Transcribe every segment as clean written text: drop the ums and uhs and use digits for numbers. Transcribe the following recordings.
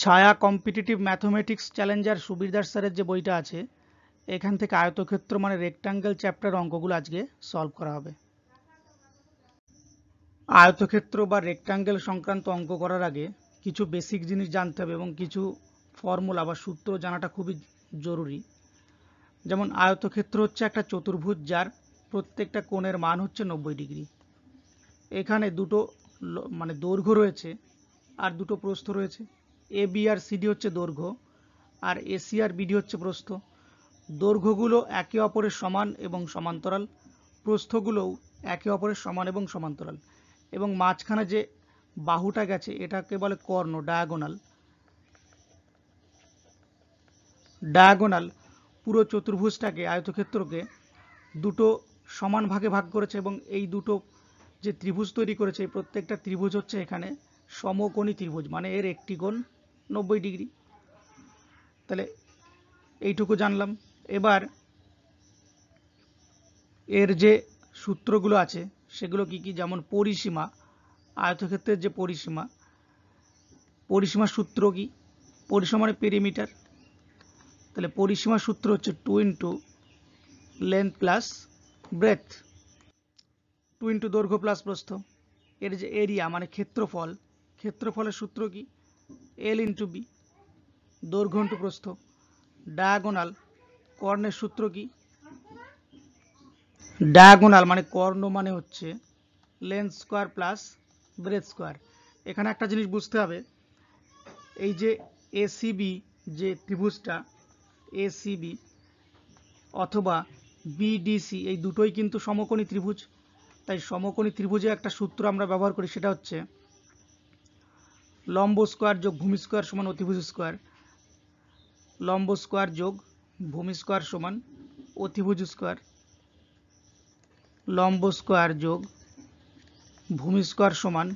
ছায়া competitive mathematics Challenger সুবিরদাস স্যারের যে বইটা আছে এখান থেকে আয়তক্ষেত্র মানে রেক্টাঙ্গেল চ্যাপ্টার অঙ্কগুলো আজকে সলভ করা হবে। আয়তক্ষেত্র বা রেক্টাঙ্গেল সংক্রান্ত অঙ্ক করার আগে কিছু বেসিক জিনিস জানতে হবে এবং কিছু ফর্মুলা বা সূত্র জানাটা খুবই জরুরি। যেমন আয়তক্ষেত্র হচ্ছে একটা চতুর্ভুজ যার প্রত্যেকটা কোণের মান হচ্ছে 90 ডিগ্রি। এখানে দুটো মানে দৈর্ঘ্য রয়েছে আর দুটো প্রস্থ রয়েছে। এ বি আর সিডি হচ্ছে দৈর্ঘ্য আর এসি আর বিডি হচ্ছে প্রস্থ। দৈর্ঘ্যগুলো একে অপরের সমান এবং সমান্তরাল, প্রস্থগুলোও একে অপরের সমান এবং সমান্তরাল, এবং মাঝখানে যে বাহুটা গেছে এটাকে বলে কর্ণ, ডায়াগোনাল। ডায়াগোনাল পুরো চতুর্ভুজটাকে আয়তক্ষেত্রকে দুটো সমান ভাগে ভাগ করেছে এবং এই দুটো যে ত্রিভুজ তৈরি করেছে এই প্রত্যেকটা ত্রিভুজ হচ্ছে এখানে সমকোণী ত্রিভুজ, মানে এর একটি কোণ 90 ডিগ্রি। তাহলে এইটুকু জানলাম। এবার এর যে সূত্রগুলো আছে সেগুলো কি কি, যেমন পরিসীমা, আয়তক্ষেত্রের যে পরিসীমার সূত্র কি, পরিসীমা মানে পেরিমিটার। তাহলে পরিসীমার সূত্র হচ্ছে 2 into length plus breadth, 2 into দৈর্ঘ্য প্লাস প্রস্থ। এর যে এরিয়া মানে ক্ষেত্রফল, ক্ষেত্রফলের সূত্র কি, এল ইন্টু বি, দৈর্ঘ্য ইন্টু প্রস্থ। ডায়াগোনাল, কর্ণের সূত্র কি, ডায়াগোনাল মানে কর্ণ মানে হচ্ছে length square plus breadth square. এখানে একটা জিনিস বুঝতে হবে, এই যে এসিবি যে ত্রিভুজটা, এসিবি অথবা বিডিসি এই দুটোই কিন্তু সমকোণী ত্রিভুজ। তাই সমকোণী ত্রিভুজে একটা সূত্র আমরা ব্যবহার করি, সেটা হচ্ছে লম্ব স্কোয়ার যোগ ভূমি স্কোয়ার সমান অতিভুজ স্কোয়ার। লম্ব স্কোয়ার যোগ ভূমি স্কোয়ার সমান অতিভুজ স্কোয়ার। লম্ব স্কোয়ার যোগ ভূমি স্কোয়ার সমান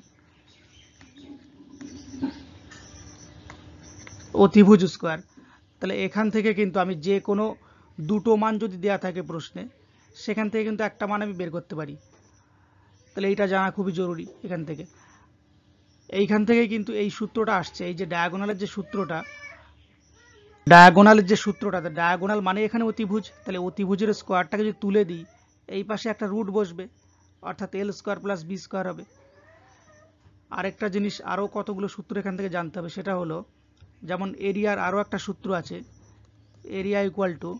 অতিভুজ স্কোয়ার। তাহলে এখান থেকে কিন্তু আমি যে কোনো দুটো মান যদি দেয়া থাকে প্রশ্নে, সেখান থেকে কিন্তু একটা মান আমি বের করতে পারি। তাহলে এইটা জানা খুবই জরুরি। এইখান থেকে কিন্তু এই সূত্রটা আসছে, এই যে ডায়াগোনালের যে সূত্রটা, ডায়াগোনাল মানে এখানে অতিভুজ। তাহলে অতিভুজের স্কোয়ারটাকে যদি তুলে দিই, এই পাশে একটা রুট বসবে, অর্থাৎ এল স্কোয়ার প্লাস বি স্কোয়ার হবে। আরেকটা জিনিস, আরও কতগুলো সূত্র এখান থেকে জানতে হবে, সেটা হলো যেমন এরিয়ার আরও একটা সূত্র আছে, area equal to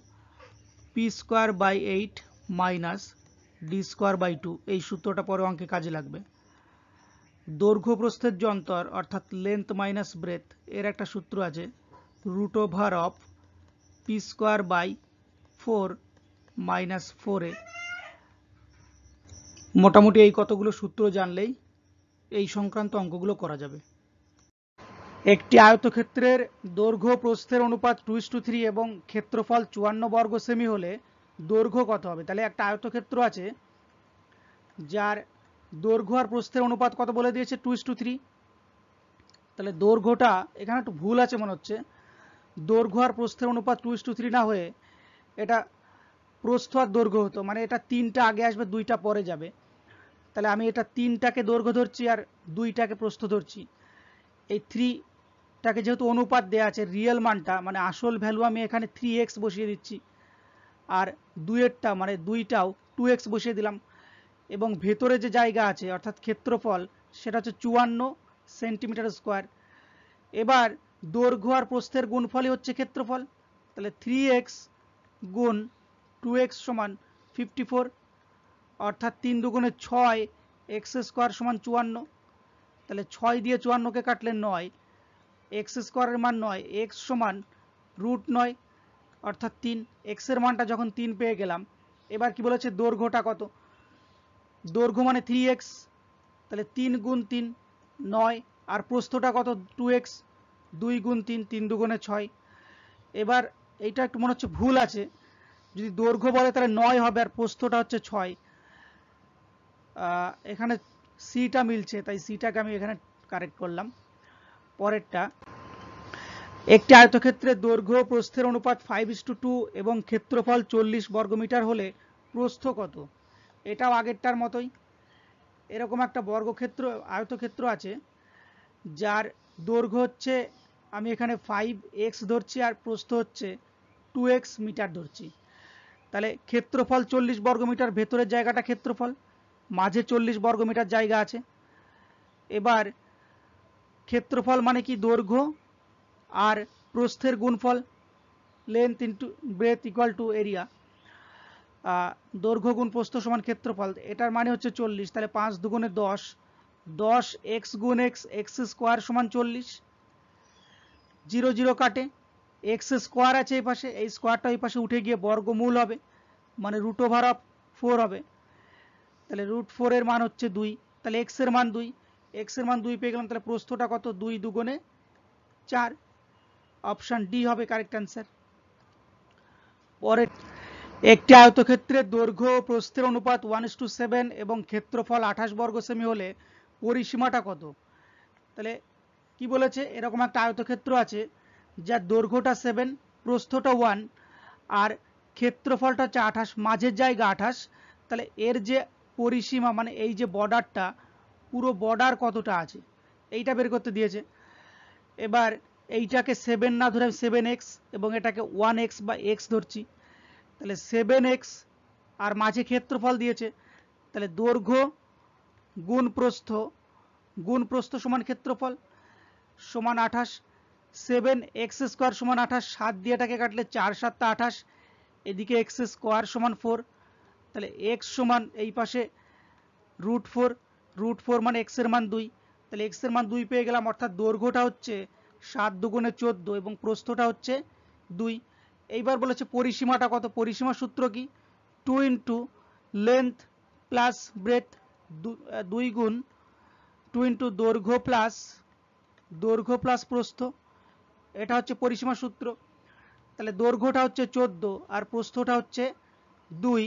P square by 8 minus D square by 2। এই সূত্রটা পরে অঙ্কে কাজে লাগবে। দৈর্ঘ্য প্রস্থের যে অন্তর অর্থাৎ লেন্থ মাইনাস ব্রেথ, এর একটা সূত্র আছে root over of P square by 4 minus 4a। মোটামুটি এই কতগুলো সূত্র জানলেই এই সংক্রান্ত অঙ্কগুলো করা যাবে। একটি আয়তক্ষেত্রের দৈর্ঘ্য প্রস্থের অনুপাত 2:3 এবং ক্ষেত্রফল 54 বর্গ সেমি হলে দৈর্ঘ্য কত হবে? তাহলে একটা আয়তক্ষেত্র আছে যার দৈর্ঘ্য আর প্রস্থের অনুপাত কত বলে দিয়েছে, 2:3। তাহলে দৈর্ঘ্যটা এখানে একটু ভুল আছে মনে হচ্ছে, দৈর্ঘ্য আর প্রস্থের অনুপাত 2:3 না হয়ে এটা প্রস্থ আর দৈর্ঘ্য হতো, মানে এটা 3টা আগে আসবে 2টা পরে যাবে। তাহলে আমি এটা 3টাকে দৈর্ঘ্য ধরছি আর 2টাকে প্রস্থ ধরছি। এই 3টাকে যেহেতু অনুপাত দেওয়া আছে, রিয়েল মানটা মানে আসল ভ্যালু আমি এখানে 3x বসিয়ে দিচ্ছি, আর 2এরটা মানে 2টাও 2x বসিয়ে দিলাম, এবং ভেতরে যে জায়গা আছে অর্থাৎ ক্ষেত্রফল সেটা হচ্ছে 54 সেন্টিমিটার স্কোয়ার। এবার দৈর্ঘ্য আর প্রস্থের গুণফলই হচ্ছে ক্ষেত্রফল। তাহলে 3x গুণ 2x সমান 54, অর্থাৎ 3 দুগুণে 6, x স্কোয়ার সমান 54। তাহলে 6 দিয়ে 54কে কাটলে 9, x স্কোয়ারের মান 9, x সমান √9 অর্থাৎ 3। x এর মানটা যখন 3 পেয়ে গেলাম, এবার কি বলেছে দৈর্ঘ্যটা কত, দৈর্ঘ্য মানে 3x, তাহলে 3 গুণ 3 9, আর প্রস্থটা কত 2x, 2 গুণ 3 3 দুগুণে 6। এবার এইটা একটু মনে হচ্ছে ভুল আছে, যদি দৈর্ঘ্য বলে তাহলে 9 হবে আর প্রস্থটা হচ্ছে 6। এখানে সিটা মিলছে, তাই সিটাকে আমি এখানে কারেক্ট করলাম। পরেরটা, একটি আয়তক্ষেত্রের দৈর্ঘ্য প্রস্থের অনুপাত 5:2 এবং ক্ষেত্রফল 40 বর্গমিটার হলে প্রস্থ কত? এটাও আগেরটার মতোই। এরকম একটা আয়তক্ষেত্র আছে যার দৈর্ঘ্য হচ্ছে আমি এখানে 5x ধরছি আর প্রস্থ হচ্ছে 2x মিটার ধরছি। তাহলে ক্ষেত্রফল 40 বর্গমিটার, ভেতরের জায়গাটা ক্ষেত্রফল, মাঝে 40 বর্গমিটার জায়গা আছে। এবার ক্ষেত্রফল মানে কি দৈর্ঘ্য আর প্রস্থের গুণফল, length into breadth equal to area. দৈর্ঘ্য গুণ প্রস্থ সমান ক্ষেত্রফল, এটার মানে হচ্ছে 40। তাহলে 5 দুগুণে 10, 10x গুণ x, এক্স স্কোয়ার সমান 40। 0 0 কাটে, এক্স স্কোয়ার আছে এই পাশে, এই স্কোয়ারটা এই পাশে উঠে গিয়ে বর্গমূল হবে, মানে √4 হবে। তাহলে √4 এর মান হচ্ছে 2। তাহলে x এর মান 2, x এর মান 2 পেয়ে গেলাম। তাহলে প্রস্থটা কত? 2 দুগুণে 4। অপশন ডি হবে কারেক্ট অ্যান্সার। পরে একটি আয়তক্ষেত্রের দৈর্ঘ্য ও প্রস্থের অনুপাত 1:7 এবং ক্ষেত্রফল 28 বর্গ সেমি হলে পরিসীমাটা কত? তাহলে কি বলেছে, এরকম একটা আয়তক্ষেত্র আছে যার দৈর্ঘ্যটা 7, প্রস্থটা 1 আর ক্ষেত্রফলটা হচ্ছে 28, মাঝের জায়গা 28। তাহলে এর যে পরিসীমা মানে এই যে বর্ডারটা, পুরো বর্ডার কতটা আছে এইটা বের করতে দিয়েছে। এবার এইটাকে 7 না ধরে 7x এবং এটাকে 1x বা x ধরছি। তাহলে 7x আর মাঝে ক্ষেত্রফল দিয়েছে, তাহলে দৈর্ঘ্য গুণ প্রস্থ সমান ক্ষেত্রফল সমান 28। 7x স্কোয়ার সমান 28, 7 দিয়ে এটাকে কাটলে 4 7 28, এদিকে x স্কোয়ার সমান 4। তাহলে x সমান এই পাশে √4 মানে x এর মান 2। তাহলে x এর মান 2 পেয়ে গেলাম, অর্থাৎ দৈর্ঘ্যটা হচ্ছে 7 দুগুণে 14 এবং প্রস্থটা হচ্ছে 2। এইবার বলেছে পরিসীমাটা কত? পরিসীমা সূত্র কি? 2 ইন্টু লেন্থ প্লাস ব্রেথ, 2 গুণ 2 ইন্টু দৈর্ঘ্য প্লাস প্রস্থ, এটা হচ্ছে পরিসীমা সূত্র। তাহলে দৈর্ঘ্যটা হচ্ছে 14 আর প্রস্থটা হচ্ছে 2,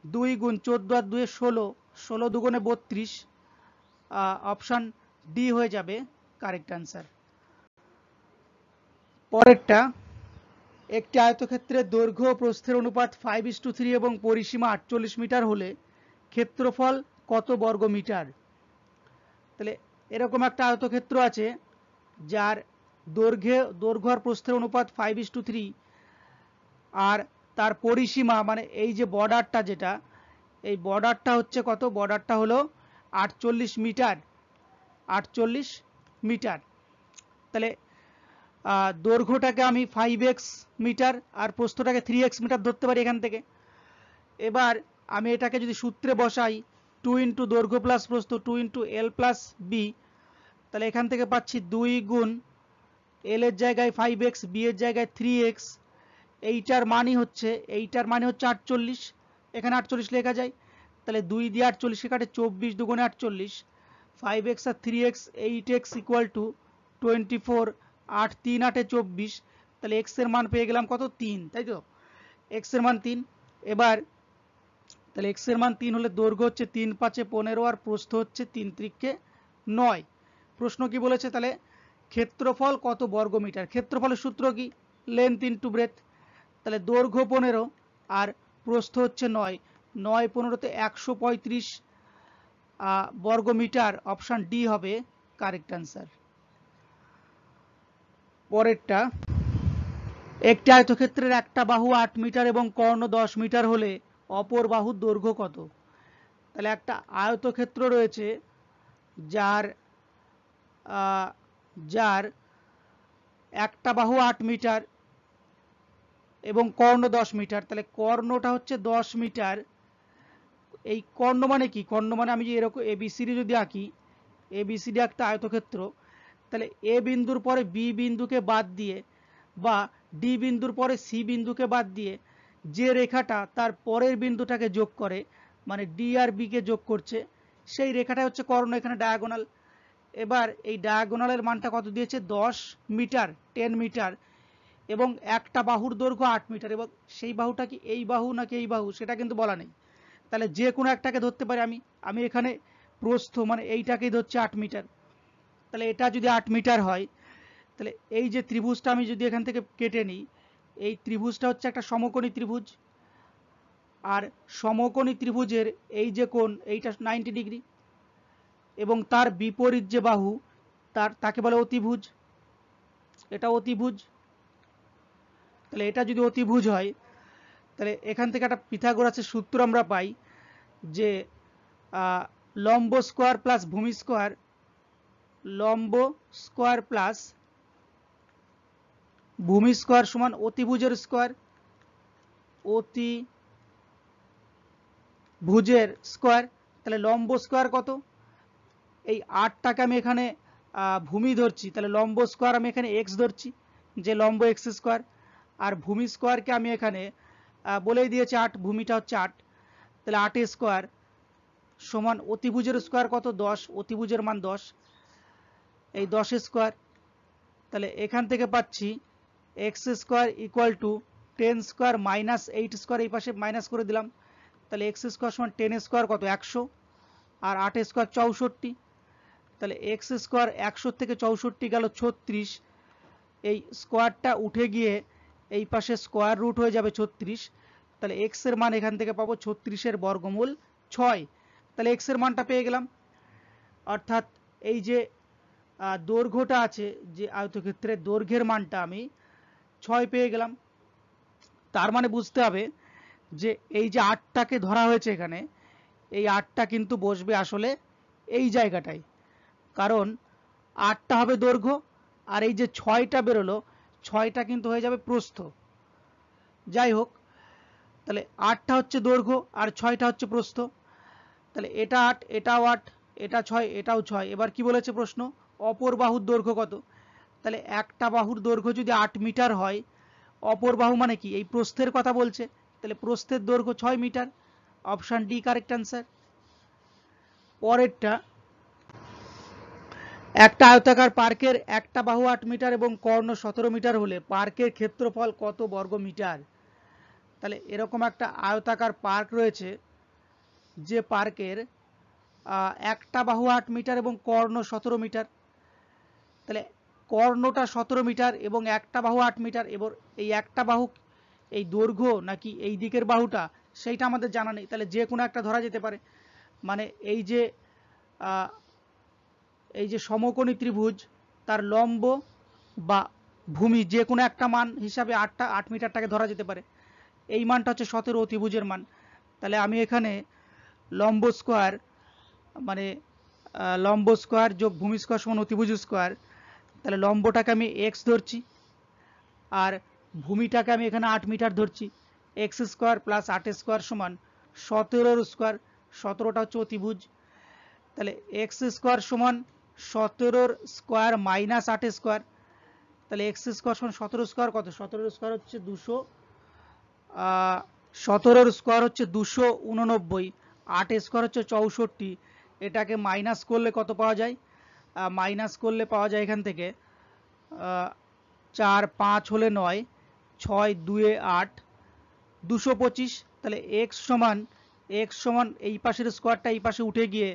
2 গুণ 14 আর 2 16, 16 দুগুণে 32। অপশন ডি হয়ে যাবে কারেক্ট অ্যান্সার। পরেরটা, একটি আয়তক্ষেত্রের দৈর্ঘ্য ও প্রস্থের অনুপাত 5:3 এবং পরিসীমা 48 মিটার হলে ক্ষেত্রফল কত বর্গ মিটার? তাহলে এরকম একটা আয়তক্ষেত্র আছে যার দৈর্ঘ্য আর প্রস্থের অনুপাত 5:3 আর তার পরিসীমা মানে এই যে বর্ডারটা, যেটা এই বর্ডারটা হচ্ছে কত? বর্ডারটা হলো 48 মিটার। 48 মিটার। তাহলে দৈর্ঘ্যটাকে আমি 5x মিটার আর প্রস্থটাকে 3x মিটার ধরতে পারি এখান থেকে। এবার আমি এটাকে যদি সূত্রে বসাই, 2 ইন্টু দৈর্ঘ্য প্লাস প্রস্থ 2 ইন্টু এল প্লাস বি, তাহলে এখান থেকে পাচ্ছি 2 গুণ এল এর জায়গায় 5x, বি এর জায়গায় 3x, এইটার মানে হচ্ছে 48, এখানে 48 লেখা যায়। তাহলে 2 দিয়ে 48 কাটে, 24 দুগুণে 48, 5x R 3x, 8x equal to 24, 8 3 8 24। তাহলে x এর মান পেয়ে গেলাম কত? 3, তাই তো? x এর মান 3। এবার তাহলে x এর মান 3 হলে দৈর্ঘ্য হচ্ছে 3 5 15 আর প্রস্থ হচ্ছে 3 3 9। প্রশ্ন কি বলেছে? তাহলে ক্ষেত্রফল কত বর্গ মিটার? ক্ষেত্রফলের সূত্র কি? Length into breadth. তাহলে দৈর্ঘ্য 15 আর প্রস্থ হচ্ছে 9, 9 15 135 বর্গ মিটার। অপশন ডি হবে কারেক্ট অ্যান্সার। পরেরটা, একটি আয়তক্ষেত্রের একটা বাহু 8 মিটার এবং কর্ণ 10 মিটার হলে অপর বাহুর দৈর্ঘ্য কত? তাহলে একটা আয়তক্ষেত্র রয়েছে যার যার একটা বাহু 8 মিটার এবং কর্ণ 10 মিটার। তাহলে কর্ণটা হচ্ছে 10 মিটার। এই কর্ণ মানে কি? কর্ণ মানে আমি যে এরকম এবিসিডি যদি আঁকি, এবিসিডি একটা আয়তক্ষেত্র, তাহলে এ বিন্দুর পরে বি বিন্দুকে বাদ দিয়ে বা ডি বিন্দুর পরে সি বিন্দুকে বাদ দিয়ে যে রেখাটা তার পরের বিন্দুটাকে যোগ করে, মানে ডি আর বি কে যোগ করছে, সেই রেখাটা হচ্ছে কর্ণ, এখানে ডায়াগোনাল। এবার এই ডায়াগোনালের মানটা কত দিয়েছে? 10 মিটার, 10 মিটার, এবং একটা বাহুর দৈর্ঘ্য 8 মিটার। এবং সেই বাহুটা কি এই বাহু নাকি এই বাহু সেটা কিন্তু বলা নেই। তাহলে যে কোনো একটাকে ধরতে পারি আমি এখানে প্রস্থ মানে এইটাকেই ধরছি 8 মিটার। তাহলে এটা যদি 8 মিটার হয়, তাহলে এই যে ত্রিভুজটা আমি যদি এখান থেকে কেটে নিই, এই ত্রিভুজটা হচ্ছে একটা সমকোণী ত্রিভুজ, আর সমকোণী ত্রিভুজের এই যে কোণ এইটা 90 ডিগ্রি, এবং তার বিপরীত যে বাহু তাকে বলে অতিভুজ। এটা অতিভুজ। তাহলে এটা যদি অতিভুজ হয় তাহলে এখান থেকে একটা পিথাগোরাসের সূত্র আমরা পাই যে লম্ব স্কোয়ার প্লাস ভূমি স্কোয়ার, লম্ব স্কোয়ার প্লাস ভূমি স্কোয়ার সমান অতিভুজের স্কোয়ার, অতিভুজের স্কোয়ার। তাহলে লম্ব স্কোয়ার কত? এই 8টাকে আমি এখানে ভূমি ধরছি, তাহলে লম্ব স্কোয়ার আমি এখানে এক্স ধরছি, যে লম্ব এক্স স্কোয়ার, আর ভূমি স্কোয়ারকে আমি এখানে বলেই দিয়েছি 8, ভূমিটা হচ্ছে 8। তাহলে 8 স্কোয়ার সমান অতিভুজের স্কোয়ার কত? 10, অতিভুজের মান 10, এই 10 স্কোয়ার। তাহলে এখান থেকে পাচ্ছি x square equal two 10 square minus 8 square, এই পাশে মাইনাস করে দিলাম। তাহলে এক্স স্কোয়ার সমান 10 স্কোয়ার কত? 100, আর 8 স্কোয়ার 64। তাহলে এক্স স্কোয়ার 100 থেকে 64 গেল 36, এই স্কোয়ারটা উঠে গিয়ে এই পাশে স্কোয়ার রুট হয়ে যাবে 36। তাহলে এক্স এর মান এখান থেকে পাবো 36 এর বর্গমূল 6। তাহলে এক্স এর মানটা পেয়ে গেলাম। অর্থাৎ এই যে দৈর্ঘ্যটা আছে, যে আয়তক্ষেত্রের দৈর্ঘ্যের মানটা আমি 6 পেয়ে গেলাম। তার মানে বুঝতে হবে যে এই যে 8টাকে ধরা হয়েছে এখানে, এই 8টা কিন্তু বসবে আসলে এই জায়গাটায়, কারণ 8টা হবে দৈর্ঘ্য, আর এই যে 6টা বেরোলো, 6টা কিন্তু হয়ে যাবে প্রস্থ। যাই হোক, তাহলে 8টা হচ্ছে দৈর্ঘ্য আর 6টা হচ্ছে প্রস্থ। তাহলে এটা 8, এটাও 8, এটা 6, এটাও 6। এবার কি বলেছে প্রশ্ন? অপর বাহুর দৈর্ঘ্য কত? তাহলে একটা বাহুর দৈর্ঘ্য যদি 8 মিটার হয়, অপর বাহু মানে কি? এই প্রস্থের কথা বলছে, তাহলে প্রস্থের দৈর্ঘ্য 6 metre. Option D correct answer. পরেরটা, একটা আয়তাকার পার্কের একটা বাহু 8 মিটার এবং কর্ণ 17 মিটার হলে পার্কের ক্ষেত্রফল কত বর্গ মিটার? তাহলে এরকম একটা আয়তাকার পার্ক রয়েছে, যে পার্কের একটা বাহু 8 মিটার এবং কর্ণ 17 মিটার। তাহলে কর্ণটা 17 মিটার এবং একটা বাহু 8 মিটার, এবার এই একটা বাহু এই দৈর্ঘ্য নাকি এই দিকের বাহুটা, সেইটা আমাদের জানা নেই। তাহলে যে কোনো একটা ধরা যেতে পারে, মানে এই যে সমকোণী ত্রিভুজ, তার লম্ব বা ভূমি যে কোনো একটা মান হিসাবে 8 মিটারটাকে ধরা যেতে পারে। এই মানটা হচ্ছে 17 অতিভুজের মান। তাহলে আমি এখানে লম্ব স্কোয়ার মানে লম্ব স্কোয়ার যোগ ভূমি স্কোয়ার সমান অতিভুজ স্কোয়ার। তাহলে লম্বটাকে আমি এক্স ধরছি, আর ভূমিটাকে আমি এখানে 8 মিটার ধরছি। এক্স স্কোয়ার প্লাস 8 স্কোয়ার সমান 17 স্কোয়ার, 17টা হচ্ছে অতিভুজ। তাহলে এক্স স্কোয়ার সমান 17 স্কোয়ার মাইনাস 8 স্কোয়ার। তাহলে এক্স স্কোয়ার সমান 17 স্কোয়ার কত? 17 স্কোয়ার হচ্ছে 200, 17 স্কোয়ার হচ্ছে 289, 8 স্কোয়ার হচ্ছে 64। এটাকে মাইনাস করলে কত পাওয়া যায়? মাইনাস করলে পাওয়া যায় এখান থেকে 4 5 হলে 9, 6 2 8, 225। তাহলে এক্স সমান এই পাশের স্কোয়ারটা এই পাশে উঠে গিয়ে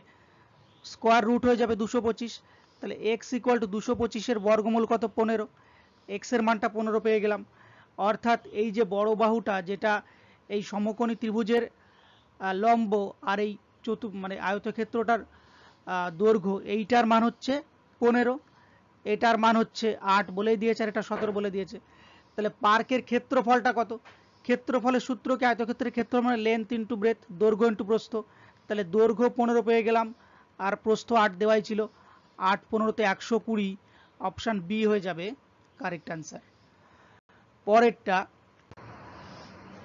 স্কোয়ার রুট হয়ে যাবে 225। তাহলে এক্স ইকুয়াল টু 225-এর বর্গমূল কত? 15। এক্স এর মানটা 15 পেয়ে গেলাম। অর্থাৎ এই যে বড় বাহুটা, যেটা এই সমকোণী ত্রিভুজের লম্ব, আর এই মানে আয়তক্ষেত্রটার দৈর্ঘ্য, এইটার মান হচ্ছে 15, এটার মান হচ্ছে 8 বলেই দিয়েছে, আর এটা 17 বলে দিয়েছে। তাহলে পার্কের ক্ষেত্রফলটা কত? ক্ষেত্রফলের সূত্র কি? আয়তক্ষেত্রের ক্ষেত্রফল মানে লেন্থ ইন্টু ব্রেথ, দৈর্ঘ্য ইন্টু প্রস্থ। তাহলে দৈর্ঘ্য 15 পেয়ে গেলাম, আর প্রস্থ 8 দেওয়াই ছিল। 8 15-তে 120, অপশান বি হয়ে যাবে কারেক্ট অ্যান্সার। পরেরটা,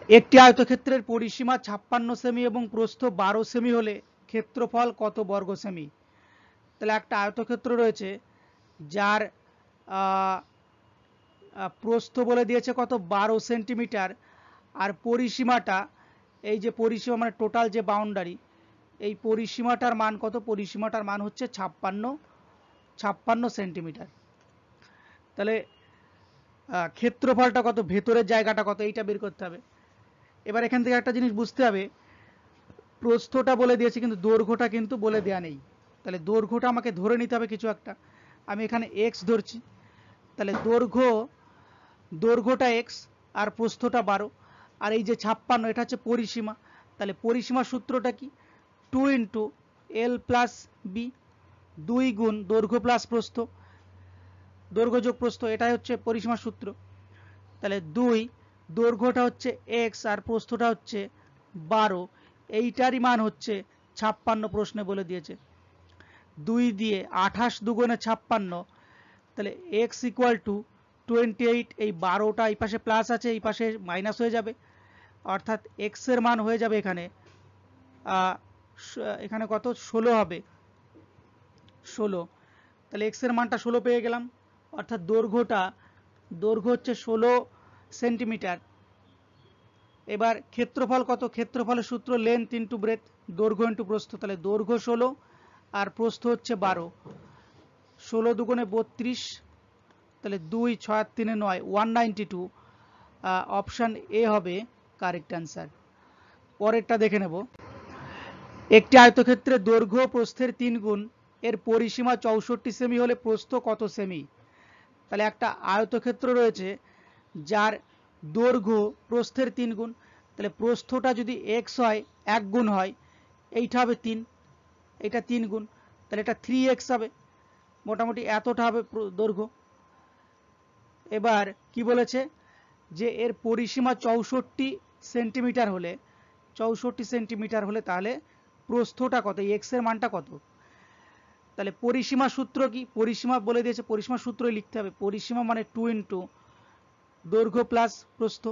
একটি আয়তক্ষেত্রের পরিসীমা 56 সেমি এবং প্রস্থ 12 সেমি হলে ক্ষেত্রফল কত বর্গ সেমি? তাহলে একটা আয়তক্ষেত্র রয়েছে, যার প্রস্থ বলে দিয়েছে কত? 12 সেন্টিমিটার, আর পরিসীমাটা, এই যে পরিসীমা মানে টোটাল যে বাউন্ডারি, এই পরিসীমাটার মান কত? পরিসীমাটার মান হচ্ছে 56 সেন্টিমিটার। তাহলে ক্ষেত্রফলটা কত? ভেতরের জায়গাটা কত? এইটা বের করতে হবে। এবার এখান থেকে একটা জিনিস বুঝতে হবে, প্রস্থটা বলে দিয়েছে কিন্তু দৈর্ঘ্যটা কিন্তু বলে দেয়া নেই। তাহলে দৈর্ঘ্যটা আমাকে ধরে নিতে হবে কিছু একটা। আমি এখানে এক্স ধরছি, তাহলে দৈর্ঘ্যটা এক্স আর প্রস্থটা 12, আর এই যে 56 এটা হচ্ছে পরিসীমা। তাহলে পরিসীমার সূত্রটা কি? 2 × L + B, 2 গুণ দৈর্ঘ্য প্লাস প্রস্থ। দৈর্ঘ্য যোগ প্রস্থ, এটাই হচ্ছে পরিসীমার সূত্র। তাহলে 2, দৈর্ঘ্যটা হচ্ছে x আর প্রস্থটা হচ্ছে 12, এইটারই মান হচ্ছে 56 প্রশ্নে বলে দিয়েছে। 2 দিয়ে 28 দুগুণে 56, তাহলে x ইকুয়াল টু 28, এই 12টা এই পাশে প্লাস আছে এই পাশে মাইনাস হয়ে যাবে, অর্থাৎ x এর মান হয়ে যাবে এখানে এখানে কত 16 হবে, 16। তাহলে x এর মানটা 16 পেয়ে গেলাম, অর্থাৎ দৈর্ঘ্য হচ্ছে 16 সেন্টিমিটার। এবার ক্ষেত্রফল কত, ক্ষেত্রফলের সূত্র লেন্থ ইন্টু ব্রেথ, দৈর্ঘ্য ইন্টু প্রস্থ। তাহলে দৈর্ঘ্য 16 আর প্রস্থ হচ্ছে 12, 16 দুগুণে 32, তাহলে 2 6 আর 3 9, 192। অপশান এ হবে কারেক্ট অ্যান্সার। পরেরটা দেখে নেব। একটি আয়তক্ষেত্রের দৈর্ঘ্য প্রস্থের 3 গুণ, এর পরিসীমা 64 সেমি হলে প্রস্থ কত সেমি? তাহলে একটা আয়তক্ষেত্র রয়েছে যার দৈর্ঘ্য প্রস্থের 3 গুণ, তাহলে প্রস্থটা যদি x হয় 1 গুণ হয়, এইটা হবে 3, এটা 3 গুণ, তাহলে এটা 3x হবে, মোটামুটি এতটা হবে দৈর্ঘ্য। এবার কি বলেছে যে এর পরিসীমা 64 সেন্টিমিটার হলে, 64 সেন্টিমিটার হলে তাহলে প্রস্থটা কত, x এর মানটা কত? তাহলে পরিসীমা সূত্র কি, পরিসীমা বলে দিয়েছে, পরিসীমা সূত্রই লিখতে হবে। পরিসীমা মানে 2 ইন্টু দৈর্ঘ্য প্লাস প্রস্থ,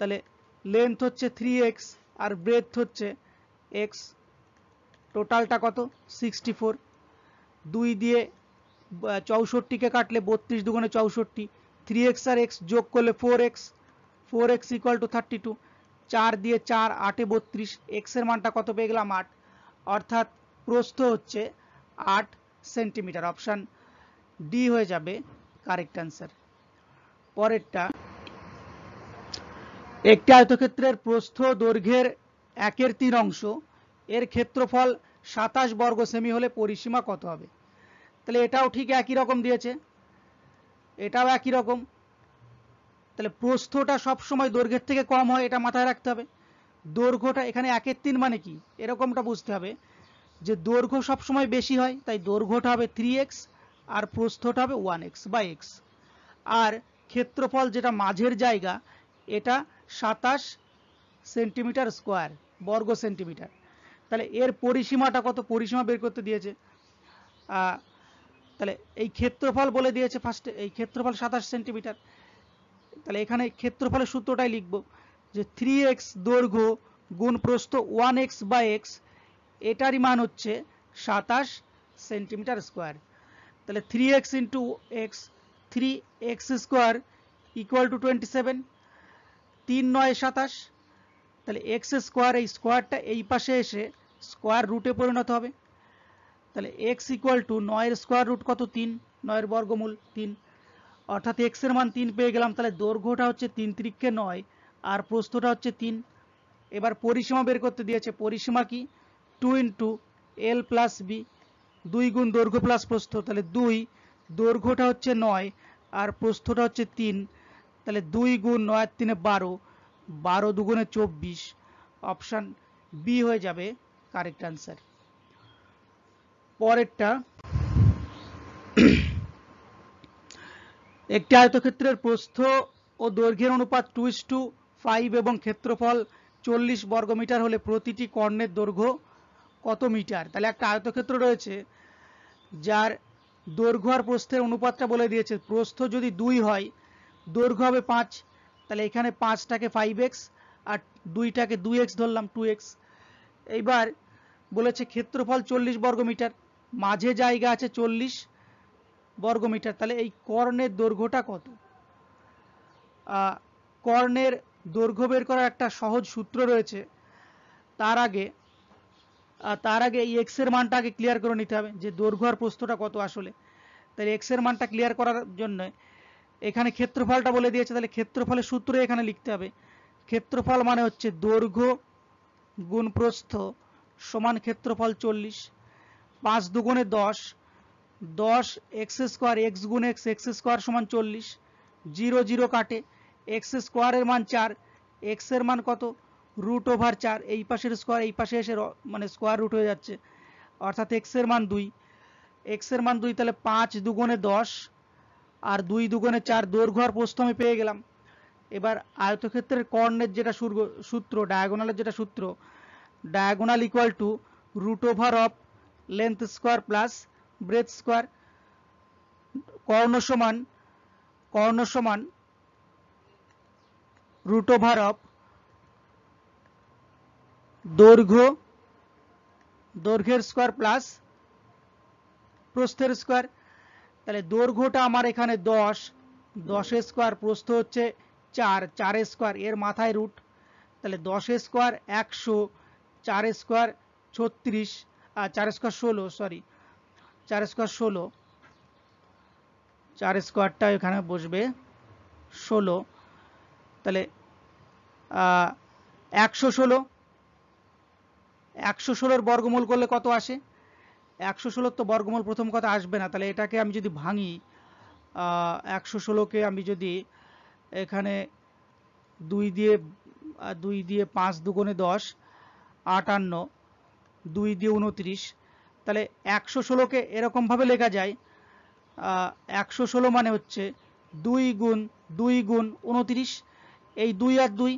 তাহলে লেন্থ হচ্ছে 3x আর ব্রেথ হচ্ছে x, টোটালটা কত 64। 2 দিয়ে 64কে কাটলে 32 দুগুণে 64, 3x আর x যোগ করলে 4x, 4x ইকুয়াল টু 32, 4 দিয়ে 4 8 এ 32, x এর মানটা কত পেয়ে গেলাম 8, অর্থাৎ প্রস্থ হচ্ছে 8 সেন্টিমিটার। অপশান ডি হয়ে যাবে কারেক্ট অ্যান্সার। পরেরটা, একটি আয়তক্ষেত্রের প্রস্থ দৈর্ঘ্যের 1/3 অংশ, এর ক্ষেত্রফল 27 বর্গ সেমি হলে পরিসীমা কত হবে? তাহলে এটাও ঠিক একই রকম দিয়েছে, এটাও একই রকম। তাহলে প্রস্থটা সবসময় দৈর্ঘ্যের থেকে কম হয়, এটা মাথায় রাখতে হবে। দৈর্ঘ্যটা এখানে 1/3 মানে কি, এরকমটা বুঝতে হবে যে দৈর্ঘ্য সবসময় বেশি হয়, তাই দৈর্ঘ্যটা হবে 3x আর প্রস্থটা হবে 1x বা x। আর ক্ষেত্রফল যেটা মাঝের জায়গা, এটা 27 সেন্টিমিটার স্কোয়ার, বর্গ সেন্টিমিটার। তাহলে এর পরিসীমাটা কত, পরিসীমা বের করতে দিয়েছে। তাহলে এই ক্ষেত্রফল বলে দিয়েছে ফার্স্টে, এই ক্ষেত্রফল 27 সেন্টিমিটার। তাহলে এখানে ক্ষেত্রফলের সূত্রটাই লিখব যে 3x দৈর্ঘ্য গুণ প্রস্থ 1x বা x, এটারই মান হচ্ছে 27 সেন্টিমিটার স্কোয়ার। তাহলে 3x into x, 3x square equal two 27, 3 9 27, তাহলে x স্কোয়ার, এই স্কোয়ারটা এই পাশে এসে স্কোয়ার রুটে পরিণত হবে। তাহলে x ইকুয়াল টু 9 এর স্কোয়ার রুট কত 3, 9 এর বর্গমূল 3, অর্থাৎ x এর মান 3 পেয়ে গেলাম। তাহলে দৈর্ঘ্যটা হচ্ছে 3 × 9 আর প্রস্থটা হচ্ছে 3। এবার পরিসীমা বের করতে দিয়েছে, পরিসীমা কি 2 ইন্টু এল প্লাস বি, 2 গুণ দৈর্ঘ্য প্লাস প্রস্থ, তাহলে 2, দৈর্ঘ্যটা হচ্ছে 9 আর প্রস্থটা হচ্ছে 3, তাহলে 2 গুণ 9 আর 3 12, 12 দুগুণে 24, অপশান বি হয়ে যাবে কারেক্ট অ্যান্সার। পরেরটা, একটি আয়তক্ষেত্রের প্রস্থ ও দৈর্ঘ্যের অনুপাত 2:5 এবং ক্ষেত্রফল 40 বর্গমিটার হলে প্রতিটি কর্ণের দৈর্ঘ্য কত মিটার? তাহলে একটা আয়তক্ষেত্র রয়েছে যার দৈর্ঘ্য আর প্রস্থের অনুপাতটা বলে দিয়েছে। প্রস্থ যদি 2 হয়, দৈর্ঘ্য হবে 5, তাহলে এখানে 5টাকে 5x আর 2টাকে 2x ধরলাম, 2x। এইবার বলেছে ক্ষেত্রফল 40 বর্গমিটার, মাঝে জায়গা আছে 40 বর্গমিটার, তাহলে এই কর্ণের দৈর্ঘ্যটা কত? কর্ণের দৈর্ঘ্য বের করার একটা সহজ সূত্র রয়েছে। তার আগে এই x এর মানটা আগে ক্লিয়ার করে নিতে হবে যে দৈর্ঘ্য আর প্রস্থটা কত আসলে। তাহলে x এর মানটা ক্লিয়ার করার জন্য এখানে ক্ষেত্রফলটা বলে দিয়েছে, তাহলে ক্ষেত্রফলের সূত্র এখানে লিখতে হবে। ক্ষেত্রফল মানে হচ্ছে দৈর্ঘ্য গুণ প্রস্থ সমান ক্ষেত্রফল 40, 5 দুগুণে 10, 10 x স্কোয়ার, x গুণ x, x স্কোয়ার সমান 40, 0 0 কাটে, x স্কোয়ারের মান 4, x এর মান কত √4, এই পাশের স্কোয়ার এই পাশে এসে মানে স্কোয়ার রুট হয়ে যাচ্ছে, অর্থাৎ x এর মান 2, x এর মান 2, তাহলে 5 দুগুণে 10, আর 2 দুগুণে 4 দৈর্ঘ্য আর প্রস্থ আমি পেয়ে গেলাম। এবার আয়তক্ষেত্রের কর্ণের যেটা সূত্র, ডায়াগোনালের যেটা সূত্র, diagonal equal to root over of length square plus breadth square. কর্ণ সমান রুট ওভার অফ দৈর্ঘ্যের স্কোয়ার প্লাস প্রস্থের স্কোয়ার। তাহলে দৈর্ঘ্যটা আমার এখানে 10, 10 স্কোয়ার, প্রস্থ হচ্ছে 4, 4 স্কোয়ার, এর মাথায় রুট। তাহলে 10 square 100, 4 square 36, 4 square 16, sorry 4 square 16, 4 স্কোয়ারটা এখানে বসবে 16। তাহলে 116 বর্গমূল করলে কত আসে? 116 তো বর্গমূল প্রথম কথা আসবে না। তাহলে এটাকে আমি যদি ভাঙি, 116কে আমি যদি এখানে 2 দিয়ে 5 দুগুণে 10, 58, 2 দিয়ে 29। তাহলে 116কে এরকমভাবে লেখা যায়, 116 মানে হচ্ছে 2 গুণ 29, এই 2 আর 2,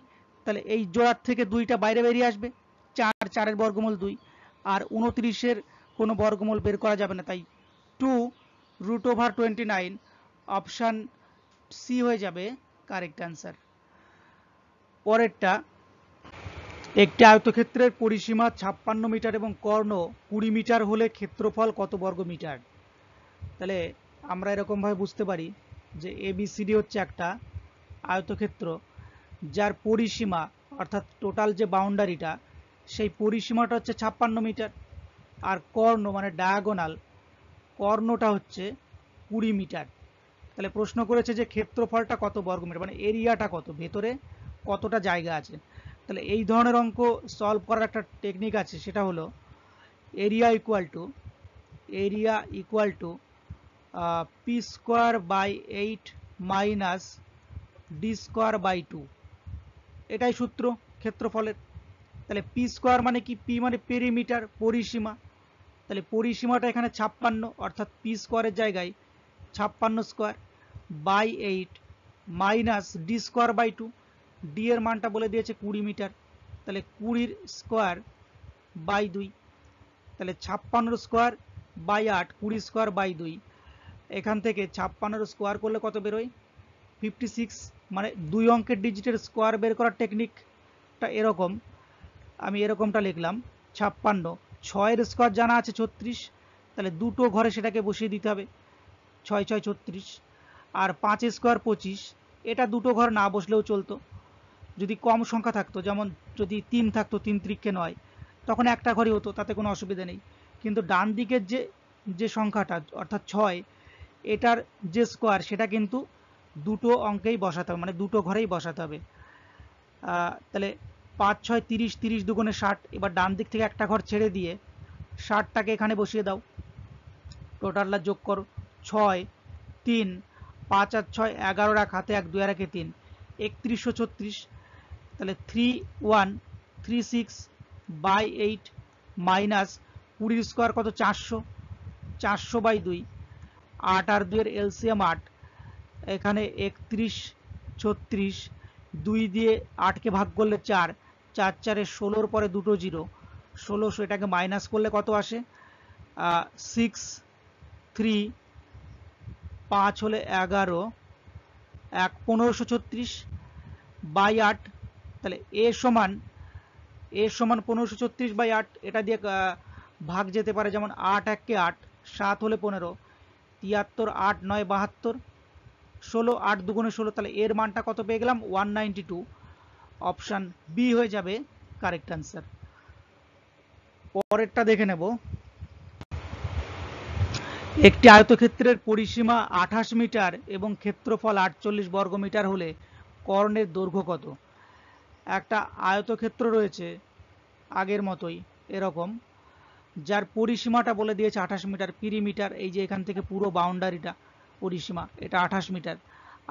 তাহলে এই জোড়ার থেকে 2টা বাইরে বেরিয়ে আসবে, 4, 4-এর বর্গমূল 2, আর 29-এর কোনো বর্গমূল বের করা যাবে না, তাই 2 রুট ওভার 29, অপশান সি হয়ে যাবে কারেক্ট অ্যান্সার। পরেরটা, একটি আয়তক্ষেত্রের পরিসীমা 56 মিটার এবং কর্ণ 20 মিটার হলে ক্ষেত্রফল কত বর্গ মিটার? তাহলে আমরা এরকমভাবে বুঝতে পারি যে এবিসিডি হচ্ছে একটা আয়তক্ষেত্র যার পরিসীমা অর্থাৎ টোটাল যে বাউন্ডারিটা, সেই পরিসীমাটা হচ্ছে 56 মিটার, আর কর্ণ মানে ডায়াগোনাল, কর্ণটা হচ্ছে 20 মিটার। তাহলে প্রশ্ন করেছে যে ক্ষেত্রফলটা কত বর্গ মিটার, মানে এরিয়াটা কত, ভেতরে কতটা জায়গা আছে। তাহলে এই ধরনের অঙ্ক সলভ করার একটা টেকনিক আছে, সেটা হলো area equal to P square by 8 minus D square by 2, এটাই সূত্র ক্ষেত্রফলের। তাহলে পি স্কোয়ার মানে কি? পি মানে পেরিমিটার, পরিসীমা। তাহলে পরিসীমাটা এখানে 56, অর্থাৎ পি স্কোয়ারের জায়গায় 56 square by 8 minus D square by 2, D এর মানটা বলে দিয়েছে 20 মিটার, তাহলে 20 স্কোয়ার বাই 2, তাহলে 56 স্কোয়ার বাই 8, 20 স্কোয়ার বাই 2, এখান থেকে 56 স্কোয়ার করলে কত বেরোয়? 56। মানে 2 অঙ্কের ডিজিটের স্কোয়ার বের করার টেকনিকটা এরকম, আমি এরকমটা লিখলাম 56, 6-এর স্কোয়ার জানা আছে 36, তাহলে দুটো ঘরে সেটাকে বসিয়ে দিতে হবে, 6 6 36, আর 5 স্কোয়ার 25, এটা দুটো ঘর না বসলেও চলতো, যদি কম সংখ্যা থাকতো, যেমন যদি 3 থাকতো, 3 3 9, তখন একটা ঘরই হতো, তাতে কোনো অসুবিধা নেই। কিন্তু ডান দিকের যে সংখ্যাটা অর্থাৎ 6, এটার যে স্কোয়ার সেটা কিন্তু দুটো অঙ্কেই বসাতে হবে, মানে দুটো ঘরেই বসাতে হবে। তাহলে 5 6 30, 30 দুগুণে 60, এবার ডান দিক থেকে একটা ঘর ছেড়ে দিয়ে 60টাকে এখানে বসিয়ে দাও, টোটালটা যোগ করো, 6 3 5 আর 6 11, রাখ হাতে 1 2 আর 1 3, 3136। তাহলে 3136 বাই 8 মাইনাস 20 স্কোয়ার কত? 400, 400 বাই 2, 8 আর 2 এর এলসিএম 8, এখানে 31 36, 2 দিয়ে 8কে ভাগ করলে 4, 4 4-এ 16-র পরে দুটো 0, 1600, এটাকে মাইনাস করলে কত আসে? 6 3 5 হলে 11, 1 1536 বাই 8, তাহলে এ সমান 1536 বাই 8, এটা দিয়ে ভাগ যেতে পারে, যেমন 8 1-কে 8, 7 হলে 15, 73 8 9 72, 16 8 দুগুণে 16, তাহলে এর মানটা কত পেয়ে গেলাম? 192, অপশান বি হয়ে যাবে কারেক্ট অ্যান্সার। পরেরটা দেখে নেব, একটি আয়তক্ষেত্রের পরিসীমা 28 মিটার এবং ক্ষেত্রফল 48 বর্গ মিটার হলে কর্ণের দৈর্ঘ্য কত? একটা আয়তক্ষেত্র রয়েছে আগের মতোই এরকম, যার পরিসীমাটা বলে দিয়েছে 28 মিটার, পিরিমিটার, এই যে এখান থেকে পুরো বাউন্ডারিটা পরিসীমা, এটা 28 মিটার,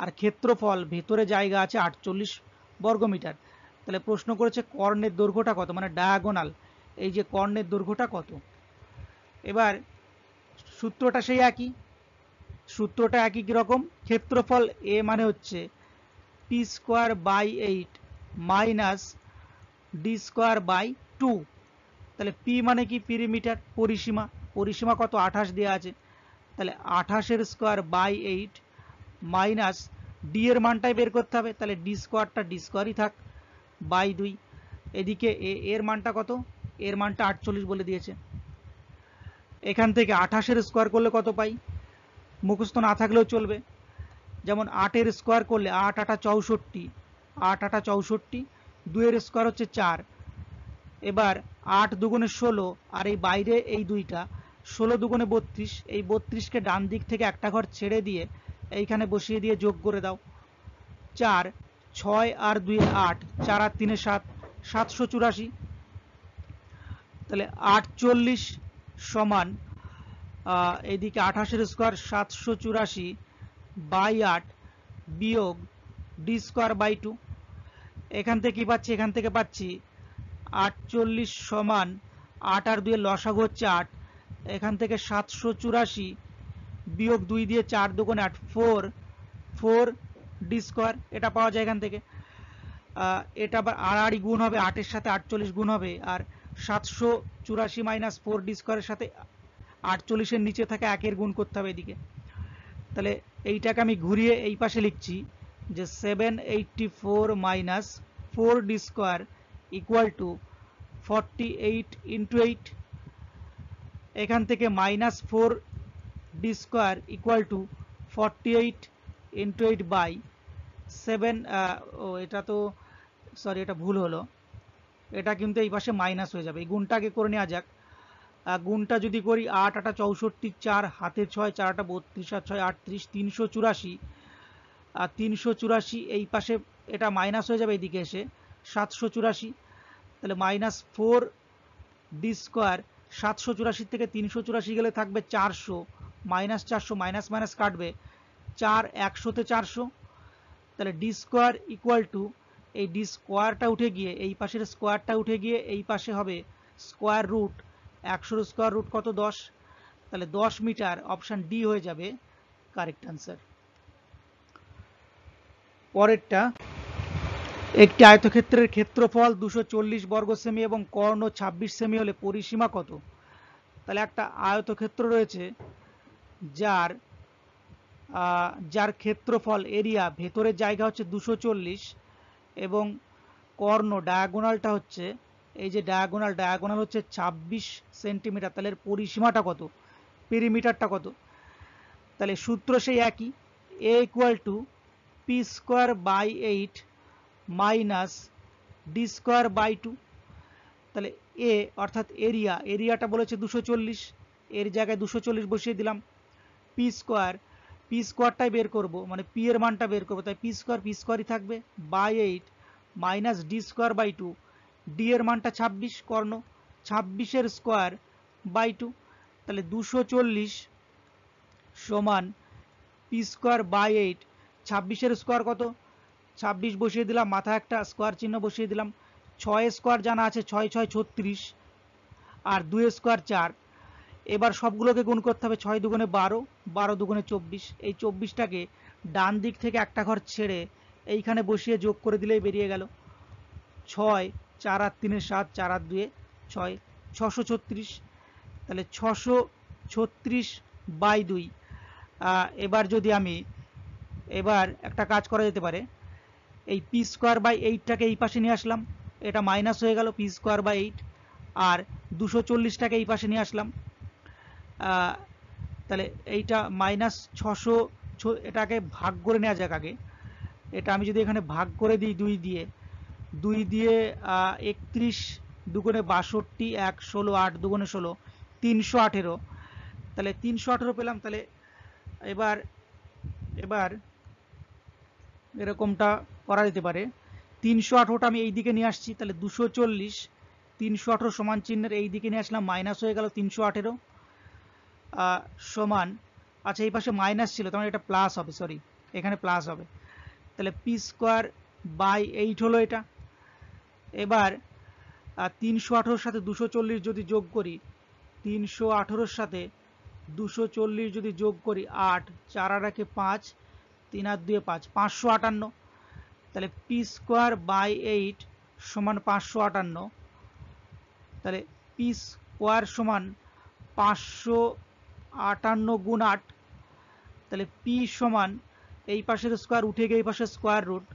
আর ক্ষেত্রফল ভেতরে জায়গা আছে 48 বর্গ মিটার। তাহলে প্রশ্ন করেছে কর্ণের দৈর্ঘ্যটা কত, মানে ডায়াগোনাল, এই যে কর্ণের দৈর্ঘ্যটা কত। এবার সূত্রটা সেই একই, সূত্রটা একই রকম, ক্ষেত্রফল এ মানে হচ্ছে P square by 8 minus D square by 2। তাহলে পি মানে কি পেরিমিটার, পরিসীমা, পরিসীমা কত 28 দেওয়া আছে, তাহলে 28 স্কোয়ার বাই 8 মাইনাস ডি এর মানটাই বের করতে হবে, তাহলে ডি স্কোয়ারটা ডি স্কোয়ারই থাক বাই 2। এদিকে এর মানটা কত, এর মানটা 48 বলে দিয়েছে। এখান থেকে 28 স্কোয়ার করলে কত পাই, মুখস্থ না থাকলেও চলবে, যেমন 8 স্কোয়ার করলে 8 8 64, 8 8 64, 2 স্কোয়ার হচ্ছে 4। এবার 8 দুগুণে 16, আর এই বাইরে এই দুইটা 16 দুগুণে 32, এই 32কে ডান দিক থেকে একটা ঘর ছেড়ে দিয়ে এইখানে বসিয়ে দিয়ে যোগ করে দাও, 4 6 আর 2 8, 4 আর 3 7, 784। তাহলে 48 সমান এইদিকে 28 স্কোয়ার 784 বাই 8 বিয়োগ ডি স্কোয়ার বাই 2। এখান থেকে কি পাচ্ছি, এখান থেকে পাচ্ছি 48 সমান 8 আর 2 এর লসাগু হচ্ছে 8, এখান থেকে 784 বিয়োগ 2 দিয়ে 4 দুগুণে 8, 4 ডি স্কোয়ার, এটা পাওয়া যায় এখান থেকে। এটা আবার আড়াআড়ি গুণ হবে, 8 এর সাথে 48 গুণ হবে, আর 784 মাইনাস 4 ডি স্কোয়ারের সাথে 48 এর নিচে থাকে 1 এর গুণ করতে হবে এদিকে। তাহলে এইটাকে আমি ঘুরিয়ে এই পাশে লিখছি যে 784 minus 4 D square equal to 48 into 8। এখান থেকে minus 4 D square equal to 48 into 8 by 7। এটা তো সরি, এটা ভুল হলো, এটা কিন্তু এই পাশে মাইনাস হয়ে যাবে, এই গুণটাকে করে নেওয়া যাক। গুণটা যদি করি 8 8 64, 4 হাতে 6, 4 32 আর 6 38, 384, আর 384 এই পাশে এটা মাইনাস হয়ে যাবে এদিকে এসে 784। তাহলে মাইনাস 4 ডি স্কোয়ার, 784 থেকে 384 গেলে থাকবে 400, মাইনাস 400, মাইনাস মাইনাস কাটবে 4 100তে 400। তাহলে ডি স্কোয়ার ইকুয়াল টু এই ডি স্কোয়ারটা উঠে গিয়ে এই পাশের স্কোয়ারটা উঠে গিয়ে এই পাশে হবে স্কোয়ার রুট, 100 স্কোয়ার রুট কত 10, তাহলে 10 মিটার, অপশান ডি হয়ে যাবে কারেক্ট আনসার। পরেরটা, একটি আয়তক্ষেত্রের ক্ষেত্রফল 240 বর্গ সেমি এবং কর্ণ 26 সেমি হলে পরিসীমা কত। তাহলে একটা আয়তক্ষেত্র রয়েছে যার ক্ষেত্রফল এরিয়া ভেতরের জায়গা হচ্ছে 240 এবং কর্ণ ডায়াগোনালটা হচ্ছে এই যে ডায়াগোনাল হচ্ছে 26 সেন্টিমিটার। তাহলে এর পরিসীমাটা কত, পেরিমিটারটা কত। তাহলে সূত্র সেই একই, A equal to P square by 8 minus D square by 2। তাহলে এ অর্থাৎ এরিয়াটা বলেছে 240, এর জায়গায় 240 বসিয়ে দিলাম। পি স্কোয়ারটাই বের করব, মানে পি এর মানটা বের করবো, তাই পি স্কোয়ারই থাকবে by 8 minus D square by 2। D এর মানটা 26, কর্ণ 26 স্কোয়ার বাই 2। তাহলে 240 সমান পি স্কোয়ার বাই 8, 26 স্কোয়ার কত, 26 বসিয়ে দিলাম, মাথায় একটা স্কোয়ার চিহ্ন বসিয়ে দিলাম। 6 স্কোয়ার জানা আছে, 6 6 36, আর 2 স্কোয়ার 4। এবার সবগুলোকে গুণ করতে হবে, 6 দুগুণে 12, 12 দুগুণে 24, এই 24টাকে ডান দিক থেকে একটা ঘর ছেড়ে এইখানে বসিয়ে যোগ করে দিলেই বেরিয়ে গেল 6 4 আর 3 7, 4 আর 2 6, 636। তাহলে 636 বাই 2। এবার যদি আমি একটা কাজ করা যেতে পারে, এই পি স্কোয়ার বাই 8টাকে এই পাশে নিয়ে আসলাম, এটা মাইনাস হয়ে গেল পি স্কোয়ার বাই 8, আর 240টাকে এই পাশে নিয়ে আসলাম, তাহলে এইটা মাইনাস 600, এটাকে ভাগ করে নেওয়া যাক আগে। এটা আমি যদি এখানে ভাগ করে দিই 2 দিয়ে 31 দুগুণে 62, 1 16, 8 দুগুণে 16, 318। তাহলে 318 পেলাম। তাহলে এবার এরকমটা করা যেতে পারে, 318টা আমি এই দিকে নিয়ে আসছি, তাহলে 240 318 সমান চিহ্নের এই দিকে নিয়ে আসলাম, মাইনাস হয়ে গেল 318 সমান, আচ্ছা এই পাশে মাইনাস ছিল তখন এটা প্লাস হবে, সরি এখানে প্লাস হবে। তাহলে পি স্কোয়ার বাই 8 হলো এটা। এবার 318 সাথে 240 যদি যোগ করি, 318 সাথে 240 যদি যোগ করি 8, 4 আর 1 5, 3 আর 2 5, 558। তাহলে পি স্কোয়ার বাই 8 সমান 558। তাহলে পি স্কোয়ার সমান 558 গুণ 8। তাহলে পি সমান এই পাশের স্কোয়ার উঠে গিয়ে এই পাশের স্কোয়ার রুট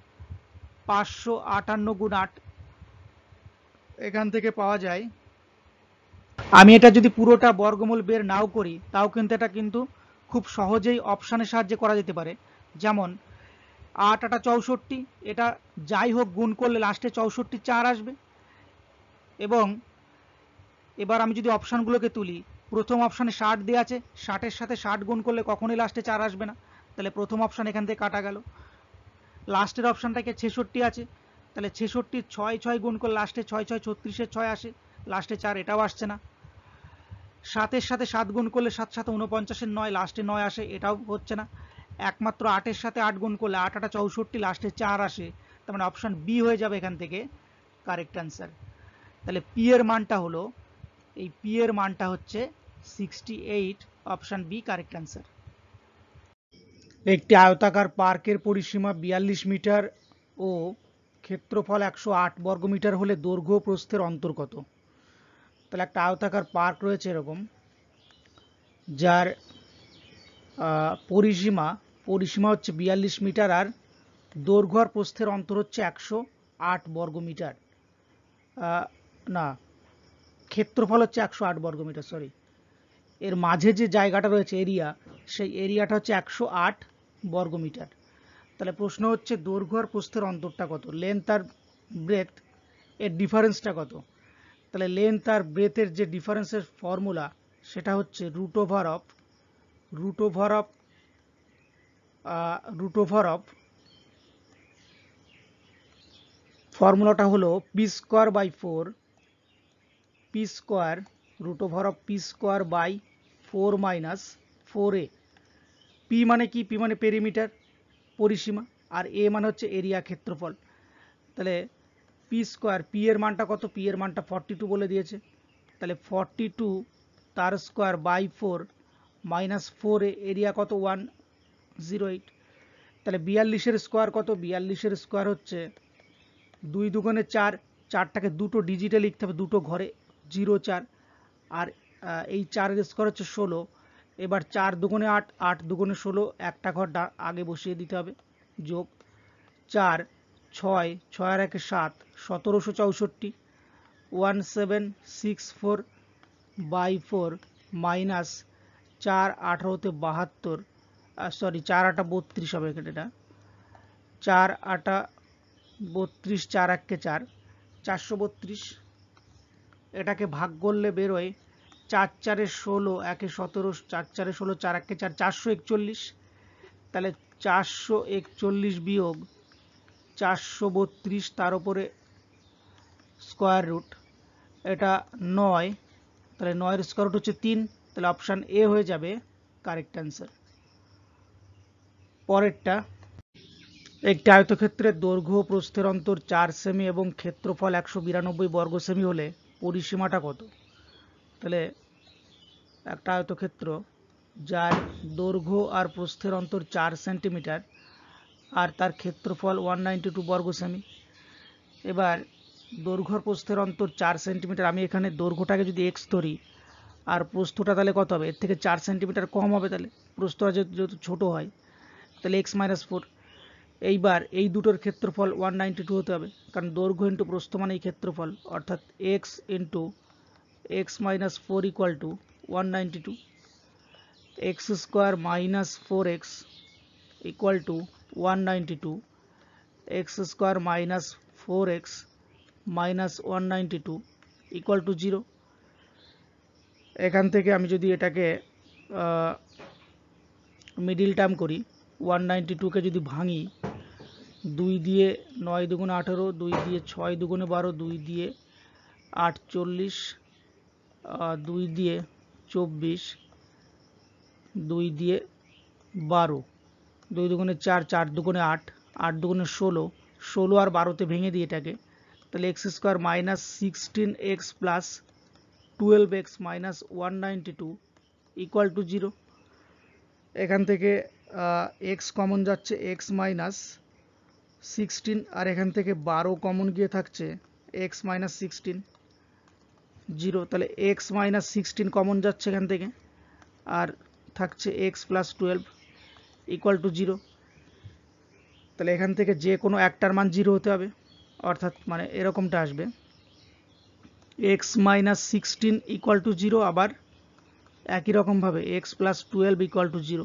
558 গুণ 8। এখান থেকে পাওয়া যায়, আমি এটা যদি পুরোটা বর্গমূল বের নাও করি তাও কিন্তু এটা কিন্তু খুব সহজেই অপশানের সাহায্যে করা যেতে পারে। যেমন 8 8 64, এটা যাই হোক গুণ করলে লাস্টে 64 4 আসবে। এবং এবার আমি যদি অপশানগুলোকে তুলি, প্রথম অপশানে 60 দেওয়া আছে, 60-এর সাথে 60 গুণ করলে কখনোই লাস্টে 4 আসবে না, তাহলে প্রথম অপশান এখান থেকে কাটা গেল। লাস্টের অপশানটাকে 66 আছে, তাহলে 66 6 6 গুণ করলে লাস্টে 6 6 36-এর 6 আসে, লাস্টে 4 এটাও আসছে না। 7-এর সাথে 7 গুণ করলে 7 7 49-এর 9, লাস্টে 9 আসে, এটাও হচ্ছে না। একমাত্র 8-এর সাথে 8 গুণ করলে 8 8 64, লাস্টে 4 আসে, তার মানে অপশান বি হয়ে যাবে এখান থেকে কারেক্ট অ্যান্সার। তাহলে পি এর মানটা হলো, এই পি এর মানটা হচ্ছে 68, অপশান বি কারেক্ট অ্যান্সার। একটি আয়তাকার পার্কের পরিসীমা 42 মিটার ও ক্ষেত্রফল 108 বর্গমিটার হলে দৈর্ঘ্য প্রস্থের অন্তর কত? তাহলে একটা আয়তাকার পার্ক রয়েছে এরকম, যার পরিসীমা হচ্ছে 42 মিটার আর দৈর্ঘ্য আর প্রস্থের অন্তর হচ্ছে 108 বর্গমিটার। না, ক্ষেত্রফল হচ্ছে 108 বর্গমিটার, সরি। এর মাঝে যে জায়গাটা রয়েছে এরিয়া, সেই এরিয়াটা হচ্ছে 108 বর্গমিটার। তাহলে প্রশ্ন হচ্ছে দৈর্ঘ্য আর প্রস্থের অন্তরটা কত, লেন্থ আর ব্রেথ এর ডিফারেন্সটা কত? তাহলে লেন্থ আর ব্রেথের যে ডিফারেন্সের ফর্মুলা সেটা হচ্ছে রুট ওভার অফ ফর্মুলাটা হলো P square by 4, P square root over of P square by 4 minus 4a। P মানে কি? পি মানে পেরিমিটার, পরিসীমা, আর এ মানে হচ্ছে এরিয়া, ক্ষেত্রফল। তাহলে পি স্কোয়ার, পি এর মানটা কত? পি এর মানটা 42 বলে দিয়েছে, তাহলে 42 তার square by 4 minus 4a, area কত? 108। তাহলে 42-এর স্কোয়ার কত? 42-এর স্কোয়ার হচ্ছে 2 দুগুণে 4, 4টাকে দুটো ডিজিটে লিখতে হবে, দুটো ঘরে 0 4, আর এই 4-এর স্কোয়ার হচ্ছে 16। এবার 4 দুগুণে 8, 8 দুগুণে 16, একটা ঘর আগে বসিয়ে দিতে হবে, যোগ 4 6 6 আর 1 7, 1764, 1764 বাই 4 মাইনাস 4 18-তে 72, সরি 4 8 32 হবে এখানে, এটা 4 8 32, 4 1 4, 432। এটাকে ভাগ করলে বেরোয় 4 4 16, 1 17, 4 4 16, 4 1 4, 441। তাহলে 441 বিয়োগ 432 তার উপরে স্কোয়ার রুট, এটা 9, তাহলে 9-এর স্কোয়ার রুট হচ্ছে 3, তাহলে অপশান এ হয়ে যাবে কারেক্ট অ্যান্সার। পরেরটা, একটি আয়তক্ষেত্রের দৈর্ঘ্য প্রস্থের অন্তর 4 সেমি এবং ক্ষেত্রফল 192 বর্গ সেমি হলে পরিসীমাটা কত? তাহলে একটা আয়তক্ষেত্র যার দৈর্ঘ্য আর প্রস্থের অন্তর 4 সেন্টিমিটার আর তার ক্ষেত্রফল 192 বর্গ সেমি। এবার দৈর্ঘ্য প্রস্থের অন্তর 4 সেন্টিমিটার, আমি এখানে দৈর্ঘ্যটাকে যদি এক্স ধরি আর প্রস্থটা তাহলে কত হবে? এর থেকে 4 সেন্টিমিটার কম হবে, তাহলে প্রস্থটা যেহেতু ছোট হয় তাহলে x মাইনাস 4। এইবার এই দুটোর ক্ষেত্রফল 192 হতে হবে, কারণ দৈর্ঘ্য ইন্টু প্রস্থ মানেই ক্ষেত্রফল, অর্থাৎ x into x minus 4 equal two 192, x square minus 4x equal to 192, x square minus 4x minus 192 equal to 0। এখান থেকে আমি যদি এটাকে মিডিল টার্ম করি, 192কে যদি ভাঙি, 2 দিয়ে 9 দুগুণে 18, 2 দিয়ে 6 দুগুণে 12, 2 দিয়ে 48, 2 দিয়ে 24, 2 দিয়ে 12, 2 দুগুণে 4, 4 দুগুণে 8, 8 দুগুণে 16, 16 আর 12-তে ভেঙে দিই এটাকে, তাহলে x square minus 16x plus 12x minus 192 equal to 0। এখান থেকে এক্স কমন যাচ্ছে, এক্স মাইনাস 16, আর এখান থেকে 12 কমন গিয়ে থাকছে এক্স মাইনাস 16, 0। তাহলে এক্স মাইনাস 16 কমন যাচ্ছে এখান থেকে, আর থাকছে এক্স প্লাস 12 ইকুয়াল টু 0। তাহলে এখান থেকে যে কোনো একটার মান 0 হতে হবে, অর্থাৎ মানে এরকমটা আসবে এক্স মাইনাস 16 ইকুয়াল টু 0, আবার একই রকমভাবে এক্স প্লাস 12 ইকুয়াল টু 0।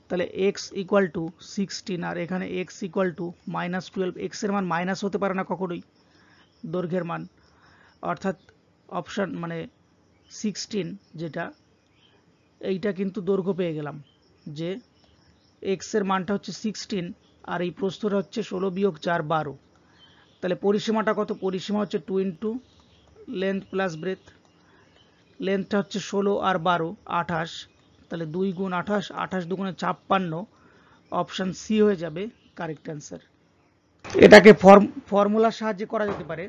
তাহলে এক্স ইকুয়াল টু 16 আর এখানে এক্স ইকুয়াল টু মাইনাস 12। এক্সের মান মাইনাস হতে পারে না কখনোই দৈর্ঘ্যের মান, অর্থাৎ অপশান মানে 16 যেটা, এইটা কিন্তু দৈর্ঘ্য পেয়ে গেলাম যে এক্সের মানটা হচ্ছে 16 আর এই প্রস্থটা হচ্ছে 16 বিয়োগ 4 12। তাহলে পরিসীমাটা কত? পরিসীমা হচ্ছে 2 ইন্টু লেন্থ প্লাস ব্রেথ। লেন্থটা হচ্ছে 16 আর 12 28, তাহলে 2 গুণ 28, 28 দুগুণে 56, অপশান সি হয়ে যাবে কারেক্ট অ্যান্সার। এটাকে ফর্মুলার সাহায্যে করা যেতে পারে।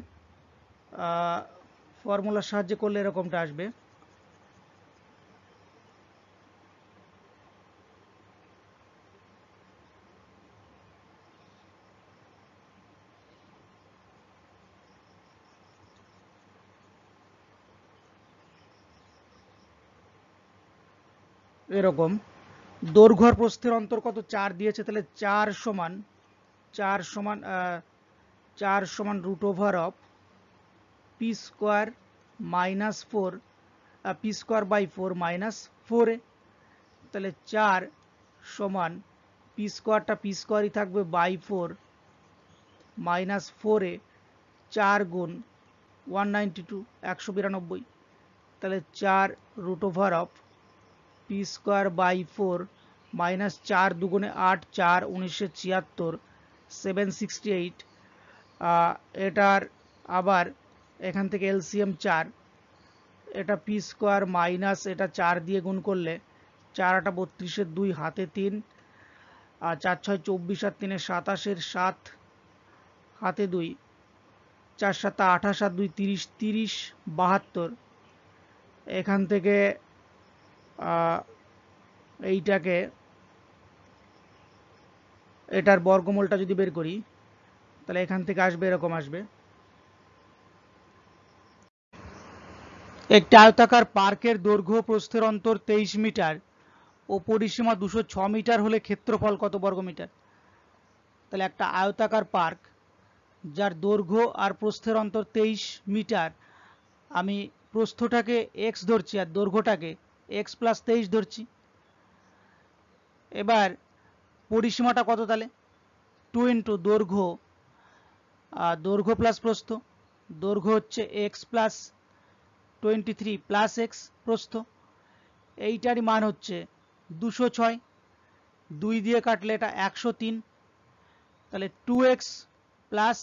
ফর্মুলার সাহায্যে করলে এরকমটা আসবে, এরকম দৈর্ঘ্য আর প্রস্থের অন্তর কত? 4 দিয়েছে, তাহলে 4 সমান root over of P square minus 4, P square by 4 minus 4a। তাহলে 4 সমান পি স্কোয়ারটা পি স্কোয়ারই থাকবে বাই 4 মাইনাস 4a, 4 গুণ 192 192। তাহলে 4 root over of P square by 4 minus 4 দুগুণে 8, 4 1976 768। এটার আবার এখান থেকে এলসিএম 4, এটা পি স্কোয়ার মাইনাস এটা 4 দিয়ে গুণ করলে 4 8 32 2 হাতে 3, আর 4 6 24 আর 3 27 7 হাতে 2, 4 7 28 আর 2 30 30 72। এখান থেকে এইটাকে এটার বর্গমূলটা যদি বের করি তাহলে এখান থেকে আসবে এরকম আসবে। একটি আয়তাকার পার্কের দৈর্ঘ্য প্রস্থের অন্তর 23 মিটার ও পরিসীমা 206 মিটার হলে ক্ষেত্রফল কত বর্গমিটার? তাহলে একটা আয়তাকার পার্ক যার দৈর্ঘ্য আর প্রস্থের অন্তর 23 মিটার, আমি প্রস্থটাকে এক্স ধরছি আর দৈর্ঘ্যটাকে এক্স প্লাস 23 ধরছি। এবার পরিসীমাটা কত? তাহলে 2 ইন্টু দৈর্ঘ্য প্লাস প্রস্থ। দৈর্ঘ্য হচ্ছে এক্স প্লাস 23 প্লাস এক্স প্রস্থ, এইটারই মান হচ্ছে 206। 2 দিয়ে কাটলে এটা 103, তাহলে 2x plus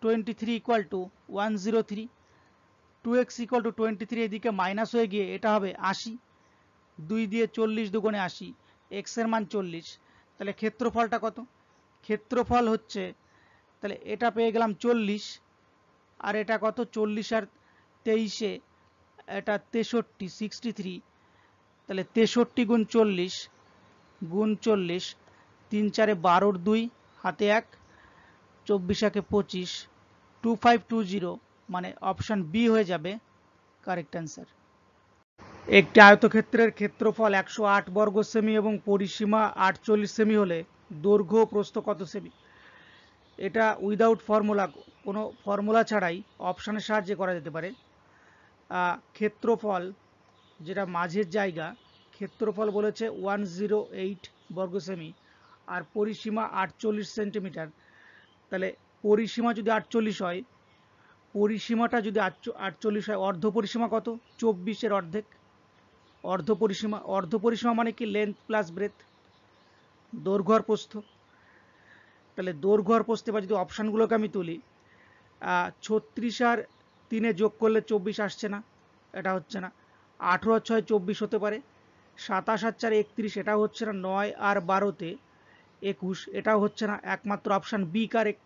23 equal to 103। 2x equal to 23 এদিকে মাইনাস হয়ে গিয়ে এটা হবে 80। 2 দিয়ে 40 দুগুণে 80, x এর মান 40। তাহলে ক্ষেত্রফলটা কত? ক্ষেত্রফল হচ্ছে, তাহলে এটা পেয়ে গেলাম 40, আর এটা কত? 40 আর 23, এটা 63 63। তাহলে 63 গুণ 40 গুণ 40, 3 4 12 2 হাতে 1, 24 1 25, 2520, মানে অপশান বি হয়ে যাবে কারেক্ট অ্যান্সার। একটি আয়তক্ষেত্রের ক্ষেত্রফল 108 বর্গ সেমি এবং পরিসীমা 48 সেমি হলে দৈর্ঘ্য প্রস্থ কত সেমি? এটা উইদাউট ফর্মুলা, কোনো ফর্মুলা ছাড়াই অপশানের সাহায্যে করা যেতে পারে। ক্ষেত্রফল যেটা মাঝের জায়গা, ক্ষেত্রফল বলেছে 108 বর্গ সেমি আর পরিসীমা 48 সেন্টিমিটার। তাহলে পরিসীমা যদি 48 হয়, পরিসীমাটা যদি 48 হয়, অর্ধ পরিসীমা কত? 24 এর অর্ধেক। অর্ধ পরিসীমা মানে কি? লেন্থ প্লাস ব্রেথ, দৈর্ঘ্য আর প্রস্থ। তাহলে দৈর্ঘ্য আর প্রস্থে বা যদি অপশানগুলোকে আমি তুলি, 36 আর 3 যোগ করলে 24 আসছে না, এটা হচ্ছে না। 18 আর 6 24 হতে পারে। 27 আর 4 31, এটাও হচ্ছে না। 9 আর 12তে 21, এটাও হচ্ছে না। একমাত্র অপশান বি কারেক্ট।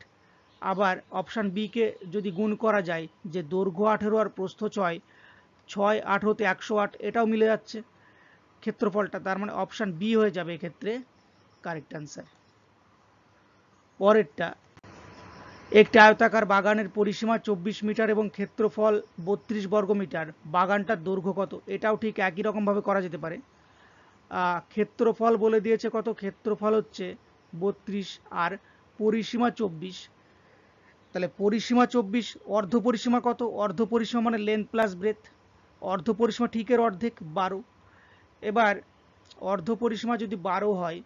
আবার অপশান বি কে যদি গুণ করা যায়, যে দৈর্ঘ্য 18 আর প্রস্থ 6, 6 18তে 108, এটাও মিলে যাচ্ছে। ক্ষেত্রফলটা, তার মানে অপশান বি হয়ে যাবে এক্ষেত্রে কারেক্ট অ্যান্সার। পরেরটা, একটি আয়তাকার বাগানের পরিসীমা 24 মিটার এবং ক্ষেত্রফল 32 বর্গ মিটার, বাগানটার দৈর্ঘ্য কত? এটাও ঠিক একই রকমভাবে করা যেতে পারে। ক্ষেত্রফল বলে দিয়েছে কত, ক্ষেত্রফল হচ্ছে 32 আর পরিসীমা 24, তাহলে পরিসীমা 24, অর্ধ পরিসীমা কত? অর্ধ পরিসীমা মানে লেন্থ প্লাস ব্রেথ, অর্ধ পরিসীমা ঠিকের অর্ধেক 12। এবার অর্ধ পরিসীমা যদি 12 হয়,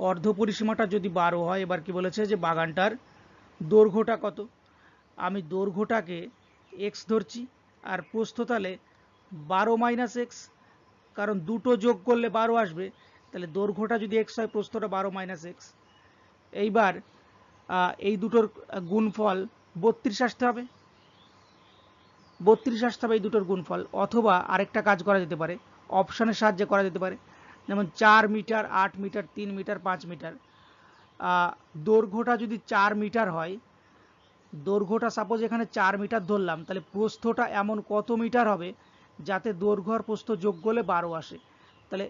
অর্ধ পরিসীমাটা যদি 12 হয়, এবার কি বলেছে যে বাগানটার দৈর্ঘ্যটা কত? আমি দৈর্ঘ্যটাকে এক্স ধরছি আর প্রস্থ তাহলে 12 মাইনাস এক্স, কারণ দুটো যোগ করলে 12 আসবে, তাহলে দৈর্ঘ্যটা যদি এক্স হয় প্রস্থটা 12 মাইনাস এক্স। এইবার এই দুটোর গুণফল 32 আসতে হবে, 32 আসতে হবে এই দুটোর গুণফল। অথবা আরেকটা কাজ করা যেতে পারে, অপশানের সাহায্যে করা যেতে পারে, যেমন 4 মিটার, 8 মিটার, 3 মিটার, 5 মিটার। দৈর্ঘ্যটা যদি 4 মিটার হয়, দৈর্ঘ্যটা সাপোজ এখানে 4 মিটার ধরলাম, তাহলে প্রস্থটা এমন কত মিটার হবে যাতে দৈর্ঘ্য আর প্রস্থ যোগ করলে 12 আসে? তাহলে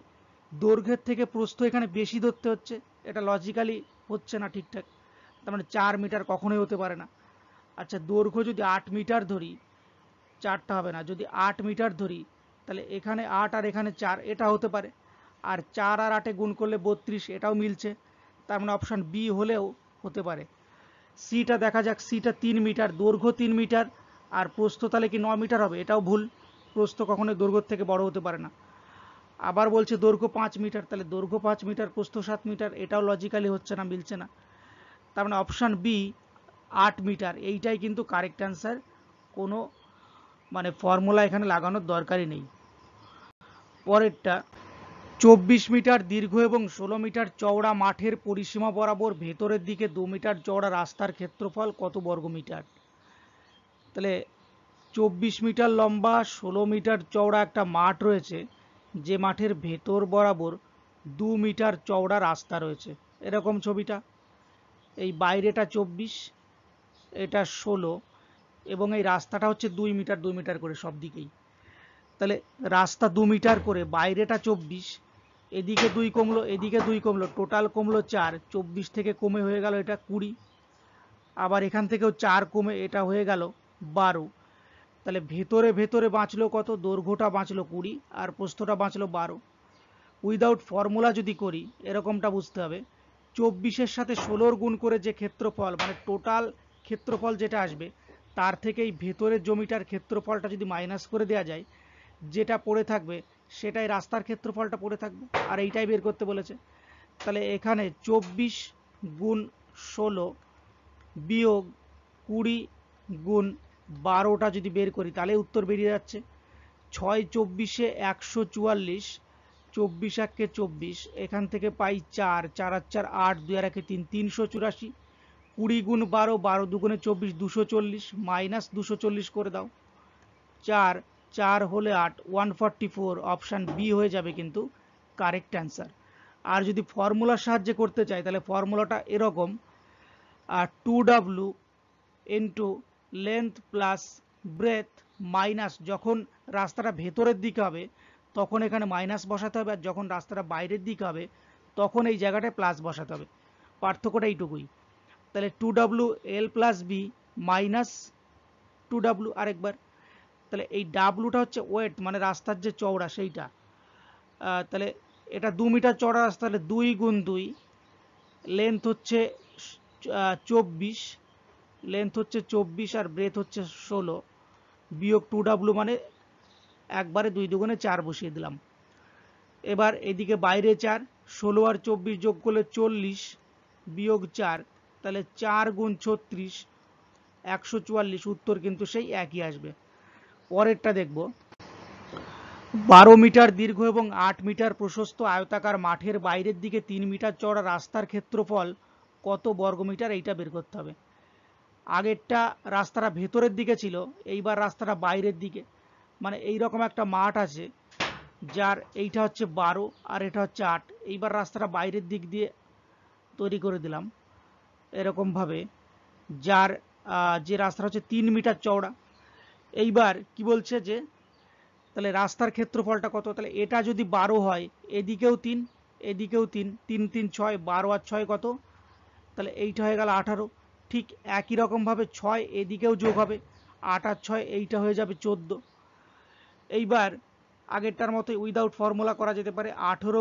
দৈর্ঘ্যের থেকে প্রস্থ এখানে বেশি ধরতে হচ্ছে, এটা লজিক্যালি হচ্ছে না ঠিকঠাক, তার মানে 4 মিটার কখনোই হতে পারে না। আচ্ছা, দৈর্ঘ্য যদি 8 মিটার ধরি, 4টা হবে না, যদি 8 মিটার ধরি তাহলে এখানে 8 আর এখানে 4, এটা হতে পারে। আর 4 আর 8 গুণ করলে 32, এটাও মিলছে, তার মানে অপশান বি হলেও হতে পারে। সিটা দেখা যাক, সিটা 3 মিটার, দৈর্ঘ্য 3 মিটার আর প্রস্থ তাহলে কি 9 মিটার হবে? এটাও ভুল, প্রস্থ কখনোই দৈর্ঘ্যের থেকে বড় হতে পারে না। আবার বলছে দৈর্ঘ্য 5 মিটার, তাহলে দৈর্ঘ্য 5 মিটার প্রস্থ 7 মিটার, এটাও লজিক্যালি হচ্ছে না, মিলছে না। তার মানে অপশান বি 8 মিটার এইটাই কিন্তু কারেক্ট অ্যান্সার, কোনো মানে ফর্মুলা এখানে লাগানোর দরকারই নেই। পরেরটা, 24 মিটার দীর্ঘ এবং 16 মিটার চওড়া মাঠের পরিসীমা বরাবর ভেতরের দিকে 2 মিটার চওড়া রাস্তার ক্ষেত্রফল কত বর্গ মিটার? তাহলে 24 মিটার লম্বা, 16 মিটার চওড়া একটা মাঠ রয়েছে, যে মাঠের ভেতর বরাবর 2 মিটার চওড়া রাস্তা রয়েছে, এরকম ছবিটা। এই বাইরেটা 24, এটা 16, এবং এই রাস্তাটা হচ্ছে 2 মিটার 2 মিটার করে সব দিকেই। তাহলে রাস্তা 2 মিটার করে, বাইরেটা 24, এদিকে 2 কমলো, এদিকে 2 কমলো, টোটাল কমলো 4, 24 থেকে কমে হয়ে গেল এটা 20, আবার এখান থেকেও 4 কমে এটা হয়ে গেল 12। তাহলে ভেতরে ভেতরে বাঁচলো কত? দৈর্ঘ্যটা বাঁচলো 20 আর প্রস্থটা বাঁচলো 12। উইদাউট ফর্মুলা যদি করি এরকমটা বুঝতে হবে, 24-এর সাথে 16-র গুণ করে যে ক্ষেত্রফল, মানে টোটাল ক্ষেত্রফল যেটা আসবে, তার থেকে এই ভেতরের জমিটার ক্ষেত্রফলটা যদি মাইনাস করে দেওয়া যায়, যেটা পড়ে থাকবে সেটাই রাস্তার ক্ষেত্রফলটা পড়ে থাকবে, আর এইটাই বের করতে বলেছে। তাহলে এখানে 24 গুণ 16 বিয়োগ 20 গুণ 12টা যদি বের করি তাহলে উত্তর বেরিয়ে যাচ্ছে 6 24-এ 144, 24 1-কে 24, এখান থেকে পাই 4, 4 আর 4 8, 2 আর 1-এ 3, 384, 20 গুণ 12, 12 দুগুণে 24, 240, মাইনাস 240 করে দাও, 4 4 হলে 8, 144, অপশান বি হয়ে যাবে কিন্তু কারেক্ট অ্যান্সার। আর যদি ফর্মুলার সাহায্যে করতে চাই তাহলে ফর্মুলাটা এরকম, 2w into length plus breadth minus, যখন রাস্তাটা ভেতরের দিকে হবে তখন এখানে মাইনাস বসাতে হবে, আর যখন রাস্তাটা বাইরের দিকে হবে তখন এই জায়গাটায় প্লাস বসাতে হবে, পার্থক্যটা এইটুকুই। তাহলে 2w এল প্লাস বি মাইনাস 2w, আরেকবার, তাহলে এই ডাব্লুটা হচ্ছে ওয়েট, মানে রাস্তার যে চওড়া সেইটা। তাহলে এটা 2 মিটার চওড়া রাস্তা, তাহলে 2 গুণ 2, লেন্থ হচ্ছে 24, লেন্থ হচ্ছে 24 আর ব্রেথ হচ্ছে 16, বিয়োগ 2w মানে একবারে 2 দুগুণে 4 বসিয়ে দিলাম। এবার এদিকে বাইরে 4, 16 আর 24 যোগ করলে 40, বিয়োগ 4, তাহলে 4 গুণ 36, 144, উত্তর কিন্তু সেই একই আসবে। পরেরটা দেখব, 12 মিটার দীর্ঘ এবং 8 মিটার প্রশস্ত আয়তাকার মাঠের বাইরের দিকে 3 মিটার চওড়া রাস্তার ক্ষেত্রফল কত বর্গমিটার? এইটা বের করতে হবে। আগেরটা রাস্তাটা ভেতরের দিকে ছিল, এইবার রাস্তাটা বাইরের দিকে, মানে এইরকম একটা মাঠ আছে যার এইটা হচ্ছে 12 আর এটা হচ্ছে 8, এইবার রাস্তাটা বাইরের দিক দিয়ে তৈরি করে দিলাম এরকমভাবে, যার যে রাস্তাটা হচ্ছে 3 মিটার চওড়া। এইবার কি বলছে যে তাহলে রাস্তার ক্ষেত্রফলটা কত? তাহলে এটা যদি 12 হয়, এদিকেও 3, এদিকেও 3, 3 3 6, 12 আর 6 কত? তাহলে এইটা হয়ে গেল 18। ঠিক একই রকমভাবে 6 এদিকেও যোগ হবে, 8 আর 6 এইটা হয়ে যাবে 14। এইবার আগেরটার মতো উইদাউট ফর্মুলা করা যেতে পারে। 18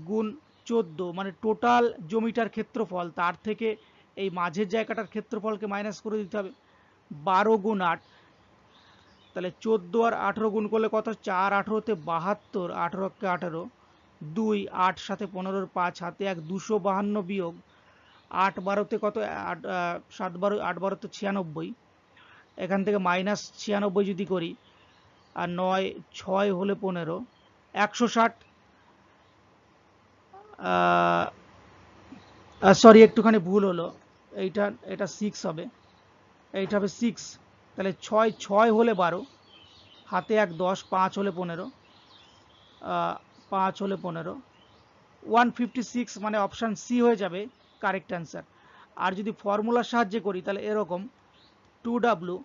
গুণ 14 মানে টোটাল জমিটার ক্ষেত্রফল, তার থেকে এই মাঝের জায়গাটার ক্ষেত্রফলকে মাইনাস করে দিতে হবে। 12 গুণ 8, তাহলে 14 আর 18 গুণ করলে কত? 4 18তে 72, 18 কে 18, 2 8 সাথে 15, 5 হাতে 1, 252 বিয়োগ 8 12তে কত? 7 12 8 12তে 96, এখান থেকে মাইনাস 96 যদি করি, আর 9 6 হলে 15, 160, সরি একটুখানি ভুল হলো, এটা 6 হবে, এইটা হবে 6। তাহলে 6 6 হলে 12, হাতে 1 10, 5 হলে 15, 5 হলে 15, 156 মানে অপশান সি হয়ে যাবে কারেক্ট অ্যান্সার। আর যদি ফর্মুলার সাহায্যে করি তাহলে এরকম 2w